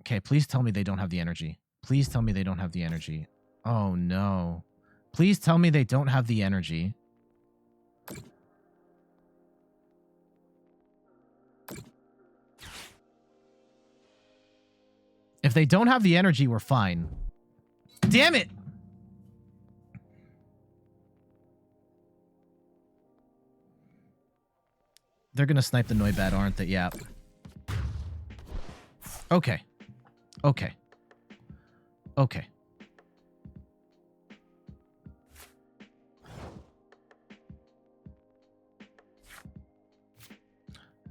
[SPEAKER 1] Okay, please tell me they don't have the energy. Please tell me they don't have the energy. Oh, no. Please tell me they don't have the energy. If they don't have the energy, we're fine. Damn it! They're going to snipe the Noibat, aren't they? Yeah. Okay. Okay. Okay.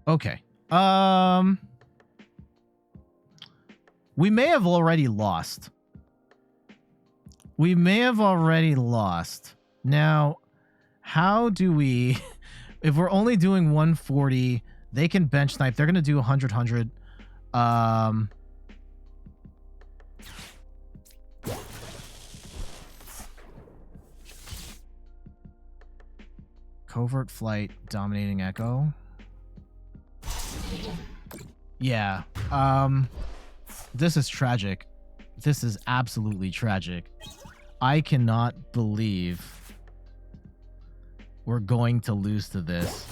[SPEAKER 1] Okay. We may have already lost. We may have already lost. Now, how do we... If we're only doing 140, they can bench snipe. They're going to do 100, 100. Covert flight, dominating echo. Yeah. This is tragic. This is absolutely tragic. I cannot believe we're going to lose to this.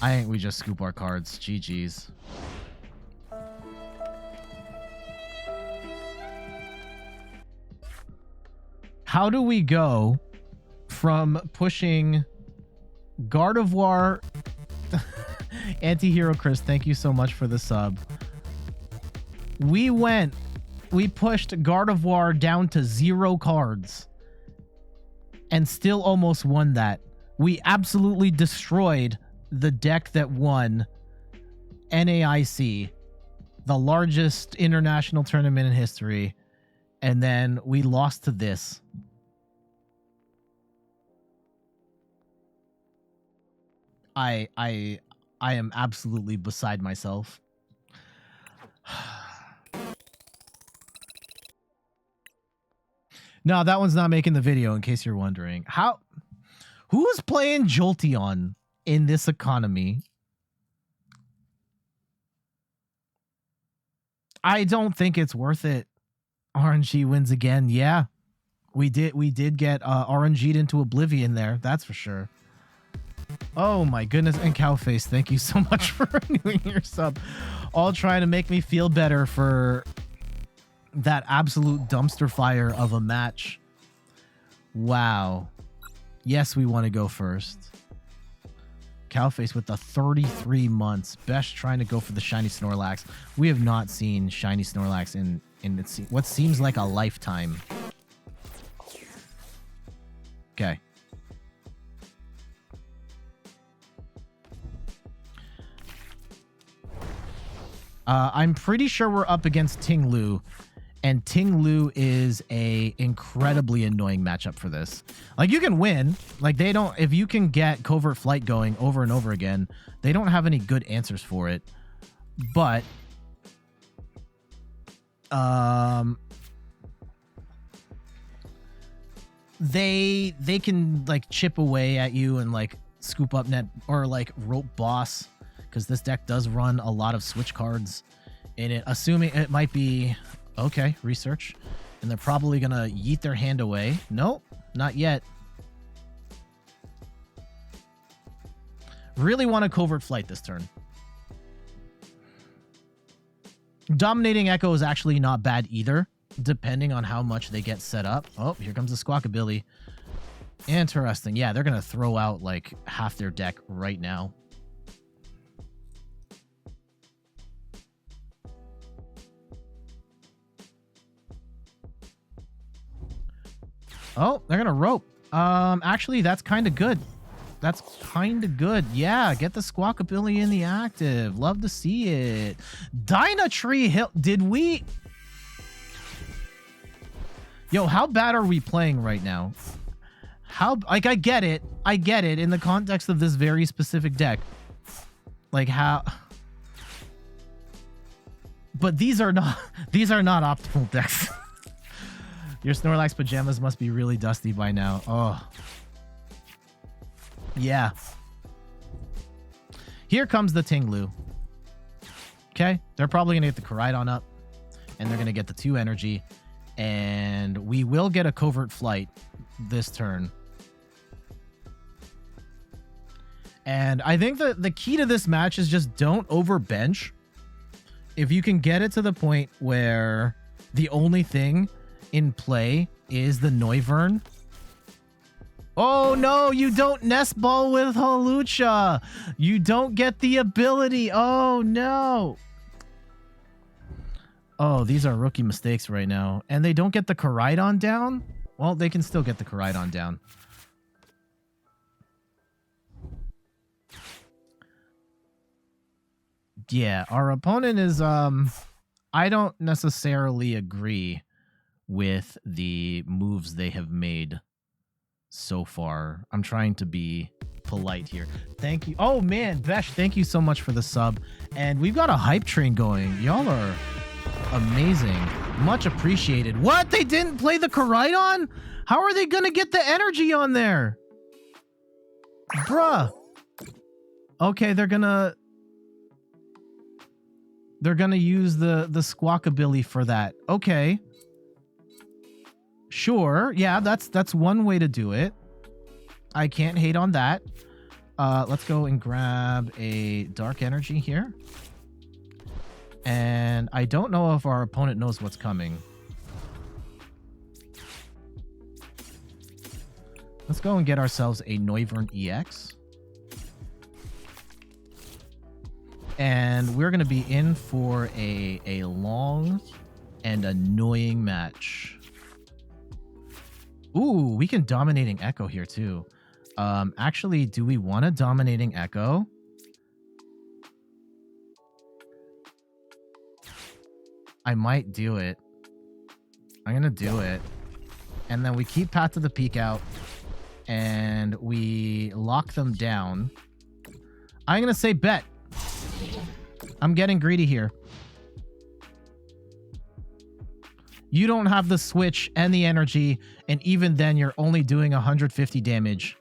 [SPEAKER 1] I think we just scoop our cards. GG's. How do we go from pushing Gardevoir... Anti-Hero Chris, thank you so much for the sub. We pushed Gardevoir down to 0 cards and still almost won that. We absolutely destroyed the deck that won NAIC, the largest international tournament in history, and then we lost to this. I am absolutely beside myself. No, that one's not making the video, in case you're wondering. Who's playing Jolteon in this economy? I don't think it's worth it. RNG wins again. Yeah, we did get RNG'd into oblivion there. That's for sure. Oh my goodness. And Cowface, thank you so much for renewing your sub. All trying to make me feel better for that absolute dumpster fire of a match. Wow. Yes, we want to go first. Cowface with the 33 months. Best trying to go for the shiny Snorlax. We have not seen shiny Snorlax in what seems like a lifetime. Okay. I'm pretty sure we're up against Ting-Lu, and Ting-Lu is a incredibly annoying matchup for this. Like, you can win. Like, they don't... If you can get Covert Flight going over and over again, they don't have any good answers for it. But... They can, like, chip away at you and, like, scoop up net... Or, like, rope boss... Because this deck does run a lot of switch cards in it, assuming it might be... Okay, research. And they're probably going to yeet their hand away. Nope, not yet. Really want a Covert Flight this turn. Dominating Echo is actually not bad either, depending on how much they get set up. Oh, here comes the Squawkabilly. Interesting. Yeah, they're going to throw out like half their deck right now. Oh, they're gonna rope. Actually, that's kind of good. That's kind of good. Yeah, get the Squawkabilly in the active. Love to see it. Dynatree Hill. Did we... Yo, how bad are we playing right now? How... Like, I get it. I get it in the context of this very specific deck. Like, how... But these are not optimal decks. Your Snorlax pajamas must be really dusty by now. Oh. Yeah. Here comes the Ting-Lu. Okay. They're probably going to get the Koraidon up. And they're going to get the 2 energy. And we will get a Covert Flight this turn. And I think that the key to this match is just don't overbench. If you can get it to the point where the only thing... in play is the Noivern, Oh no, you don't Nest Ball with Hawlucha. You don't get the ability. Oh no. Oh, these are rookie mistakes right now. And they don't get the Koraidon down? Well, they can still get the Koraidon down. Yeah, our opponent is, I don't necessarily agree with the moves they have made so far. I'm trying to be polite here. Thank you. Oh man, Vesh, thank you so much for the sub. And we've got a hype train going. Y'all are amazing. Much appreciated. What? They didn't play the Koraidon? How are they gonna get the energy on there? Bruh. Okay, they're gonna use the Squawkabilly for that. Okay. Sure. Yeah, that's one way to do it. I can't hate on that. Let's go and grab a Dark Energy here. And I don't know if our opponent knows what's coming. Let's go and get ourselves a Noivern EX. And we're going to be in for a long and annoying match. Ooh, we can Dominating Echo here too. Actually, do we want a Dominating Echo? I might do it. I'm going to do it. And then we keep Path to the Peak out. And we lock them down. I'm going to say bet. I'm getting greedy here. You don't have the switch and the energy, and even then you're only doing 150 damage.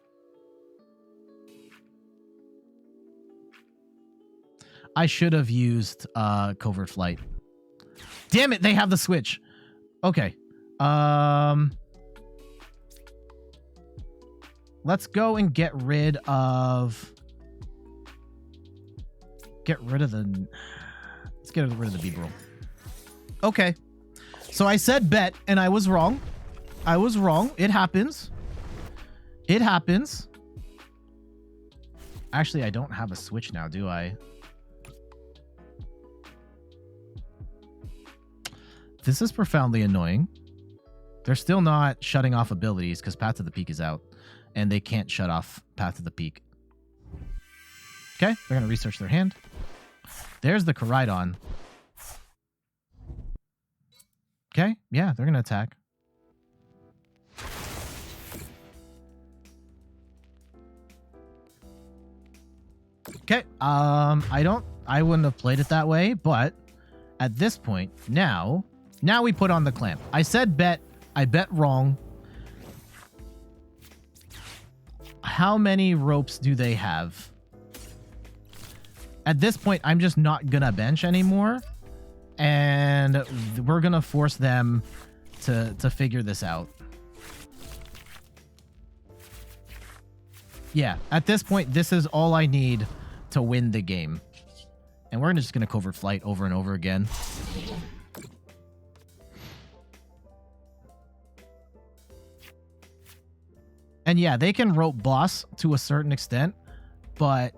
[SPEAKER 1] I should have used Covert Flight. Damn it, they have the switch. Okay. Let's go and get rid of... Let's get rid of the Bibarel. Okay. So I said bet, and I was wrong. I was wrong. It happens. It happens. Actually, I don't have a switch now, do I? This is profoundly annoying. They're still not shutting off abilities because Path to the Peak is out. And they can't shut off Path to the Peak. Okay, they're going to research their hand. There's the Koraidon. Okay, yeah, they're going to attack. Okay, I wouldn't have played it that way, but at this point, now we put on the clamp. I said bet, I bet wrong. How many ropes do they have? At this point, I'm just not gonna bench anymore. And we're gonna force them to figure this out. Yeah, at this point, this is all I need to win the game. And we're just gonna Covert Flight over and over again. And yeah, they can rope boss to a certain extent, but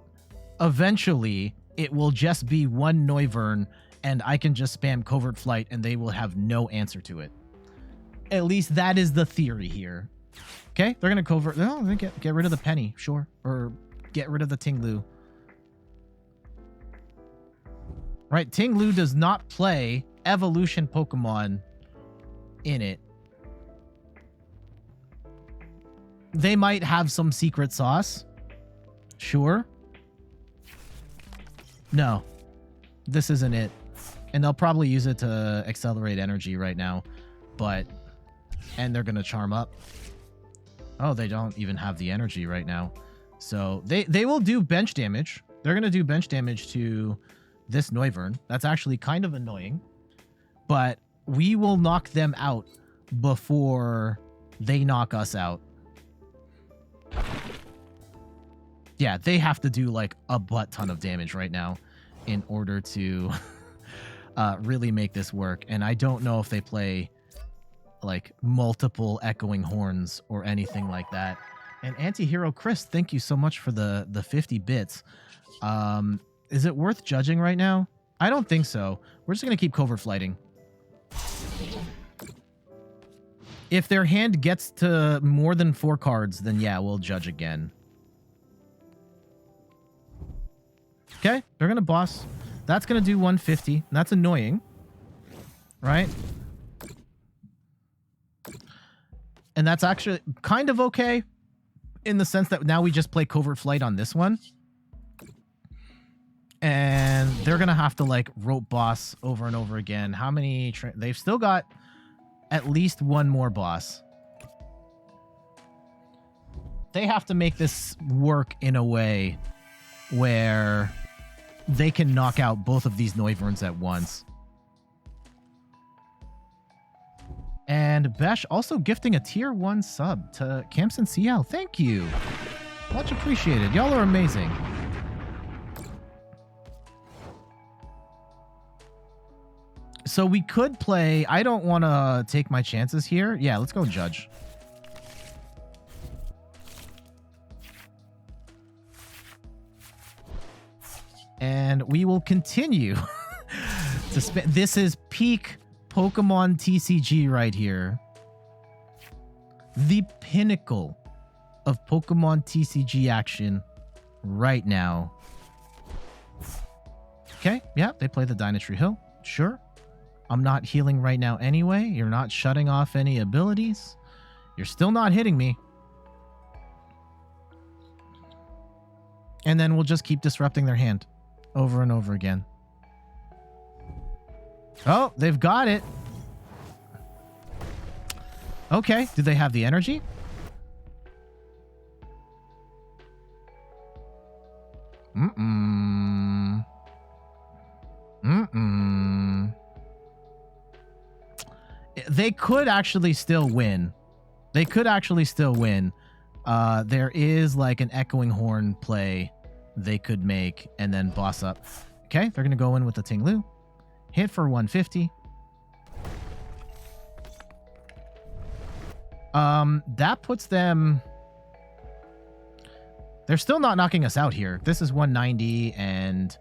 [SPEAKER 1] eventually it will just be one Noivern and I can just spam Covert Flight and they will have no answer to it. At least that is the theory here. Okay, they're going to Covert... No, they get rid of the Penny, sure. Or get rid of the Tinglu. Right, Tinglu does not play evolution Pokemon in it. They might have some secret sauce. Sure. No. This isn't it. And they'll probably use it to accelerate energy right now. But... And they're going to charm up. Oh, they don't even have the energy right now. So they will do bench damage. They're going to do bench damage to this Noivern. That's actually kind of annoying. But we will knock them out before they knock us out. Yeah, they have to do like a butt ton of damage right now in order to really make this work. And I don't know if they play like multiple echoing horns or anything like that. And Anti-Hero Chris, thank you so much for the 50 bits. Is it worth judging right now? I don't think so. We're just going to keep covert flighting. If their hand gets to more than 4 cards, then yeah, we'll judge again. Okay, they're going to boss. That's going to do 150. That's annoying. Right? And that's actually kind of okay in the sense that now we just play covert flight on this one. And they're going to have to like rope boss over and over again. How many? They've still got at least one more boss. They have to make this work in a way where they can knock out both of these Noiverns at once. And Besh also gifting a tier 1 sub to Campson CL. Thank you. Much appreciated. Y'all are amazing. So we could play... I don't want to take my chances here. Yeah, let's go Judge. And we will continue to spend... This is peak Pokemon TCG right here. The pinnacle of Pokemon TCG action right now. Okay, yeah, they play the Dynastry Hill. Sure. I'm not healing right now anyway. You're not shutting off any abilities. You're still not hitting me. And then we'll just keep disrupting their hand over and over again. Oh, they've got it. Okay, do they have the energy? They could actually still win. They could actually still win. There is like an echoing horn play they could make and then boss up. Okay, they're going to go in with the Tinglu. Hit for 150. That puts them... They're still not knocking us out here. This is 190 and...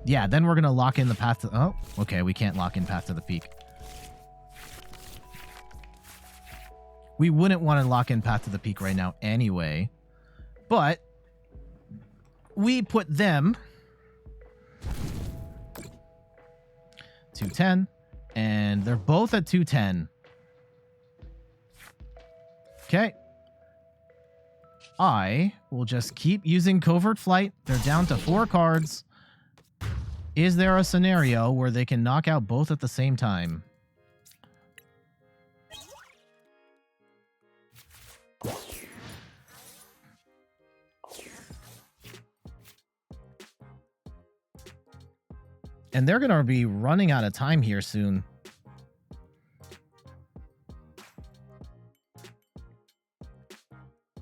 [SPEAKER 1] Yeah, then we're going to lock in the path to... Oh, okay, we can't lock in path to the peak. We wouldn't want to lock in path to the peak right now anyway. But we put them 210 and they're both at 210. Okay. I will just keep using covert flight. They're down to 4 cards. Is there a scenario where they can knock out both at the same time? And they're going to be running out of time here soon.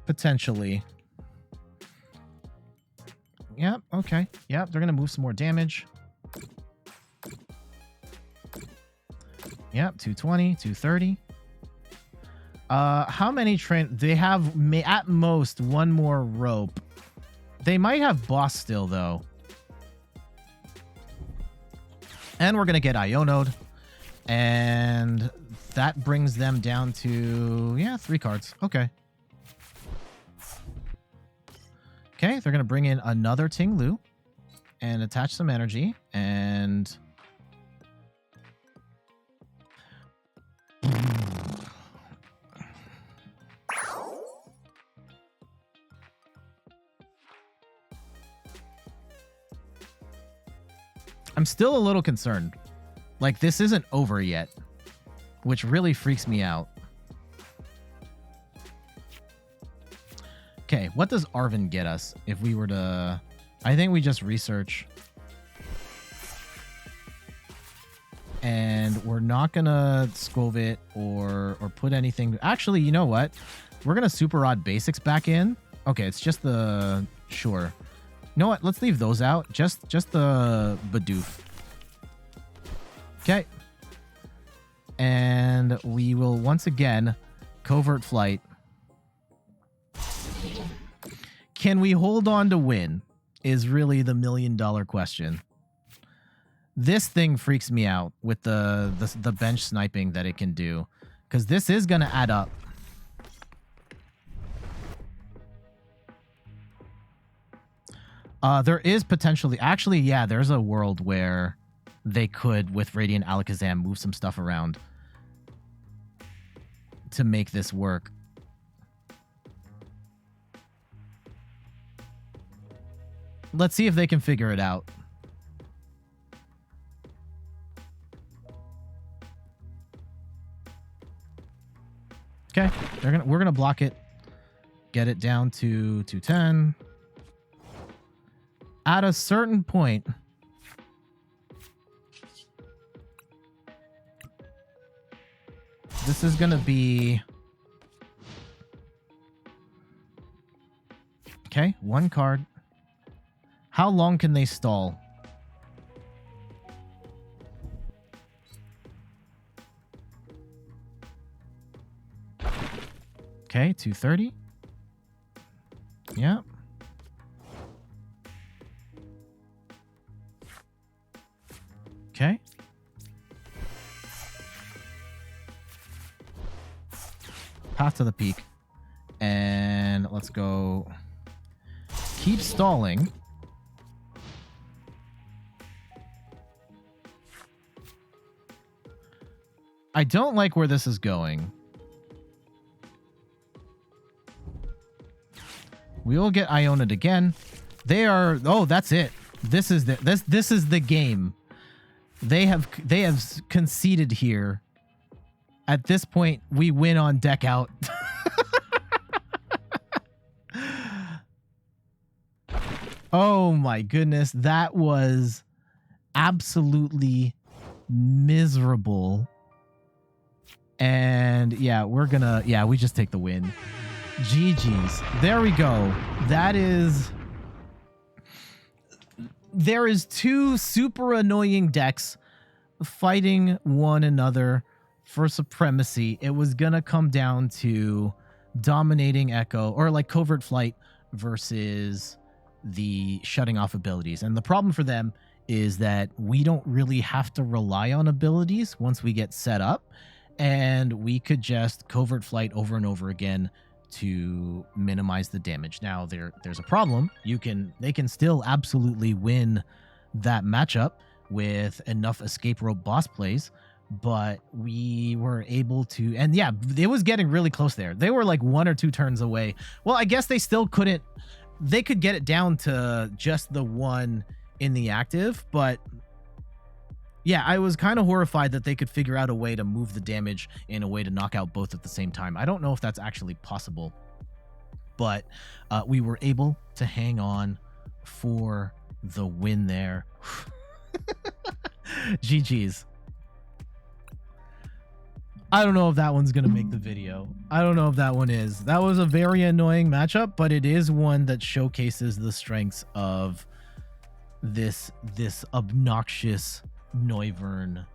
[SPEAKER 1] Potentially. Yep, okay. Yep, they're going to move some more damage. Yep, 220, 230. How many they have at most one more rope. They might have boss still, though. And we're going to get Iono'd. And that brings them down to, yeah, 3 cards. Okay. Okay, they're going to bring in another Tinglu and attach some energy. And... I'm still a little concerned. Like, this isn't over yet, which really freaks me out. Okay, what does Arven get us if we were to... I think we just research. And we're not going to Skwovet or put anything... Actually, you know what? We're going to Super Rod Basics back in. Okay, it's just the... Sure. You know what? Let's leave those out. Just the Bidoof. Okay. And we will once again covert flight. Can we hold on to win is really the $1 million question. This thing freaks me out with the bench sniping that it can do, because this is going to add up. There is potentially... Actually, yeah, there's a world where they could, with Radiant Alakazam, move some stuff around to make this work. Let's see if they can figure it out. Okay, we're gonna block it. Get it down to 210. At a certain point, this is gonna be okay. One card. How long can they stall? Okay, 230. Yeah. Okay. Path to the peak. And let's go. Keep stalling. I don't like where this is going. We will get Iona'd again. They are... Oh, that's it. This is the game. They have conceded here. At this point, we win on deck out. Oh my goodness, that was absolutely miserable. And yeah, we just take the win. GG's. There we go. There is two super annoying decks fighting one another for supremacy. It was gonna come down to dominating Echo, or like Covert Flight, versus the shutting off abilities. And the problem for them is that we don't really have to rely on abilities once we get set up, and we could just Covert Flight over and over again to minimize the damage. Now there's a problem. They can still absolutely win that matchup with enough escape rope boss plays, but we were able to, and yeah, it was getting really close there. They were like 1 or 2 turns away. Well, I guess they still couldn't. They could get it down to just the one in the active, but yeah, I was kind of horrified that they could figure out a way to move the damage in a way to knock out both at the same time. I don't know if that's actually possible, but we were able to hang on for the win there. GG's. I don't know if that one's going to make the video. I don't know if that one is. That was a very annoying matchup, but it is one that showcases the strengths of this obnoxious Noivern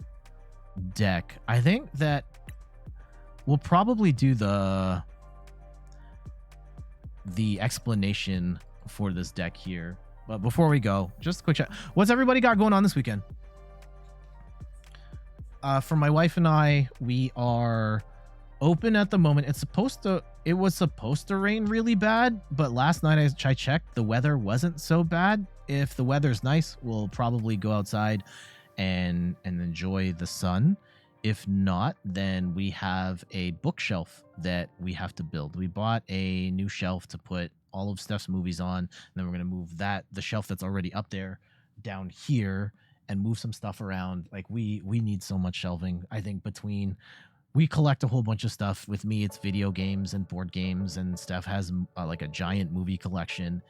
[SPEAKER 1] deck. I think that we'll probably do the explanation for this deck here. But before we go, just a quick chat. What's everybody got going on this weekend? For my wife and I, we are open at the moment. It was supposed to rain really bad, but last night I checked, the weather wasn't so bad. If the weather's nice, we'll probably go outside and enjoy the sun. If not, then we have a bookshelf that we have to build. We bought a new shelf to put all of Steph's movies on, and then we're going to move the shelf that's already up there down here and move some stuff around. Like we need so much shelving. I think we collect a whole bunch of stuff. With me, it's video games and board games, and Steph has like a giant movie collection,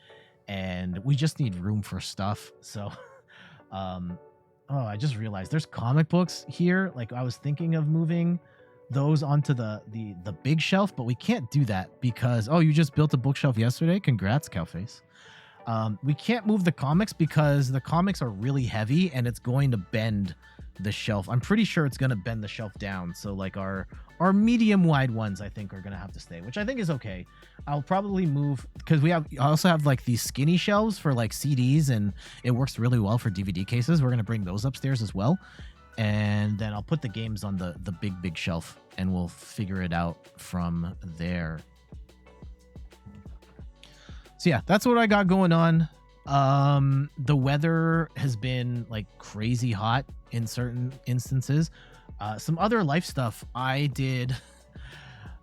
[SPEAKER 1] and we just need room for stuff. So, oh, I just realized there's comic books here. Like I was thinking of moving those onto the big shelf, but we can't do that because, oh, you just built a bookshelf yesterday? Congrats, Cowface. We can't move the comics because the comics are really heavy and it's going to bend the shelf. I'm pretty sure it's gonna bend the shelf down. So like our medium wide ones, I think, are gonna have to stay, which I think is okay. I'll probably move because I also have like these skinny shelves for like CDs, and it works really well for DVD cases. We're gonna bring those upstairs as well, and then I'll put the games on the big shelf, and we'll figure it out from there. So yeah, that's what I got going on. The weather has been like crazy hot in certain instances. Some other life stuff I did.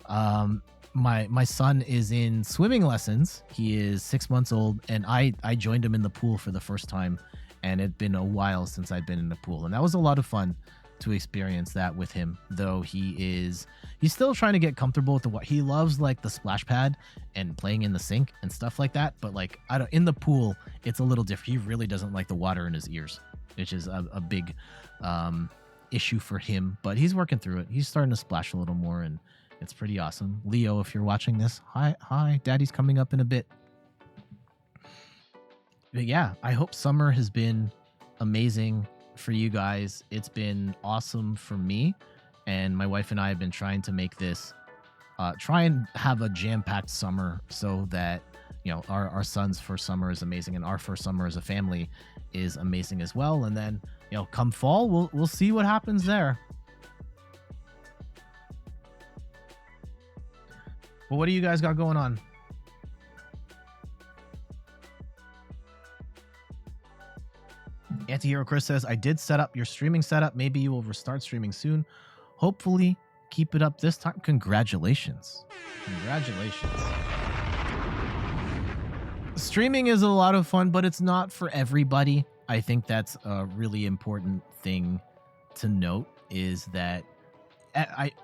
[SPEAKER 1] My son is in swimming lessons. He is 6 months old, and I joined him in the pool for the first time, and it'd been a while since I'd been in the pool, and that was a lot of fun to experience that with him. Though he's still trying to get comfortable with the water. He loves like the splash pad and playing in the sink and stuff like that, but like in the pool it's a little different. He really doesn't like the water in his ears, which is a big issue for him, but he's working through it. He's starting to splash a little more, and it's pretty awesome. Leo, if you're watching this, hi, daddy's coming up in a bit. But yeah, I hope summer has been amazing for you guys. It's been awesome for me, and my wife and I have been trying to make this try and have a jam-packed summer so that, you know, our son's first summer is amazing, and our first summer as a family is amazing as well. And then, you know, come fall, we'll see what happens there. Well, what do you guys got going on? Antihero Chris says, I did set up your streaming setup. Maybe you will restart streaming soon. Hopefully keep it up this time. Congratulations. Congratulations. Streaming is a lot of fun, but it's not for everybody. I think that's a really important thing to note, is that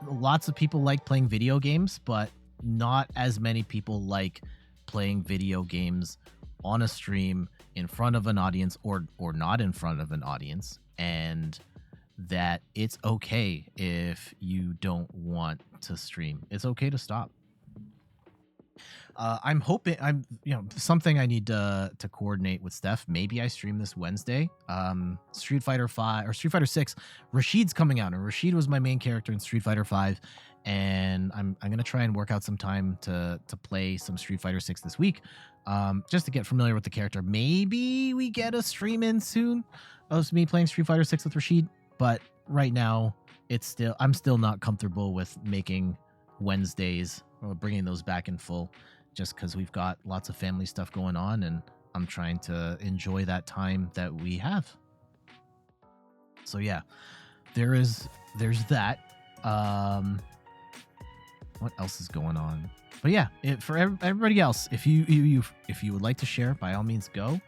[SPEAKER 1] lots of people like playing video games, but not as many people like playing video games on a stream in front of an audience or not in front of an audience, and that it's okay if you don't want to stream. It's okay to stop. I'm hoping something I need to coordinate with Steph. Maybe I stream this Wednesday. Street Fighter 5 or Street Fighter 6. Rashid's coming out, and Rashid was my main character in Street Fighter 5, and I'm gonna try and work out some time to play some Street Fighter 6 this week, just to get familiar with the character. Maybe we get a stream in soon of me playing Street Fighter 6 with Rashid, but right now I'm still not comfortable with making Wednesdays or bringing those back in full, just because we've got lots of family stuff going on, and I'm trying to enjoy that time that we have. So yeah, there's that. What else is going on? But yeah, for everybody else, if you would like to share, by all means go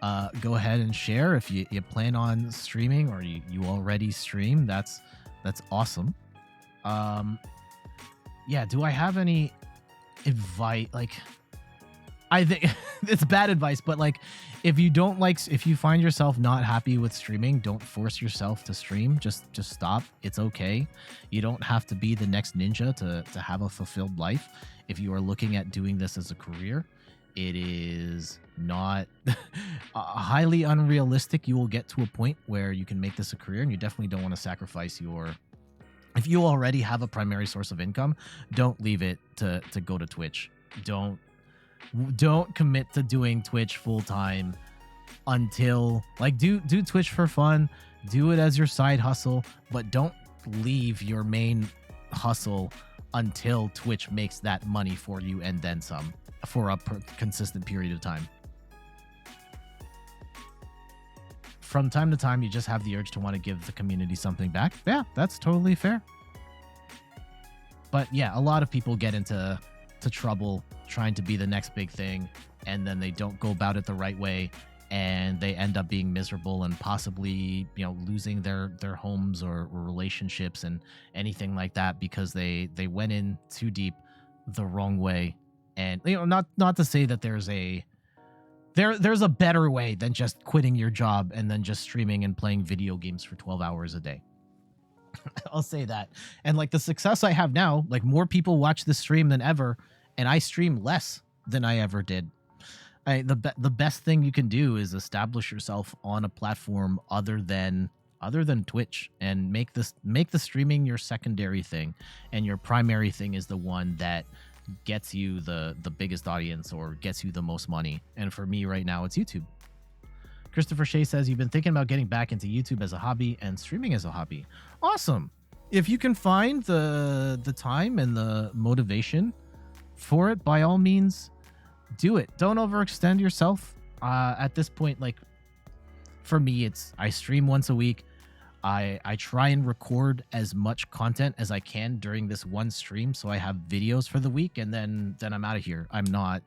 [SPEAKER 1] ahead and share. If you plan on streaming, or you already stream, that's awesome. Yeah, do I have any advice? Like, I think it's bad advice, but like, if you find yourself not happy with streaming, don't force yourself to stream. Just stop. It's okay. You don't have to be the next ninja to have a fulfilled life. If you are looking at doing this as a career, it is not highly unrealistic. You will get to a point where you can make this a career, and you definitely don't want to sacrifice if you already have a primary source of income, don't leave it to go to Twitch. Don't commit to doing Twitch full time until, like, do Twitch for fun, do it as your side hustle, but don't leave your main hustle until Twitch makes that money for you and then some for a consistent period of time. From time to time, you just have the urge to want to give the community something back. Yeah, that's totally fair. But yeah, a lot of people get into trouble trying to be the next big thing, and then they don't go about it the right way, and they end up being miserable and possibly, losing their homes or relationships and anything like that, because they went in too deep the wrong way. And not to say that there's a better way than just quitting your job and then just streaming and playing video games for 12 hours a day. I'll say that. And like the success I have now, like more people watch this stream than ever, and I stream less than I ever did. The best thing you can do is establish yourself on a platform other than other than Twitch, and make the streaming your secondary thing, and your primary thing is the one that gets you the biggest audience or gets you the most money. And for me right now, it's YouTube. Christopher Shea says, you've been thinking about getting back into YouTube as a hobby and streaming as a hobby. Awesome. If you can find the time and the motivation for it, by all means, do it. Don't overextend yourself. At this point, like, for me, I stream once a week. I try and record as much content as I can during this one stream, so I have videos for the week, and then I'm out of here. I'm not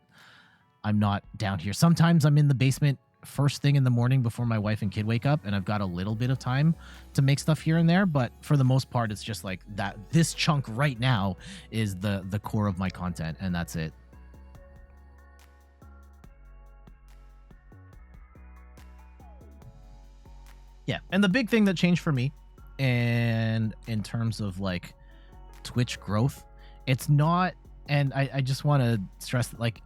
[SPEAKER 1] down here. Sometimes I'm in the basement first thing in the morning before my wife and kid wake up, and I've got a little bit of time to make stuff here and there, but for the most part, it's just like that. This chunk right now is the core of my content, and that's it. Yeah, and the big thing that changed for me, and in terms of like Twitch growth, it's not, and I just want to stress that, like,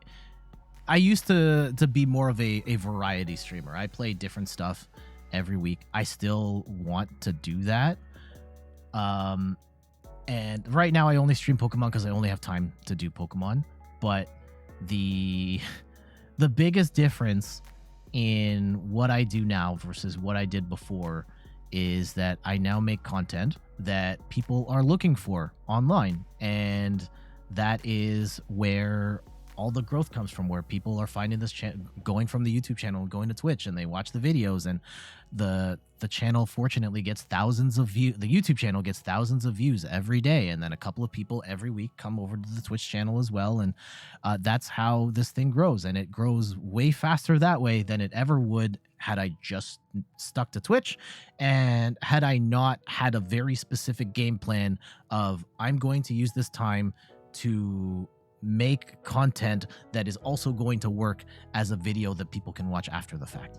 [SPEAKER 1] I used to be more of a variety streamer. I play different stuff every week. I still want to do that. And right now I only stream Pokemon because I only have time to do Pokemon. But the biggest difference in what I do now versus what I did before is that I now make content that people are looking for online. And that is where all the growth comes from, where people are finding this going from the YouTube channel, going to Twitch, and they watch the videos, and the channel fortunately gets thousands of views. The YouTube channel gets thousands of views every day, and then a couple of people every week come over to the Twitch channel as well, and that's how this thing grows, and it grows way faster that way than it ever would had I just stuck to Twitch, and had I not had a very specific game plan of, I'm going to use this time to make content that is also going to work as a video that people can watch after the fact.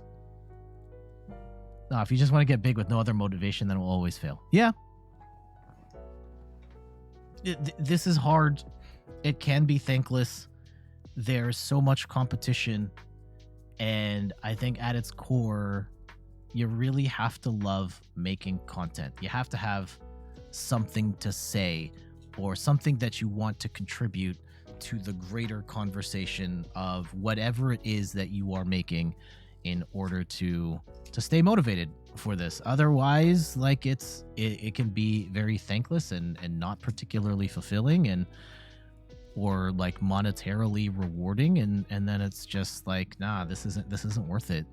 [SPEAKER 1] If you just want to get big with no other motivation, then it will always fail. Yeah. This is hard. It can be thankless. There's so much competition. And I think at its core, you really have to love making content. You have to have something to say or something that you want to contribute to the greater conversation of whatever it is that you are making, in order to stay motivated for this. Otherwise, like, it can be very thankless and not particularly fulfilling, and or like monetarily rewarding, and then it's just like, nah, this isn't worth it.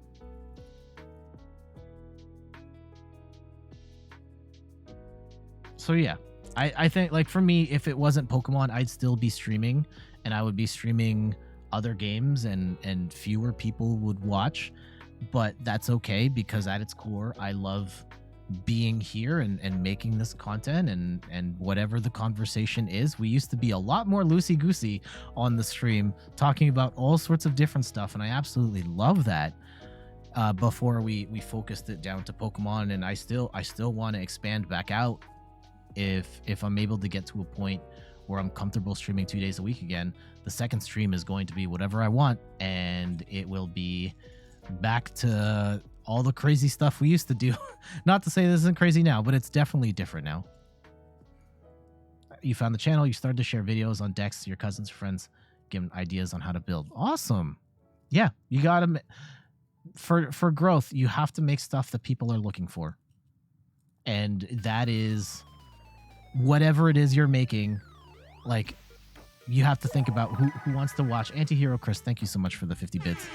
[SPEAKER 1] So yeah, I think, like, for me, if it wasn't Pokemon, I'd still be streaming, and I would be streaming other games, and fewer people would watch. But that's okay, because at its core, I love being here and making this content, and whatever the conversation is. We used to be a lot more loosey-goosey on the stream, talking about all sorts of different stuff, and I absolutely love that. Before we focused it down to Pokemon, and I still want to expand back out. If I'm able to get to a point where I'm comfortable streaming 2 days a week again, the second stream is going to be whatever I want, and it will be back to all the crazy stuff we used to do. Not to say this isn't crazy now, but it's definitely different now. You found the channel, you started to share videos on decks to your cousins, friends, give them ideas on how to build. Awesome. Yeah, you gotta, for growth, you have to make stuff that people are looking for. And that is whatever it is you're making. Like, you have to think about who wants to watch. Antihero Chris, thank you so much for the 50 bits.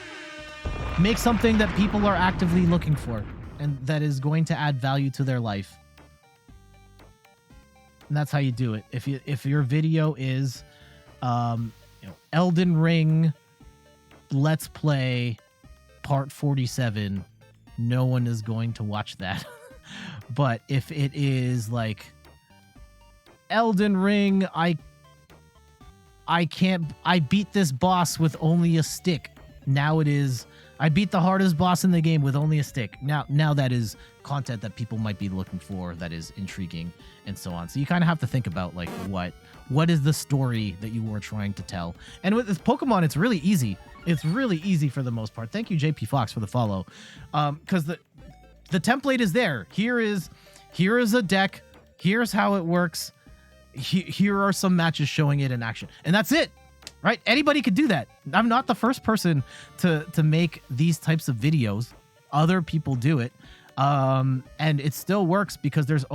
[SPEAKER 1] Make something that people are actively looking for, and that is going to add value to their life. And that's how you do it. If your video is Elden Ring Let's Play Part 47, no one is going to watch that. But if it is like Elden Ring, I beat this boss with only a stick. Now it is, I beat the hardest boss in the game with only a stick. Now that is content that people might be looking for, that is intriguing, and so on. So you kind of have to think about, like, what is the story that you are trying to tell. And with this Pokemon, it's really easy. It's really easy for the most part. Thank you, JP Fox, for the follow. Because the template is there. Here is a deck. Here's how it works. Here are some matches showing it in action, and that's it, right? Anybody could do that. I'm not the first person to make these types of videos. Other people do it, and it still works because there's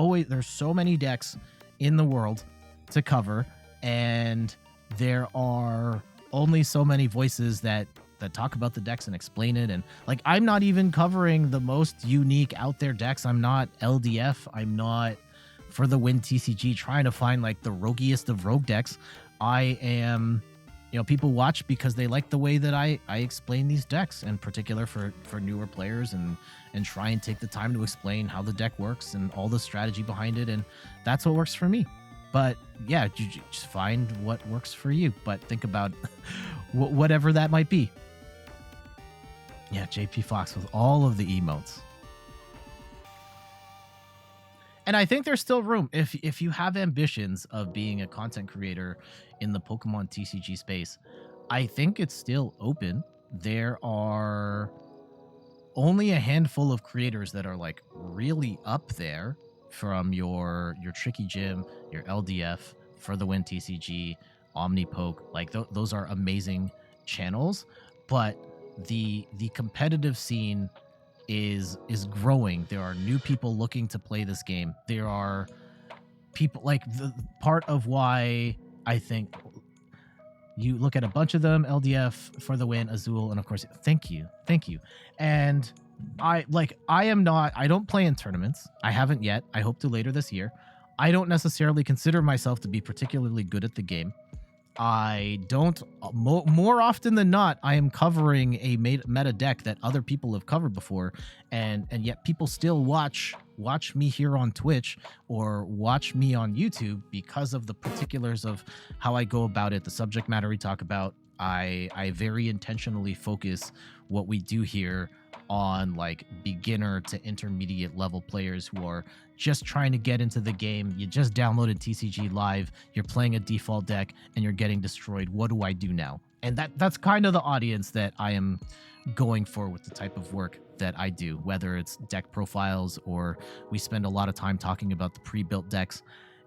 [SPEAKER 1] so many decks in the world to cover, and there are only so many voices that talk about the decks and explain it. And like, I'm not even covering the most unique out there decks. I'm not LDF. I'm not For the Win TCG trying to find like the roguiest of rogue decks. I am, people watch because they like the way that I explain these decks, in particular for newer players, and try and take the time to explain how the deck works and all the strategy behind it. And that's what works for me. But yeah, you just find what works for you. But think about whatever that might be. Yeah, JP Fox with all of the emotes. And I think there's still room if you have ambitions of being a content creator in the Pokemon TCG space. I think it's still open. There are only a handful of creators that are like really up there, from your Tricky Gym, your LDF, For the Win TCG, OmniPoke. Like those are amazing channels, but the competitive scene is growing. There are new people looking to play this game. There are people like the part of why I think you look at a bunch of them: LDF, For the Win, Azul, and of course, thank you. And I don't play in tournaments. I haven't yet. I hope to later this year. I don't necessarily consider myself to be particularly good at the game. I don't, more often than not, I am covering a meta deck that other people have covered before, and yet people still watch me here on Twitch or watch me on YouTube because of the particulars of how I go about it, the subject matter we talk about. I very intentionally focus what we do here on like beginner to intermediate level players who are just trying to get into the game. You just downloaded TCG Live, you're playing a default deck, and you're getting destroyed. What do I do now? And that's kind of the audience that I am going for with the type of work that I do, whether it's deck profiles or we spend a lot of time talking about the pre-built decks.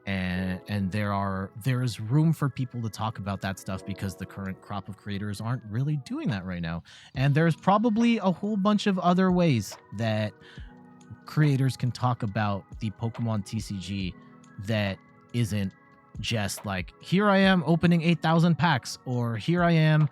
[SPEAKER 1] And there is room for people to talk about that stuff because the current crop of creators aren't really doing that right now. And there's probably a whole bunch of other ways that creators can talk about the Pokemon TCG that isn't just like, here I am opening 8,000 packs, or here I am,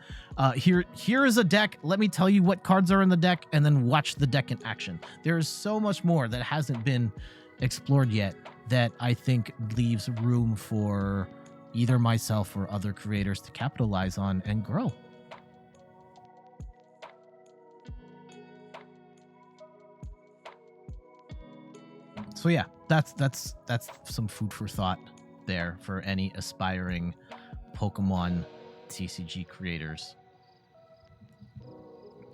[SPEAKER 1] here is a deck, let me tell you what cards are in the deck, and then watch the deck in action. There's so much more that hasn't been explored yet that I think leaves room for either myself or other creators to capitalize on and grow. So yeah, that's some food for thought there for any aspiring Pokemon TCG creators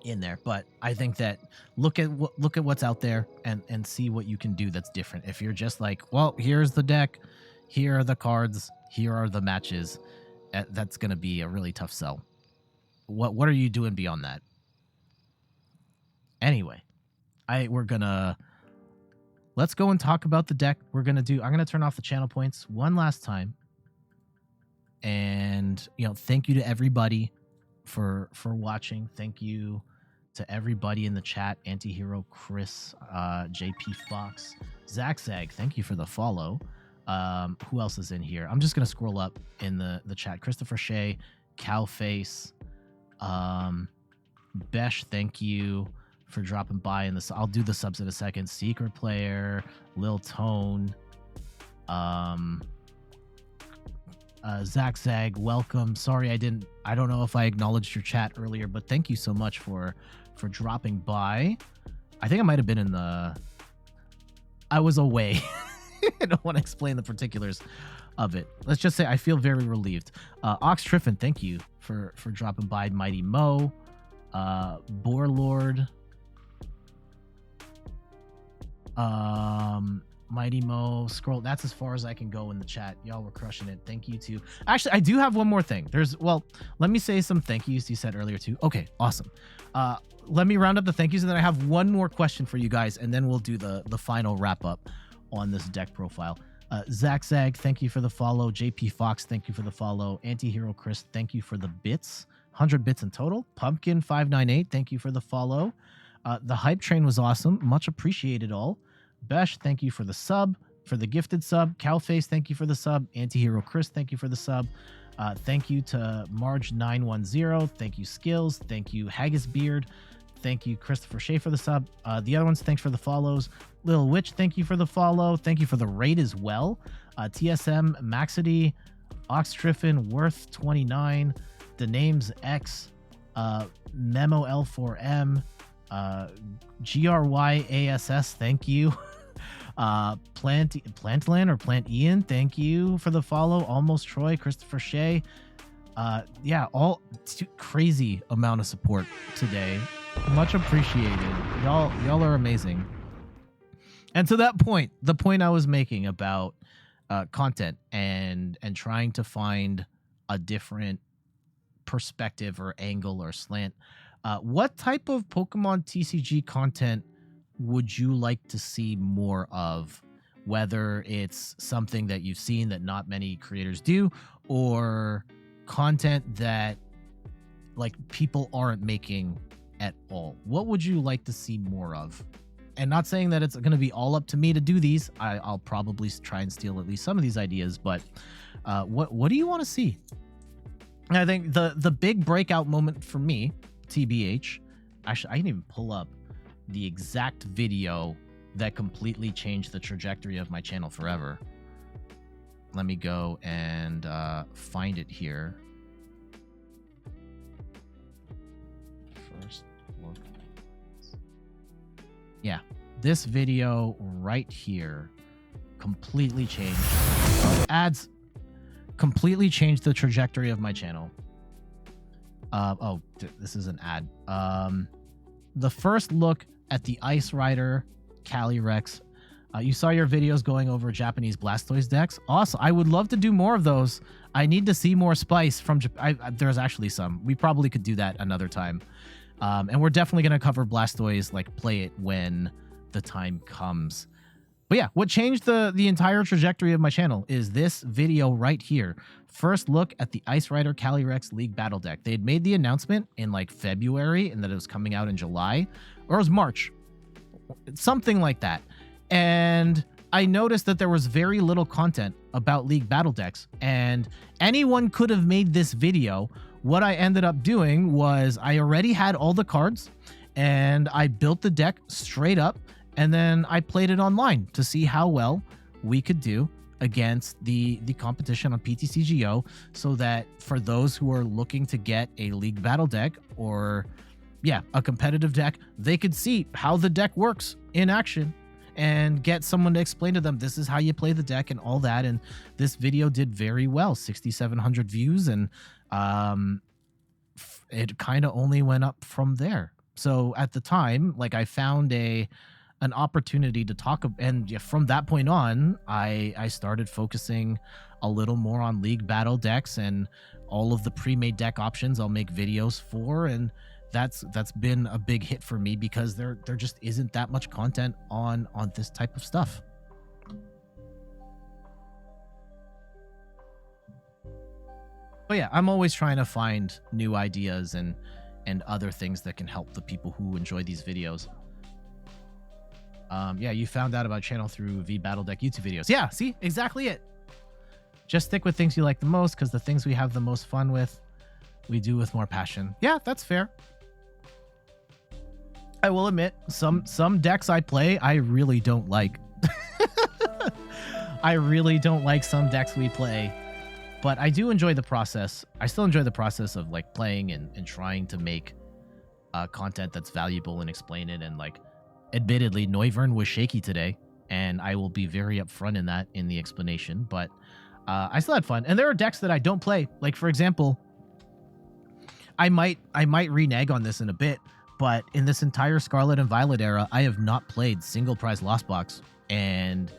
[SPEAKER 1] in there. But I think that look at what's out there and see what you can do that's different. If you're just like, well, here's the deck, here are the cards, here are the matches, that's going to be a really tough sell. What are you doing beyond that? Anyway, let's go and talk about the deck. I'm going to turn off the channel points one last time. And, thank you to everybody for watching. Thank you to everybody in the chat: Antihero, Chris, JP Fox, Zag, thank you for the follow. Who else is in here? I'm just gonna scroll up in the chat. Christopher Shea, Cowface, Besh, thank you for dropping by in this. I'll do the subs in a second. Secret Player, Lil Tone, Zag, welcome. Sorry, I don't know if I acknowledged your chat earlier, but thank you so much for dropping by. I think I might have been I was away. I don't want to explain the particulars of it. Let's just say I feel very relieved. Ox Triffin, thank you for dropping by. Mighty Mo, Boarlord, Mighty Mo, scroll. That's as far as I can go in the chat. Y'all were crushing it. Thank you too. Actually, I do have one more thing. Well, let me say some thank yous you said earlier too. Okay, awesome. Let me round up the thank yous, and then I have one more question for you guys, and then we'll do the final wrap up on this deck profile. Zach Zag, thank you for the follow. JP Fox, thank you for the follow. Antihero Chris, thank you for the bits. 100 bits in total. Pumpkin 598, thank you for the follow. The hype train was awesome. Much appreciated all. Besh, thank you for the sub, for the gifted sub. Cowface, thank you for the sub. Antihero Chris, thank you for the sub. Thank you to Marge910. Thank you, Skills. Thank you, Haggisbeard. Thank you, Christopher Shea, for the sub. The other ones, thanks for the follows. Little Witch, thank you for the follow. Thank you for the raid as well. TSM, Maxity, Oxtriffin, Worth 29, The Names X, Memo L4M, GRYASS, thank you. Plantland or Plant Ian, thank you for the follow. Almost Troy, Christopher Shea. Yeah, all crazy amount of support today. Much appreciated. Y'all are amazing. And to that point, the point I was making about content and trying to find a different perspective or angle or slant. What type of Pokemon TCG content would you like to see more of? Whether it's something that you've seen that not many creators do, or content that like people aren't making at all. What would you like to see more of? And not saying that it's going to be all up to me to do these. I'll probably try and steal at least some of these ideas, but what do you want to see? And I think the big breakout moment for me, TBH, actually, I can even pull up the exact video that completely changed the trajectory of my channel forever. Let me go and find it here. First look. Yeah, this video right here completely changed. Ads completely changed the trajectory of my channel. Oh, this is an ad. The first look at the Ice Rider Calyrex. You saw your videos going over Japanese Blastoise decks. Awesome. I would love to do more of those. I need to see more spice from Japan. There's actually some. We probably could do that another time. And we're definitely going to cover Blastoise, like play it when the time comes. But yeah, what changed the entire trajectory of my channel is this video right here. First look at the Ice Rider Calyrex League Battle Deck. They had made the announcement in like February and that it was coming out in July, or it was March. Something like that. And I noticed that there was very little content about League Battle Decks, and anyone could have made this video. What I ended up doing was I already had all the cards, and I built the deck straight up, and then I played it online to see how well we could do against the competition on PTCGO, so that for those who are looking to get a League Battle deck or, yeah, a competitive deck, they could see how the deck works in action and get someone to explain to them, this is how you play the deck and all that. And this video did very well, 6,700 views, and it kind of only went up from there. So at the time, like, I found an opportunity to talk, and from that point on, I started focusing a little more on League Battle decks, and all of the pre-made deck options I'll make videos for, and that's been a big hit for me because there just isn't that much content on this type of stuff. But yeah, I'm always trying to find new ideas and other things that can help the people who enjoy these videos. Yeah, you found out about channel through V Battle Deck YouTube videos. Yeah, see, exactly it. Just stick with things you like the most, because the things we have the most fun with, we do with more passion. Yeah, that's fair. I will admit, some decks I play, I really don't like. I really don't like some decks we play, but I do enjoy the process. I still enjoy the process of like playing and trying to make content that's valuable and explain it. And like, admittedly, Noivern was shaky today, and I will be very upfront in that in the explanation, but I still had fun. And there are decks that I don't play. Like, for example, I might renege on this in a bit, but in this entire Scarlet and Violet era, I have not played single prize Lost Box. And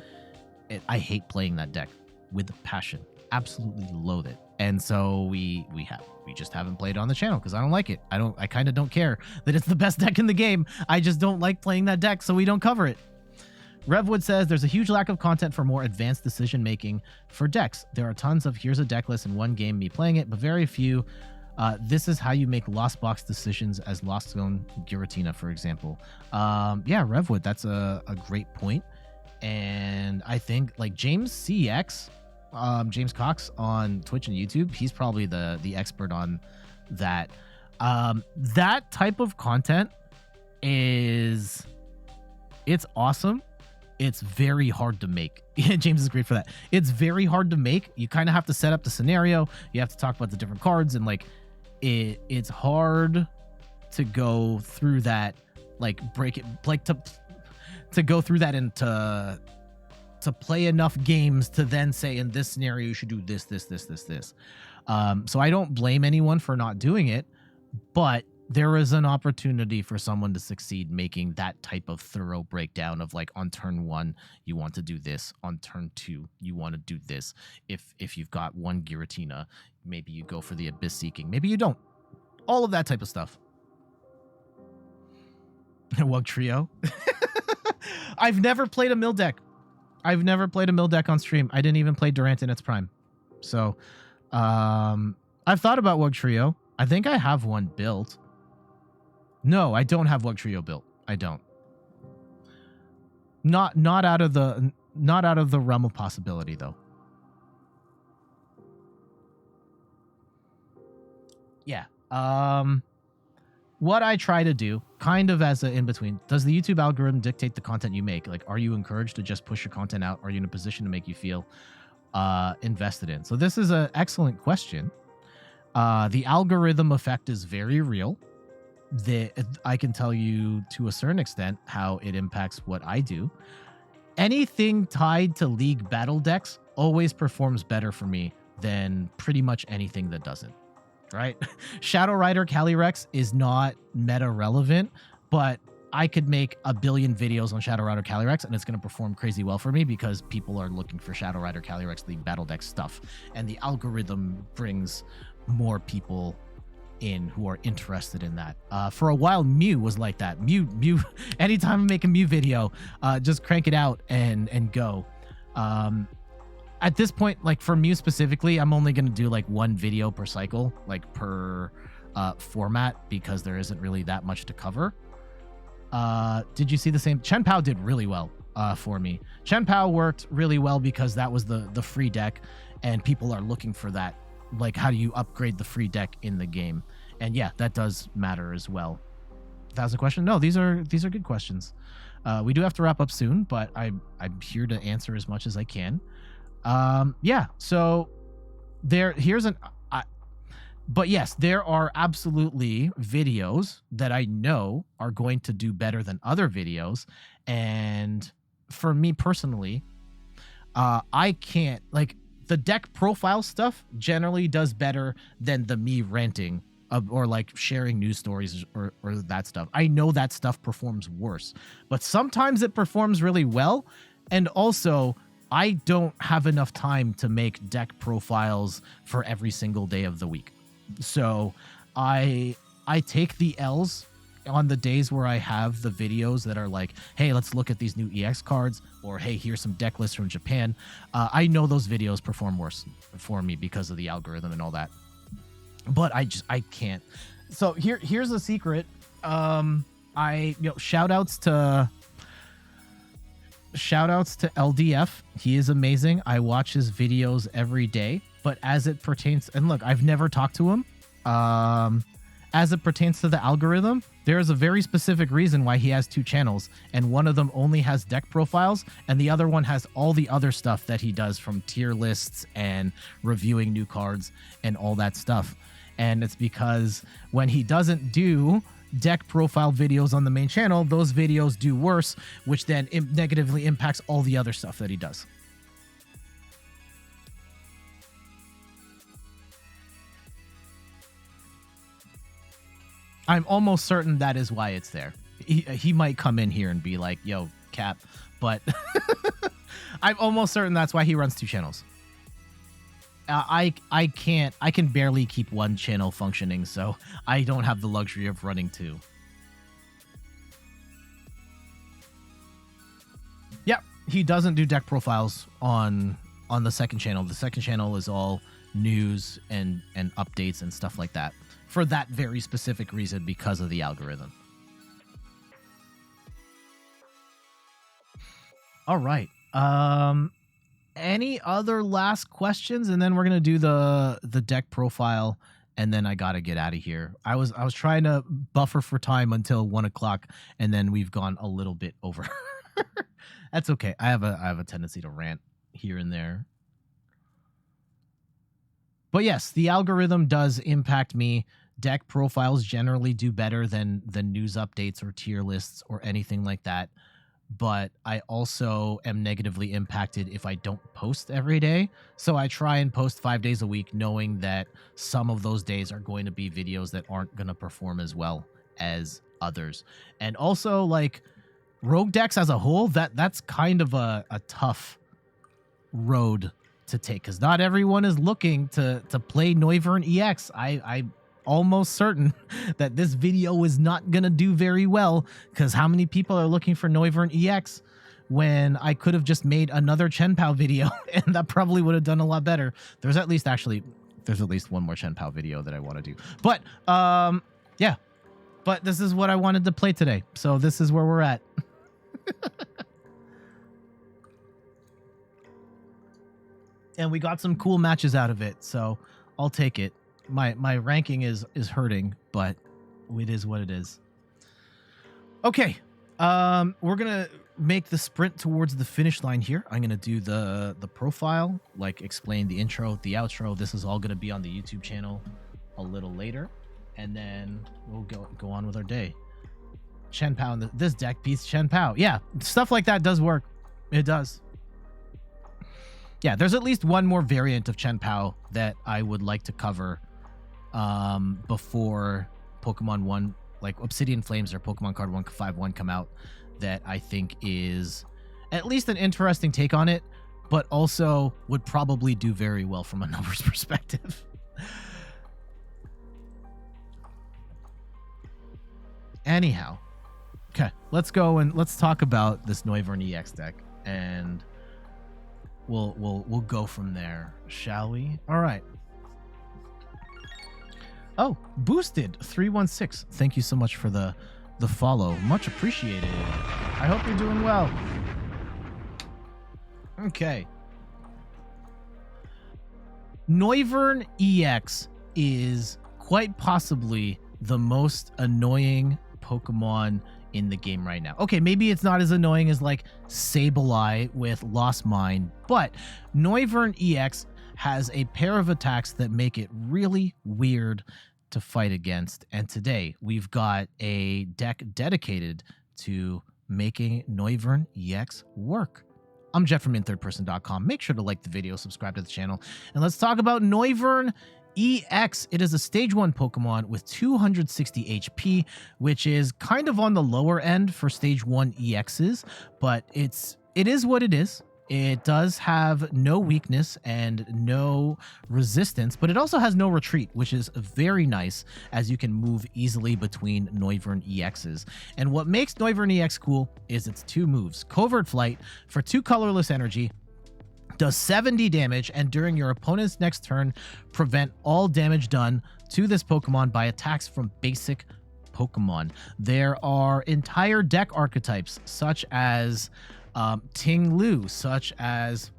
[SPEAKER 1] I hate playing that deck with passion. Absolutely loathe it. And so we just haven't played it on the channel because I don't like it. I kind of don't care that it's the best deck in the game. I just don't like playing that deck, so we don't cover it. Revwood says there's a huge lack of content for more advanced decision making for decks. There are tons of here's a deck list in one game, me playing it, but very few. This is how you make Lost Box decisions as Lost Zone Giratina, for example. Yeah, Revwood, that's a great point. And I think like James CX, James Cox on Twitch and YouTube, he's probably the expert on that. That type of content it's awesome. It's very hard to make. James is great for that. It's very hard to make. You kind of have to set up the scenario. You have to talk about the different cards, and like it's hard to go through that, like break it, like to go through that and to play enough games to then say in this scenario you should do this. So I don't blame anyone for not doing it, but there is an opportunity for someone to succeed making that type of thorough breakdown of like on turn 1 you want to do this, on turn 2 you want to do this. If you've got one Giratina, maybe you go for the Abyss Seeking, maybe you don't. All of that type of stuff. Wug Trio. I've never played a mill deck. I've never played a mill deck on stream. I didn't even play Durant in its prime. So I've thought about Wug Trio. I think I have one built. No, I don't have Wug Trio built. I don't. Not out of the realm of possibility though. Yeah. What I try to do, kind of as an in-between, does the YouTube algorithm dictate the content you make? Like, are you encouraged to just push your content out? Are you in a position to make you feel invested in? So this is an excellent question. The algorithm effect is very real. I can tell you to a certain extent how it impacts what I do. Anything tied to League battle decks always performs better for me than pretty much anything that doesn't. Right? Shadow Rider Calyrex is not meta relevant, but I could make a billion videos on Shadow Rider Calyrex and it's going to perform crazy well for me because people are looking for Shadow Rider Calyrex League battle deck stuff, and the algorithm brings more people in who are interested in that. For a while, Mew was like that. Mew. Anytime I make a Mew video, just crank it out and go. At this point, like for Mew specifically, I'm only going to do like one video per cycle, like per format, because there isn't really that much to cover. Did you see the same? Chen Pao did really well for me. Chen Pao worked really well because that was the free deck, and people are looking for that. Like, how do you upgrade the free deck in the game? And yeah, that does matter as well. That was a question? No, these are good questions. We do have to wrap up soon, but I'm here to answer as much as I can. Yeah, so but yes, there are absolutely videos that I know are going to do better than other videos. And for me personally, I can't, like, the deck profile stuff generally does better than the me ranting or like sharing news stories or that stuff. I know that stuff performs worse, but sometimes it performs really well. And also, I don't have enough time to make deck profiles for every single day of the week. So I take the L's on the days where I have the videos that are like, hey, let's look at these new EX cards, or hey, here's some deck lists from Japan. I know those videos perform worse for me because of the algorithm and all that. But I can't. So here's a secret. Shout outs to LDF. He is amazing. I watch his videos every day. But as it pertains, and look, I've never talked to him. As it pertains to the algorithm, there is a very specific reason why he has two channels, and one of them only has deck profiles, and the other one has all the other stuff that he does, from tier lists and reviewing new cards and all that stuff. And it's because when he doesn't do deck profile videos on the main channel, those videos do worse, which then negatively impacts all the other stuff that he does. I'm almost certain that is why it's there. He might come in here and be like, yo, Cap, but I'm almost certain that's why he runs 2 channels. I can barely keep 1 channel functioning, so I don't have the luxury of running 2. Yep, he doesn't do deck profiles on the second channel. The second channel is all news and updates and stuff like that for that very specific reason, because of the algorithm. All right. Any other last questions? And then we're gonna do the deck profile, and then I gotta get out of here. I was trying to buffer for time until 1 o'clock, and then we've gone a little bit over. That's okay. I have a tendency to rant here and there. But yes, the algorithm does impact me. Deck profiles generally do better than the news updates or tier lists or anything like that. But I also am negatively impacted if I don't post every day. So I try and post 5 days a week, knowing that some of those days are going to be videos that aren't going to perform as well as others. And also, like, rogue decks as a whole, that's kind of a tough road to take, because not everyone is looking to play Noivern EX. I'm almost certain that this video is not gonna do very well, because how many people are looking for Noivern EX when I could have just made another Chen Pao video and that probably would have done a lot better. There's at least one more Chen Pao video that I want to do. But yeah, but this is what I wanted to play today, so this is where we're at. And we got some cool matches out of it, so I'll take it. My ranking is hurting, but it is what it is. Okay, we're gonna make the sprint towards the finish line here. I'm gonna do the profile, like explain the intro, the outro. This is all gonna be on the YouTube channel a little later, and then we'll go on with our day. Chen Pao in this deck piece, Chen Pao. Yeah, stuff like that does work. It does. Yeah, there's at least one more variant of Chen Pao that I would like to cover before Pokemon 1, like Obsidian Flames or Pokemon Card 151 come out, that I think is at least an interesting take on it, but also would probably do very well from a numbers perspective. Anyhow, okay, let's go and let's talk about this Noivern EX deck, and we'll go from there, shall we? All right. Oh, Boosted 316. Thank you so much for the follow. Much appreciated. I hope you're doing well. Okay. Noivern EX is quite possibly the most annoying Pokemon in the game right now. Okay, maybe it's not as annoying as like Sableye with Lost Mine, but Noivern EX has a pair of attacks that make it really weird to fight against. And today we've got a deck dedicated to making Noivern EX work. I'm Jeff from InThirdPerson.com. Make sure to like the video, subscribe to the channel, and let's talk about Noivern EX. It is a stage 1 Pokemon with 260 HP, which is kind of on the lower end for stage 1 EXs, but it is what it is. It does have no weakness and no resistance, but it also has no retreat, which is very nice, as you can move easily between Noivern EXs. And what makes Noivern EX cool is its 2 moves. Covert Flight for 2 colorless energy, does 70 damage, and during your opponent's next turn, prevent all damage done to this Pokemon by attacks from basic Pokemon. There are entire deck archetypes, such as Ting Lu, such as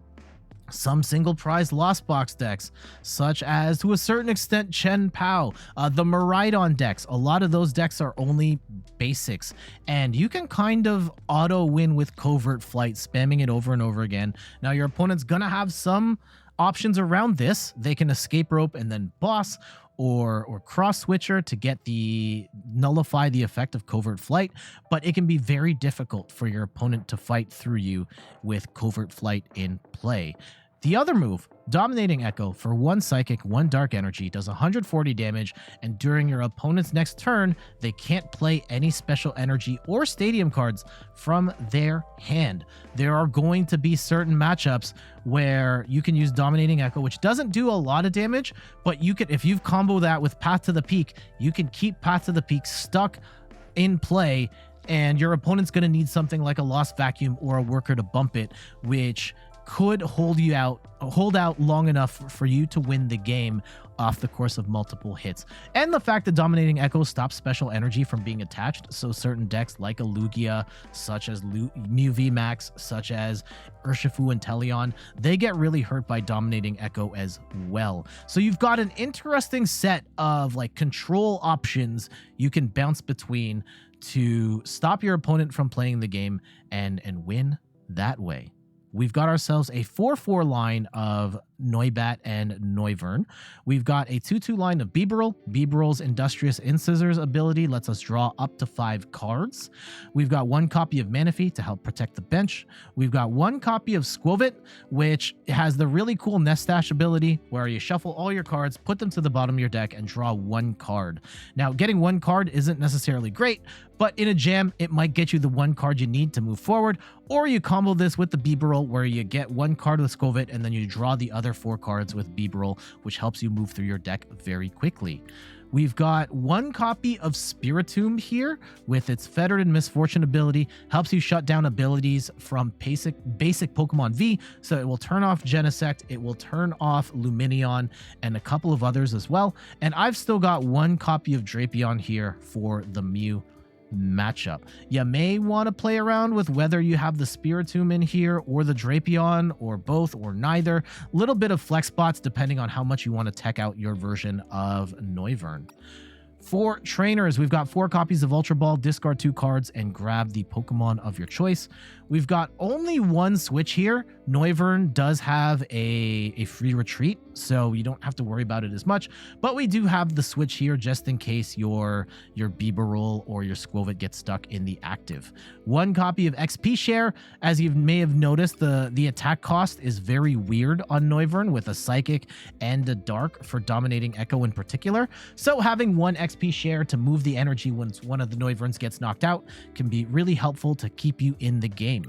[SPEAKER 1] some single prize Lost Box decks, such as, to a certain extent, Chen Pao, the Miraidon decks. A lot of those decks are only basics, and you can kind of auto win with Covert Flight, spamming it over and over again. Now, your opponent's gonna have some options around this. They can escape rope and then boss, or cross switcher to nullify the effect of Covert Flight, but it can be very difficult for your opponent to fight through you with Covert Flight in play. The other move, Dominating Echo, for 1 Psychic, 1 Dark Energy, does 140 damage, and during your opponent's next turn, they can't play any special energy or stadium cards from their hand. There are going to be certain matchups where you can use Dominating Echo, which doesn't do a lot of damage, but you can, if you've combo that with Path to the Peak, you can keep Path to the Peak stuck in play, and your opponent's going to need something like a Lost Vacuum or a Worker to bump it, which could hold out long enough for you to win the game off the course of multiple hits. And the fact that Dominating Echo stops special energy from being attached, so certain decks like a Lugia, such as Mew VMAX, such as Urshifu and Teleon, they get really hurt by Dominating Echo as well. So you've got an interesting set of like control options you can bounce between to stop your opponent from playing the game and win that way. We've got ourselves a 4-4 line of Noibat and Noivern. We've got a 2-2 line of Bibarel. Bibarel's Industrious Incisors ability lets us draw up to 5 cards. We've got 1 copy of Manaphy to help protect the bench. We've got 1 copy of Skwovet, which has the really cool Nest Stash ability where you shuffle all your cards, put them to the bottom of your deck, and draw 1 card. Now, getting 1 card isn't necessarily great, but in a jam, it might get you the 1 card you need to move forward, or you combo this with the Bibarel where you get 1 card with Skwovet and then you draw the other 4 cards with Bibarel, which helps you move through your deck very quickly. We've got 1 copy of Spiritomb here with its Fettered and Misfortune ability, helps you shut down abilities from basic Pokemon V, so it will turn off Genesect, it will turn off Lumineon, and a couple of others as well. And I've still got 1 copy of Drapion here for the Mew matchup. You may want to play around with whether you have the Spiritomb in here or the Drapion or both or neither. Little bit of flex spots depending on how much you want to tech out your version of Noivern. For trainers, we've got 4 copies of Ultra Ball, discard 2 cards, and grab the Pokemon of your choice. We've got only 1 switch here. Noivern does have a free retreat, so you don't have to worry about it as much, but we do have the switch here just in case your Bibarel or your Skwovet gets stuck in the active. 1 copy of XP Share. As you may have noticed, the attack cost is very weird on Noivern with a Psychic and a Dark for Dominating Echo in particular, so having 1 XP Share to move the energy once one of the Noiverns gets knocked out can be really helpful to keep you in the game.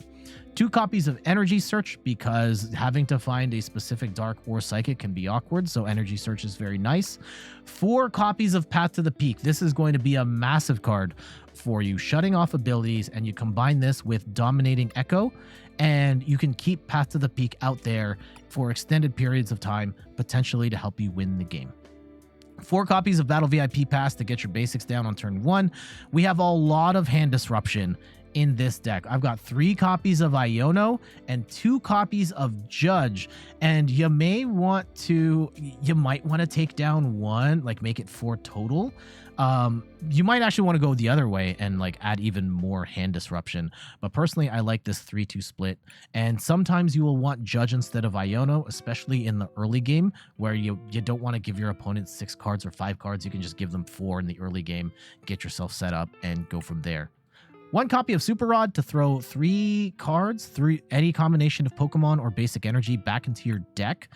[SPEAKER 1] 2 copies of Energy Search, because having to find a specific Dark or Psychic can be awkward, so Energy Search is very nice. 4 copies of Path to the Peak. This is going to be a massive card for you, shutting off abilities, and you combine this with Dominating Echo, and you can keep Path to the Peak out there for extended periods of time, potentially to help you win the game. 4 copies of Battle VIP Pass to get your basics down on turn 1. We have a lot of hand disruption in this deck. I've got 3 copies of Iono and 2 copies of Judge, and you might want to take down 1, like make it 4 total. You might actually want to go the other way and like add even more hand disruption, but personally I like this 3-2 split. And sometimes you will want Judge instead of Iono, especially in the early game where you don't want to give your opponent 6 cards or 5 cards. You can just give them 4 in the early game, get yourself set up, and go from there. 1 copy of Super Rod to throw 3 cards through any combination of Pokemon or basic energy back into your deck.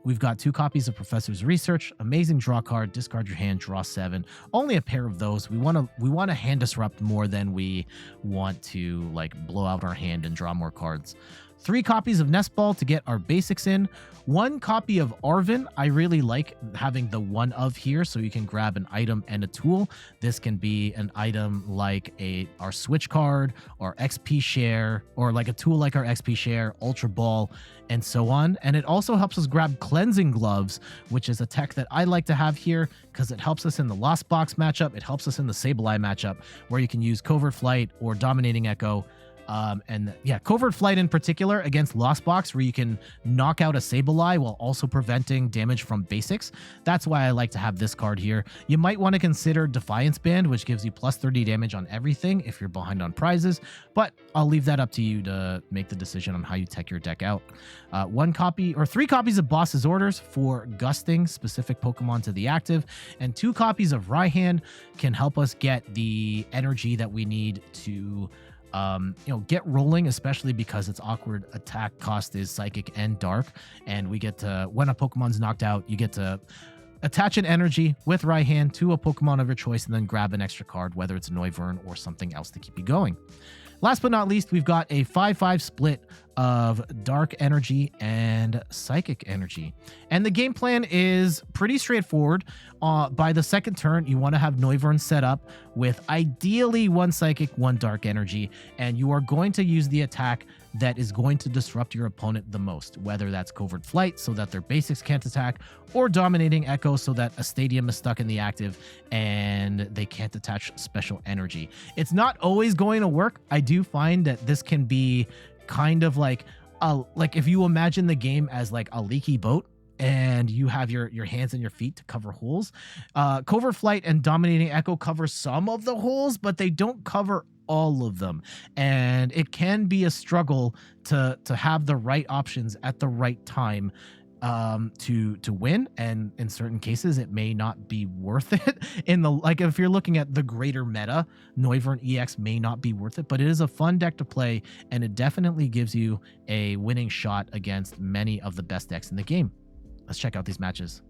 [SPEAKER 1] We've got 2 copies of Professor's Research, amazing draw card, discard your hand, draw 7. Only a pair of those. We want to hand disrupt more than we want to like blow out our hand and draw more cards. 3 copies of Nest Ball to get our basics in. 1 copy of Arven. I really like having the 1 of here so you can grab an item and a tool. This can be an item like our Switch card or XP Share, or like a tool like our XP Share, Ultra Ball, and so on. And it also helps us grab Cleansing Gloves, which is a tech that I like to have here because it helps us in the Lost Box matchup. It helps us in the Sableye matchup where you can use Covert Flight or Dominating Echo. And yeah, Covert Flight in particular against Lost Box, where you can knock out a Sableye while also preventing damage from basics. That's why I like to have this card here. You might want to consider Defiance Band, which gives you plus 30 damage on everything if you're behind on prizes, but I'll leave that up to you to make the decision on how you tech your deck out. 1 copy or 3 copies of Boss's Orders for gusting specific Pokemon to the active, and 2 copies of Raihan can help us get the energy that we need to get rolling, especially because its awkward attack cost is Psychic and Dark, and we get to, when a Pokemon's knocked out, you get to attach an energy with Raihan to a Pokemon of your choice and then grab an extra card, whether it's Noivern or something else to keep you going. Last but not least, we've got a 5-5 split of Dark Energy and Psychic Energy. And the game plan is pretty straightforward. By the second turn, you want to have Noivern set up with ideally 1 Psychic, 1 Dark Energy, and you are going to use the attack that is going to disrupt your opponent the most, whether that's Covert Flight so that their basics can't attack, or Dominating Echo so that a stadium is stuck in the active and they can't attach special energy. It's not always going to work. I do find that this can be kind of like if you imagine the game as like a leaky boat and you have your hands and your feet to cover holes. Covert Flight and Dominating Echo cover some of the holes, but they don't cover all of them, and it can be a struggle to have the right options at the right time to win, and in certain cases it may not be worth it. If you're looking at the greater meta, Noivern EX may not be worth it, but it is a fun deck to play, and it definitely gives you a winning shot against many of the best decks in the game. Let's check out these matches.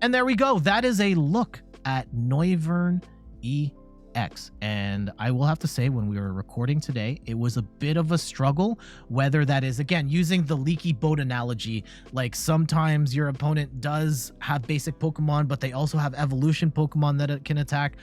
[SPEAKER 1] And there we go. That is a look at Noivern EX. And I will have to say, when we were recording today, it was a bit of a struggle, whether that is, again, using the leaky boat analogy, like sometimes your opponent does have basic Pokemon, but they also have evolution Pokemon that it can attack.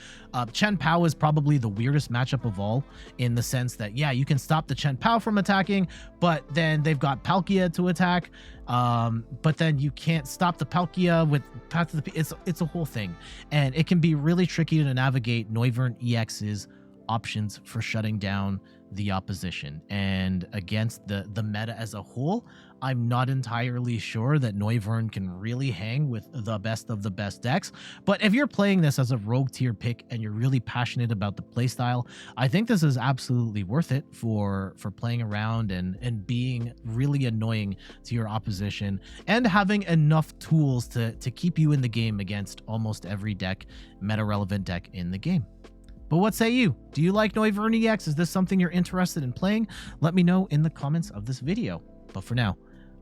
[SPEAKER 1] Chen Pao is probably the weirdest matchup of all, in the sense that, yeah, you can stop the Chen Pao from attacking, but then they've got Palkia to attack. But then you can't stop the Palkia with Path to the it's a whole thing, and it can be really tricky to navigate Noivern EX's options for shutting down the opposition. And against the meta as a whole, I'm not entirely sure that Noivern can really hang with the best of the best decks. But if you're playing this as a rogue tier pick and you're really passionate about the playstyle, I think this is absolutely worth it for playing around and being really annoying to your opposition, and having enough tools to keep you in the game against almost every deck, meta relevant deck in the game. But what say you? Do you like Noivern EX? Is this something you're interested in playing? Let me know in the comments of this video. But for now,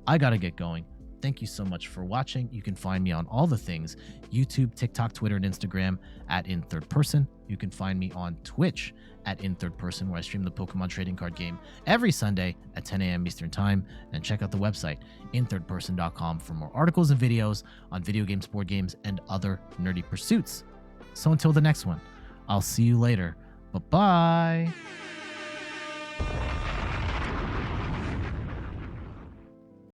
[SPEAKER 1] I gotta get going. Thank you so much for watching. You can find me on all the things: YouTube, TikTok, Twitter, and Instagram at In3rdPerson. You can find me on Twitch at In3rdPerson, where I stream the Pokemon trading card game every Sunday at 10 a.m. Eastern Time. And check out the website, in3rdperson.com, for more articles and videos on video games, board games, and other nerdy pursuits. So until the next one, I'll see you later. Bye-bye.